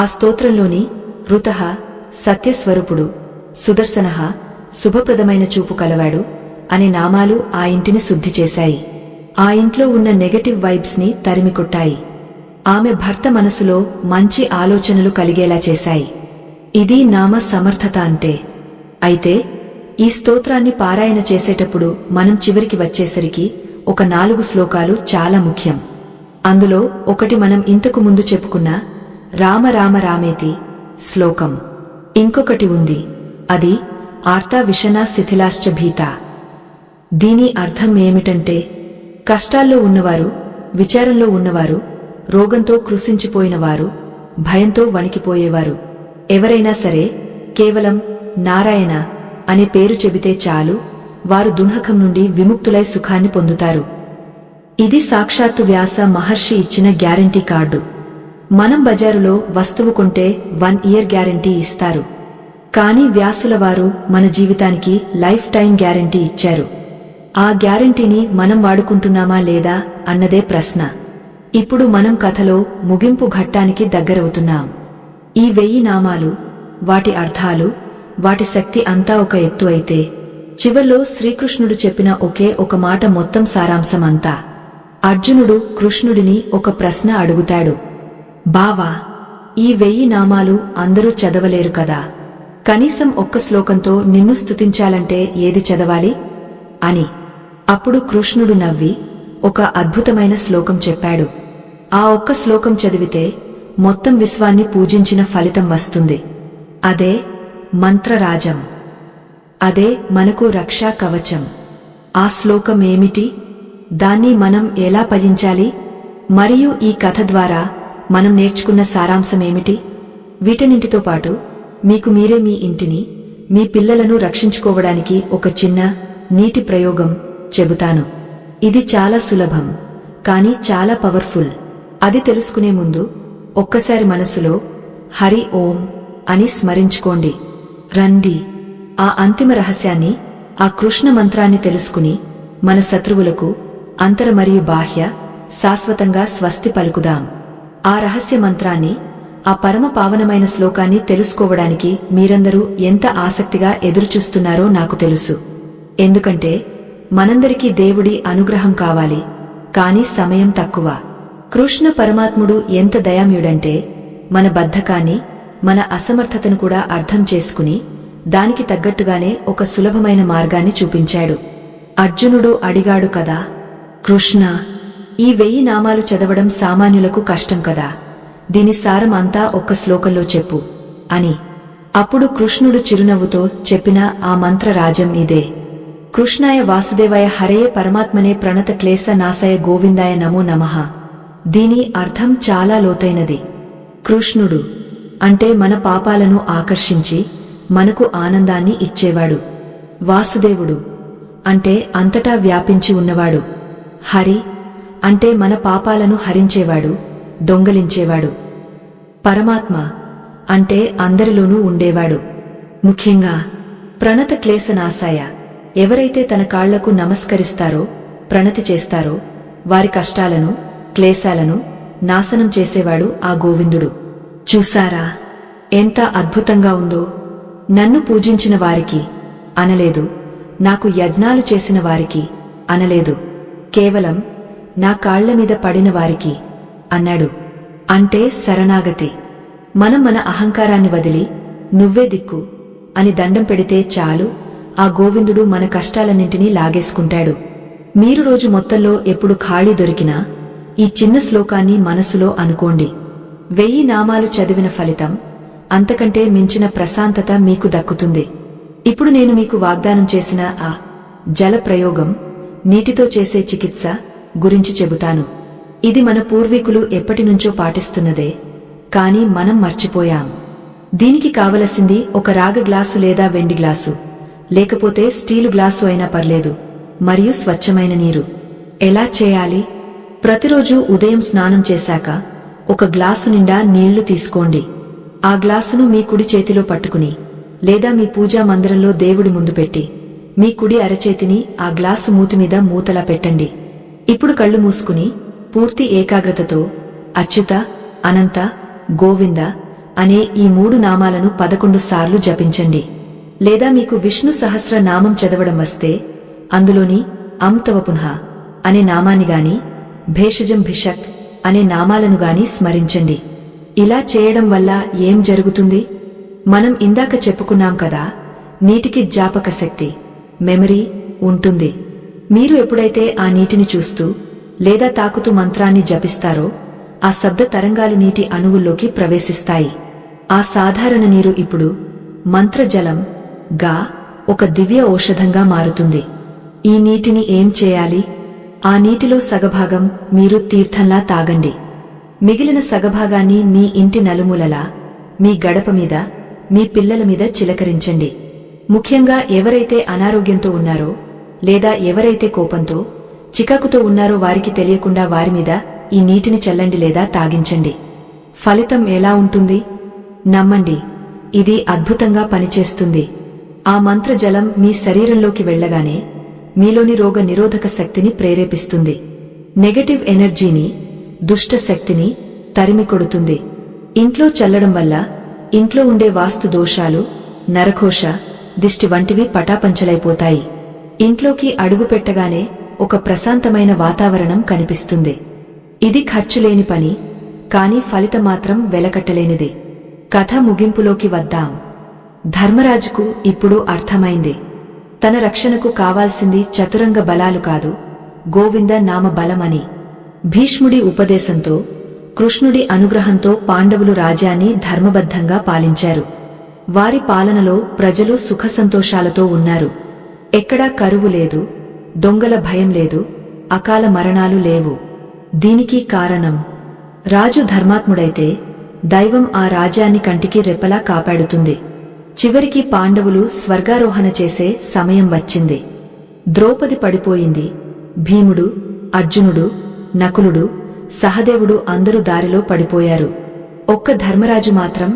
ఆ స్తోత్రంలోని ఋతః సత్యస్వరూపుడు, సుదర్శనః శుభప్రదమైన చూపు కలవాడు, అనే నామాలు ఆ ఇంటిని శుద్ధి చేశాయి. ఆ ఇంట్లో ఉన్న నెగటివ్ వైబ్స్ ని తరిమికొట్టాయి. ఆమె భర్త మనసులో మంచి ఆలోచనలు కలిగేలా చేశాయి. ఇది నామ సమర్థత అంటే. అయితే ఈ స్తోత్రాన్ని పారాయణ చేసేటప్పుడు మనం చివరికి వచ్చేసరికి ఒక 4 శ్లోకాలు చాలా ముఖ్యం. అందులో ఒకటి మనం ఇంతకు ముందు చెప్పుకున్న రామ రామ రామేతి శ్లోకం. ఇంకొకటి ఉంది, అది ఆర్తా విషణా శిథిలాశ్చ భీత. దీని అర్థం ఏమిటంటే, కష్టాల్లో ఉన్నవారు, విచారంలో ఉన్నవారు, రోగంతో కృశించిపోయినవారు, భయంతో వణికిపోయేవారు ఎవరైనా సరే కేవలం నారాయణ అనే పేరు చెబితే చాలు, వారు దుఃఖం నుండి విముక్తులై సుఖాన్ని పొందుతారు. ఇది సాక్షాత్తు వ్యాస మహర్షి ఇచ్చిన గ్యారంటీ కార్డు. మనం బజారులో వస్తువు కొంటే 1 ఇయర్ గ్యారంటీ ఇస్తారు. కానీ వ్యాసుల వారు మన జీవితానికి లైఫ్ టైం గ్యారంటీ ఇచ్చారు. ఆ గ్యారంటీని మనం వాడుకుంటున్నామా లేదా అన్నదే ప్రశ్న. ఇప్పుడు మనం కథలో ముగింపు ఘట్టానికి దగ్గరవుతున్నాం. ఈ 1000 నామాలు, వాటి అర్థాలు, వాటి శక్తి అంతా ఒక ఎత్తు అయితే, చివర్లో శ్రీకృష్ణుడు చెప్పిన ఒకే ఒక మాట మొత్తం సారాంశం అంతా. అర్జునుడు కృష్ణుడిని ఒక ప్రశ్న అడుగుతాడు, బావా, ఈ 1000 నామాలు అందరూ చదవలేరు కదా, కనీసం ఒక్క శ్లోకంతో నిన్ను స్తుతించాలంటే ఏది చదవాలి అని. అప్పుడు కృష్ణుడు నవ్వి ఒక అద్భుతమైన శ్లోకం చెప్పాడు. ఆ ఒక్క శ్లోకం చదివితే మొత్తం విశ్వాన్ని పూజించిన ఫలితం వస్తుంది. అదే మంత్రరాజం. అదే మనకు రక్షా కవచం. ఆ శ్లోకం ఏమిటి? దాన్ని మనం ఎలా పఠించాలి? మరియు ఈ కథ ద్వారా మనం నేర్చుకున్న సారాంశమేమిటి? వీటన్నింటితో పాటు మీకు మీరే మీ ఇంటిని, మీ పిల్లలను రక్షించుకోవడానికి ఒక చిన్న నీటి ప్రయోగం చెబుతాను. ఇది చాలా సులభం, కానీ చాలా పవర్ఫుల్. అది తెలుసుకునే ముందు ఒక్కసారి మనసులో హరి ఓం అని స్మరించుకోండి. రండి, ఆ అంతిమ రహస్యాన్ని, ఆ కృష్ణ మంత్రాన్ని తెలుసుకుని మన శత్రువులకు అంతర మరియు బాహ్య శాశ్వతంగా స్వస్తి పలుకుదాం. ఆ రహస్య మంత్రాన్ని, ఆ పరమ పావనమైన శ్లోకాన్ని తెలుసుకోవడానికి మీరందరూ ఎంత ఆసక్తిగా ఎదురుచూస్తున్నారో నాకు తెలుసు. ఎందుకంటే మనందరికీ దేవుడి అనుగ్రహం కావాలి, కాని సమయం తక్కువ. కృష్ణ పరమాత్ముడు ఎంత దయామయుడంటే, మన బద్ధకాన్ని, మన అసమర్థతను కూడా అర్థం చేసుకుని దానికి తగ్గట్టుగానే ఒక సులభమైన మార్గాన్ని చూపించాడు. అర్జునుడు అడిగాడు కదా, కృష్ణ, ఈ 1000 నామాలు చదవడం సామాన్యులకు కష్టం కదా, దీని సారం అంతా ఒక్క శ్లోకంలో చెప్పు అని. అప్పుడు కృష్ణుడు చిరునవ్వుతో చెప్పిన ఆ మంత్రరాజం ఇదే. కృష్ణాయ వాసుదేవాయ హరయే పరమాత్మనే ప్రణత క్లేశ నాశాయ గోవిందాయ నమో నమః. దీని అర్థం చాలా లోతైనది. కృష్ణుడు అంటే మన పాపాలను ఆకర్షించి మనకు ఆనందాన్ని ఇచ్చేవాడు. వాసుదేవుడు అంటే అంతటా వ్యాపించి ఉన్నవాడు. హరి అంటే మన పాపాలను హరించేవాడు, దొంగలించేవాడు. పరమాత్మ అంటే అందరిలోనూ ఉండేవాడు. ముఖ్యంగా ప్రణత క్లేశనాశాయ, ఎవరైతే తన కాళ్లకు నమస్కరిస్తారో, ప్రణతి చేస్తారో, వారి కష్టాలను, క్లేశాలను నాశనం చేసేవాడు ఆ గోవిందుడు. చూసారా ఎంత అద్భుతంగా ఉందో? నన్ను పూజించిన వారికి అనలేదు, నాకు యజ్ఞాలు చేసిన వారికి అనలేదు, కేవలం నా కాళ్ల మీద పడిన వారికి అన్నాడు. అంటే శరణాగతి. మనం మన అహంకారాన్ని వదిలి నువ్వే దిక్కు అని దండం పెడితే చాలు, ఆ గోవిందుడు మన కష్టాలన్నింటినీ లాగేసుకుంటాడు. మీరు రోజు మొత్తంలో ఎప్పుడు ఖాళీ దొరికినా ఈ చిన్న శ్లోకాన్ని మనసులో అనుకోండి. 1000 నామాలు చదివిన ఫలితం, అంతకంటే మించిన ప్రశాంతత మీకు దక్కుతుంది. ఇప్పుడు నేను మీకు వాగ్దానం చేసిన ఆ జల ప్రయోగం, నీటితో చేసే చికిత్స గురించి చెబుతాను. ఇది మన పూర్వీకులు ఎప్పటినుంచో పాటిస్తున్నదే, కాని మనం మర్చిపోయాం. దీనికి కావలసింది ఒక రాగ గ్లాసు లేదా వెండి గ్లాసు, లేకపోతే స్టీలు గ్లాసు అయినా పర్లేదు, మరియు స్వచ్ఛమైన నీరు. ఎలా చేయాలి? ప్రతిరోజు ఉదయం స్నానం చేశాక ఒక గ్లాసు నిండా నీళ్లు తీసుకోండి. ఆ గ్లాసును మీ కుడి చేతిలో పట్టుకుని, లేదా మీ పూజా మందిరంలో దేవుడి ముందు పెట్టి, మీ కుడి అరచేతిని ఆ గ్లాసు మూతిమీద మూతలా పెట్టండి. ఇప్పుడు కళ్ళు మూసుకుని పూర్తి ఏకాగ్రతతో అచ్యుత, అనంత, గోవింద అనే ఈ 3 నామాలను 11 సార్లు జపించండి. లేదా మీకు విష్ణు సహస్ర నామం చదవడం వస్తే అందులోని తవ పునః అనే నామాన్ని గాని భేషజం భిషక్ అనే నామాలను గాని స్మరించండి. ఇలా చేయడం వల్ల ఏం జరుగుతుంది? మనం ఇందాక చెప్పుకున్నాం కదా, నీటికి జ్ఞాపక శక్తి, మెమరీ ఉంటుంది. మీరు ఎప్పుడైతే ఆ నీటిని చూస్తూ లేదా తాకుతూ మంత్రాన్ని జపిస్తారో ఆ శబ్ద తరంగాలు నీటి అణువుల్లోకి ప్రవేశిస్తాయి. ఆ సాధారణ నీరు ఇప్పుడు మంత్రజలం గా ఒక దివ్య ఔషధంగా మారుతుంది. ఈ నీటిని ఏం చేయాలి? ఆ నీటిలో సగభాగం మీరు తీర్థంలా తాగండి. మిగిలిన సగభాగాన్ని మీ ఇంటి నలుమూలలా, మీ గడప మీద, మీ పిల్లల మీద చిలకరించండి. ముఖ్యంగా ఎవరైతే అనారోగ్యంతో ఉన్నారో లేదా ఎవరైతే కోపంతో చికాకుతో ఉన్నారో వారికి తెలియకుండా వారిమీద ఈ నీటిని చల్లండి లేదా తాగించండి. ఫలితం ఎలా ఉంటుంది? నమ్మండి, ఇది అద్భుతంగా పనిచేస్తుంది. ఆ మంత్రజలం మీ శరీరంలోకి వెళ్లగానే మీలోని రోగ నిరోధక శక్తిని ప్రేరేపిస్తుంది. నెగటివ్ ఎనర్జీని, దుష్ట శక్తిని తరిమి కొడుతుంది. ఇంట్లో చల్లడం వల్ల ఇంట్లో ఉండే వాస్తు దోషాలు, నరఘోష, దిష్టి వంటివి పటాపంచలైపోతాయి. ఇంట్లోకి అడుగు పెట్టగానే ఒక ప్రశాంతమైన వాతావరణం కనిపిస్తుంది. ఇది ఖర్చులేని పని, కాని ఫలితమాత్రం వెలకట్టలేనిది. కథ ముగింపులోకి వద్దాం. ధర్మరాజుకు ఇప్పుడు అర్థమైంది. తన రక్షణకు కావాల్సింది చతురంగ బలాలు కాదు, గోవింద నామ బలమని. భీష్ముడి ఉపదేశంతో, కృష్ణుడి అనుగ్రహంతో పాండవులు రాజ్యాన్ని ధర్మబద్ధంగా పాలించారు. వారి పాలనలో ప్రజలు సుఖసంతోషాలతో ఉన్నారు. ఎక్కడా కరువు లేదు, దొంగల భయం లేదు, అకాల మరణాలు లేవు. దీనికి కారణం, రాజు ధర్మాత్ముడైతే దైవం ఆ రాజ్యాన్ని కంటికి రెప్పలా కాపాడుతుంది. చివరికి పాండవులు స్వర్గారోహణ చేసే సమయం వచ్చింది. ద్రౌపది పడిపోయింది. భీముడు, అర్జునుడు, నకులుడు, సహదేవుడు అందరూ దారిలో పడిపోయారు. ఒక్క ధర్మరాజు మాత్రం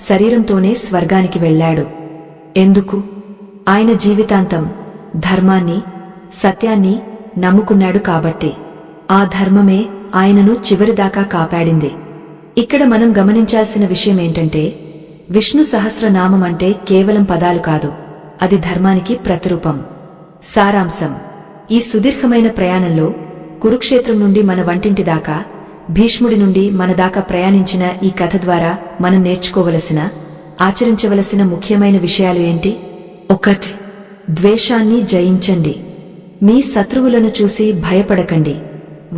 శరీరంతోనే స్వర్గానికి వెళ్లాడు. ఎందుకు? ఆయన జీవితాంతం ధర్మాన్ని, సత్యాన్ని నమ్ముకున్నాడు కాబట్టి. ఆ ధర్మమే ఆయనను చివరిదాకా కాపాడింది. ఇక్కడ మనం గమనించాల్సిన విషయమేంటంటే, విష్ణు సహస్రనామం అంటే కేవలం పదాలు కాదు, అది ధర్మానికి ప్రతిరూపం. సారాంశం: ఈ సుదీర్ఘమైన ప్రయాణంలో కురుక్షేత్రం నుండి మన వంటింటి దాకా, భీష్ముడి నుండి మన దాకా ప్రయాణించిన ఈ కథ ద్వారా మనం నేర్చుకోవలసిన, ఆచరించవలసిన ముఖ్యమైన విషయాలు ఏంటి? 1. ద్వేషాన్ని జయించండి. మీ శత్రువులను చూసి భయపడకండి,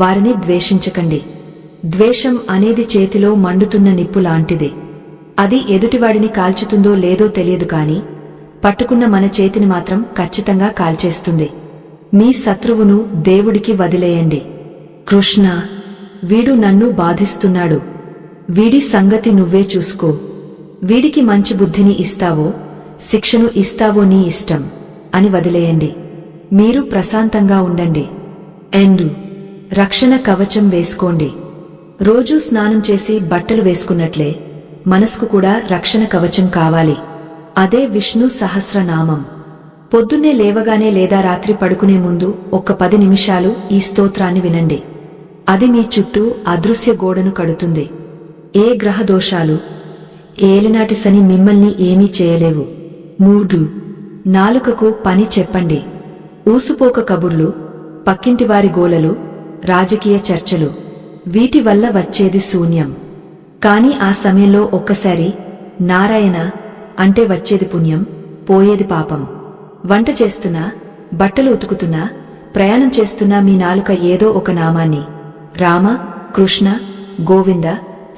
వారిని ద్వేషించకండి. ద్వేషం అనేది చేతిలో మండుతున్న నిప్పు లాంటిది. అది ఎదుటివాడిని కాల్చుతుందో లేదో తెలియదు కాని పట్టుకున్న మన చేతిని మాత్రం ఖచ్చితంగా కాల్చేస్తుంది. మీ శత్రువును దేవుడికి వదిలేయండి. కృష్ణ, వీడు నన్ను బాధిస్తున్నాడు, వీడి సంగతి నువ్వే చూసుకో. వీడికి మంచి బుద్ధిని ఇస్తావో శిక్షను ఇస్తావో నీ ఇష్టం అని వదిలేయండి. మీరు ప్రశాంతంగా ఉండండి. 2. రక్షణ కవచం వేసుకోండి. రోజూ స్నానం చేసి బట్టలు వేసుకున్నట్లే మనసుకు కూడా రక్షణ కవచం కావాలి. అదే విష్ణు సహస్రనామం. పొద్దున్నే లేవగానే లేదా రాత్రి పడుకునే ముందు ఒక్క 10 నిమిషాలు ఈ స్తోత్రాన్ని వినండి. అది మీ చుట్టూ అదృశ్య గోడను కడుతుంది. ఏ గ్రహ దోషాలు, ఏలినాటి శని మిమ్మల్ని ఏమీ చేయలేవు. 3. నాలుకకు పని చెప్పండి. ఊసుపోక కబుర్లు, పక్కింటివారి గోలలు, రాజకీయ చర్చలు, వీటి వల్ల వచ్చేది శూన్యం. కాని ఆ సమయంలో ఒక్కసారి నారాయణ అంటే వచ్చేది పుణ్యం, పోయేది పాపం. వంట చేస్తున్నా, బట్టలు ఉతుకుతున్నా, ప్రయాణం చేస్తున్నా మీ నాలుక ఏదో ఒక నామాన్ని రామ, కృష్ణ, గోవింద,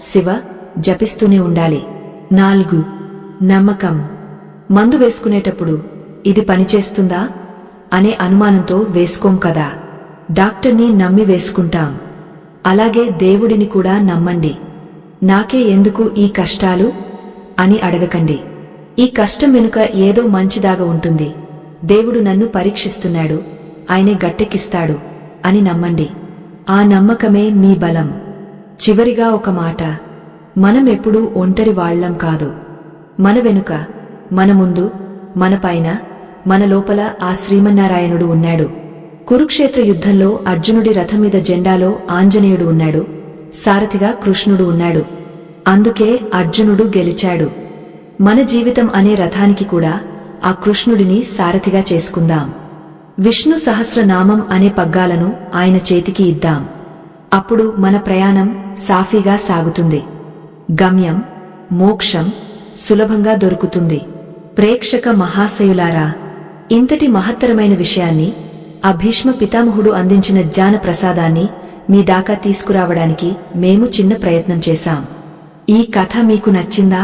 శివ జపిస్తూనే ఉండాలి. 4. నమ్మకం. మందు వేసుకునేటప్పుడు ఇది పనిచేస్తుందా అనే అనుమానంతో వేసుకోం కదా, డాక్టర్ని నమ్మి వేసుకుంటాం. అలాగే దేవుడిని కూడా నమ్మండి. నాకే ఎందుకు ఈ కష్టాలు అని అడగకండి. ఈ కష్టం వెనుక ఏదో మంచిదాగా ఉంటుంది. దేవుడు నన్ను పరీక్షిస్తున్నాడు, ఆయనే గట్టెక్కిస్తాడు అని నమ్మండి. ఆ నమ్మకమే మీ బలం. చివరిగా ఒక మాట, మనం ఎప్పుడూ ఒంటరి వాళ్లం కాదు. మన వెనుక, మన ముందు, మన పైన, మన లోపల ఆ శ్రీమన్నారాయణుడు ఉన్నాడు. కురుక్షేత్ర యుద్ధంలో అర్జునుడి రథం మీద జెండాలో ఆంజనేయుడు ఉన్నాడు, సారథిగా కృష్ణుడు ఉన్నాడు. అందుకే అర్జునుడు గెలిచాడు. మన జీవితం అనే రథానికి కూడా ఆ కృష్ణుడిని సారథిగా చేసుకుందాం. విష్ణు సహస్రనామం అనే పగ్గాలను ఆయన చేతికి ఇద్దాం. అప్పుడు మన ప్రయాణం సాఫీగా సాగుతుంది. గమ్యం మోక్షం సులభంగా దొరుకుతుంది. ప్రేక్షక మహాశయులారా, ఇంతటి మహత్తరమైన విషయాన్ని ఆ భీష్మ పితామహుడు అందించిన జ్ఞాన ప్రసాదాన్ని మీ దాకా తీసుకురావడానికి మేము చిన్న ప్రయత్నం చేశాం. ఈ కథ మీకు నచ్చిందా?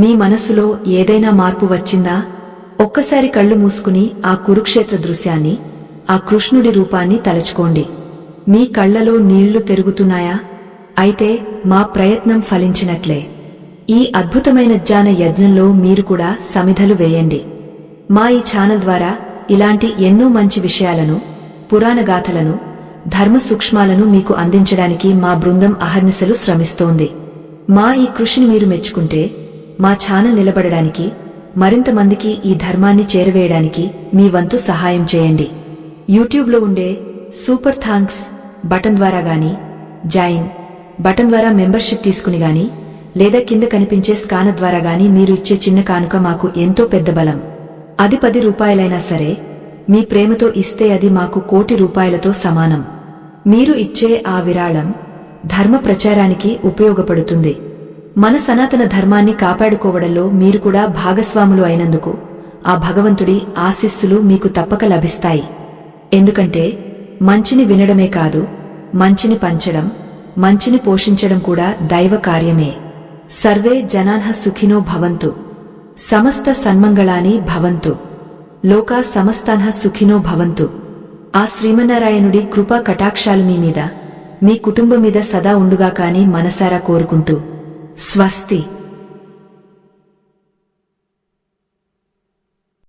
మీ మనసులో ఏదైనా మార్పు వచ్చిందా? ఒక్కసారి కళ్ళు మూసుకుని ఆ కురుక్షేత్ర దృశ్యాన్ని, ఆ కృష్ణుడి రూపాన్ని తలచుకోండి. మీ కళ్లలో నీళ్లు తిరుగుతున్నాయా? అయితే మా ప్రయత్నం ఫలించినట్లే. ఈ అద్భుతమైన జ్ఞాన యజ్ఞంలో మీరు కూడా సమిధలు వేయండి. మా ఈ ఛానల్ ద్వారా ఇలాంటి ఎన్నో మంచి విషయాలను, పురాణగాథలను, ధర్మ సూక్ష్మాలను మీకు అందించడానికి మా బృందం అహర్నిశలు శ్రమిస్తోంది. మా ఈ కృషిని మీరు మెచ్చుకుంటే మా ఛానల్ నిలబడడానికి, మరింత మందికి ఈ ధర్మాన్ని చేరవేయడానికి మీ వంతు సహాయం చేయండి. యూట్యూబ్లో ఉండే సూపర్ థాంక్స్ బటన్ ద్వారా గాని, జాయిన్ బటన్ ద్వారా మెంబర్షిప్ తీసుకుని గాని, లేదా కింద కనిపించే స్కానర్ ద్వారా గాని మీరు ఇచ్చే చిన్న కానుక మాకు ఎంతో పెద్ద బలం. అది 10 రూపాయలైనా సరే, మీ ప్రేమతో ఇస్తే అది మాకు 1 కోటి రూపాయలతో సమానం. మీరు ఇచ్చే ఆ విరాళం ధర్మ ప్రచారానికి ఉపయోగపడుతుంది. మన సనాతన ధర్మాన్ని కాపాడుకోవడంలో మీరు కూడా భాగస్వాములు అయినందుకు ఆ భగవంతుడి ఆశీస్సులు మీకు తప్పక లభిస్తాయి. ఎందుకంటే మంచిని వినడమే కాదు, మంచిని పంచడం, మంచిని పోషించడం కూడా దైవ కార్యమే. సర్వే జనాః సుఖినో భవంతు, సమస్త సన్మంగళాని భవంతు, లోకా సమస్తాః సుఖినో భవంతు. ఆ శ్రీమన్నారాయణుడి కృపా కటాక్షాలు మీ మీద, మీ కుటుంబం మీద సదా ఉండుగా కాని మనసారా కోరుకుంటూ స్వస్తి.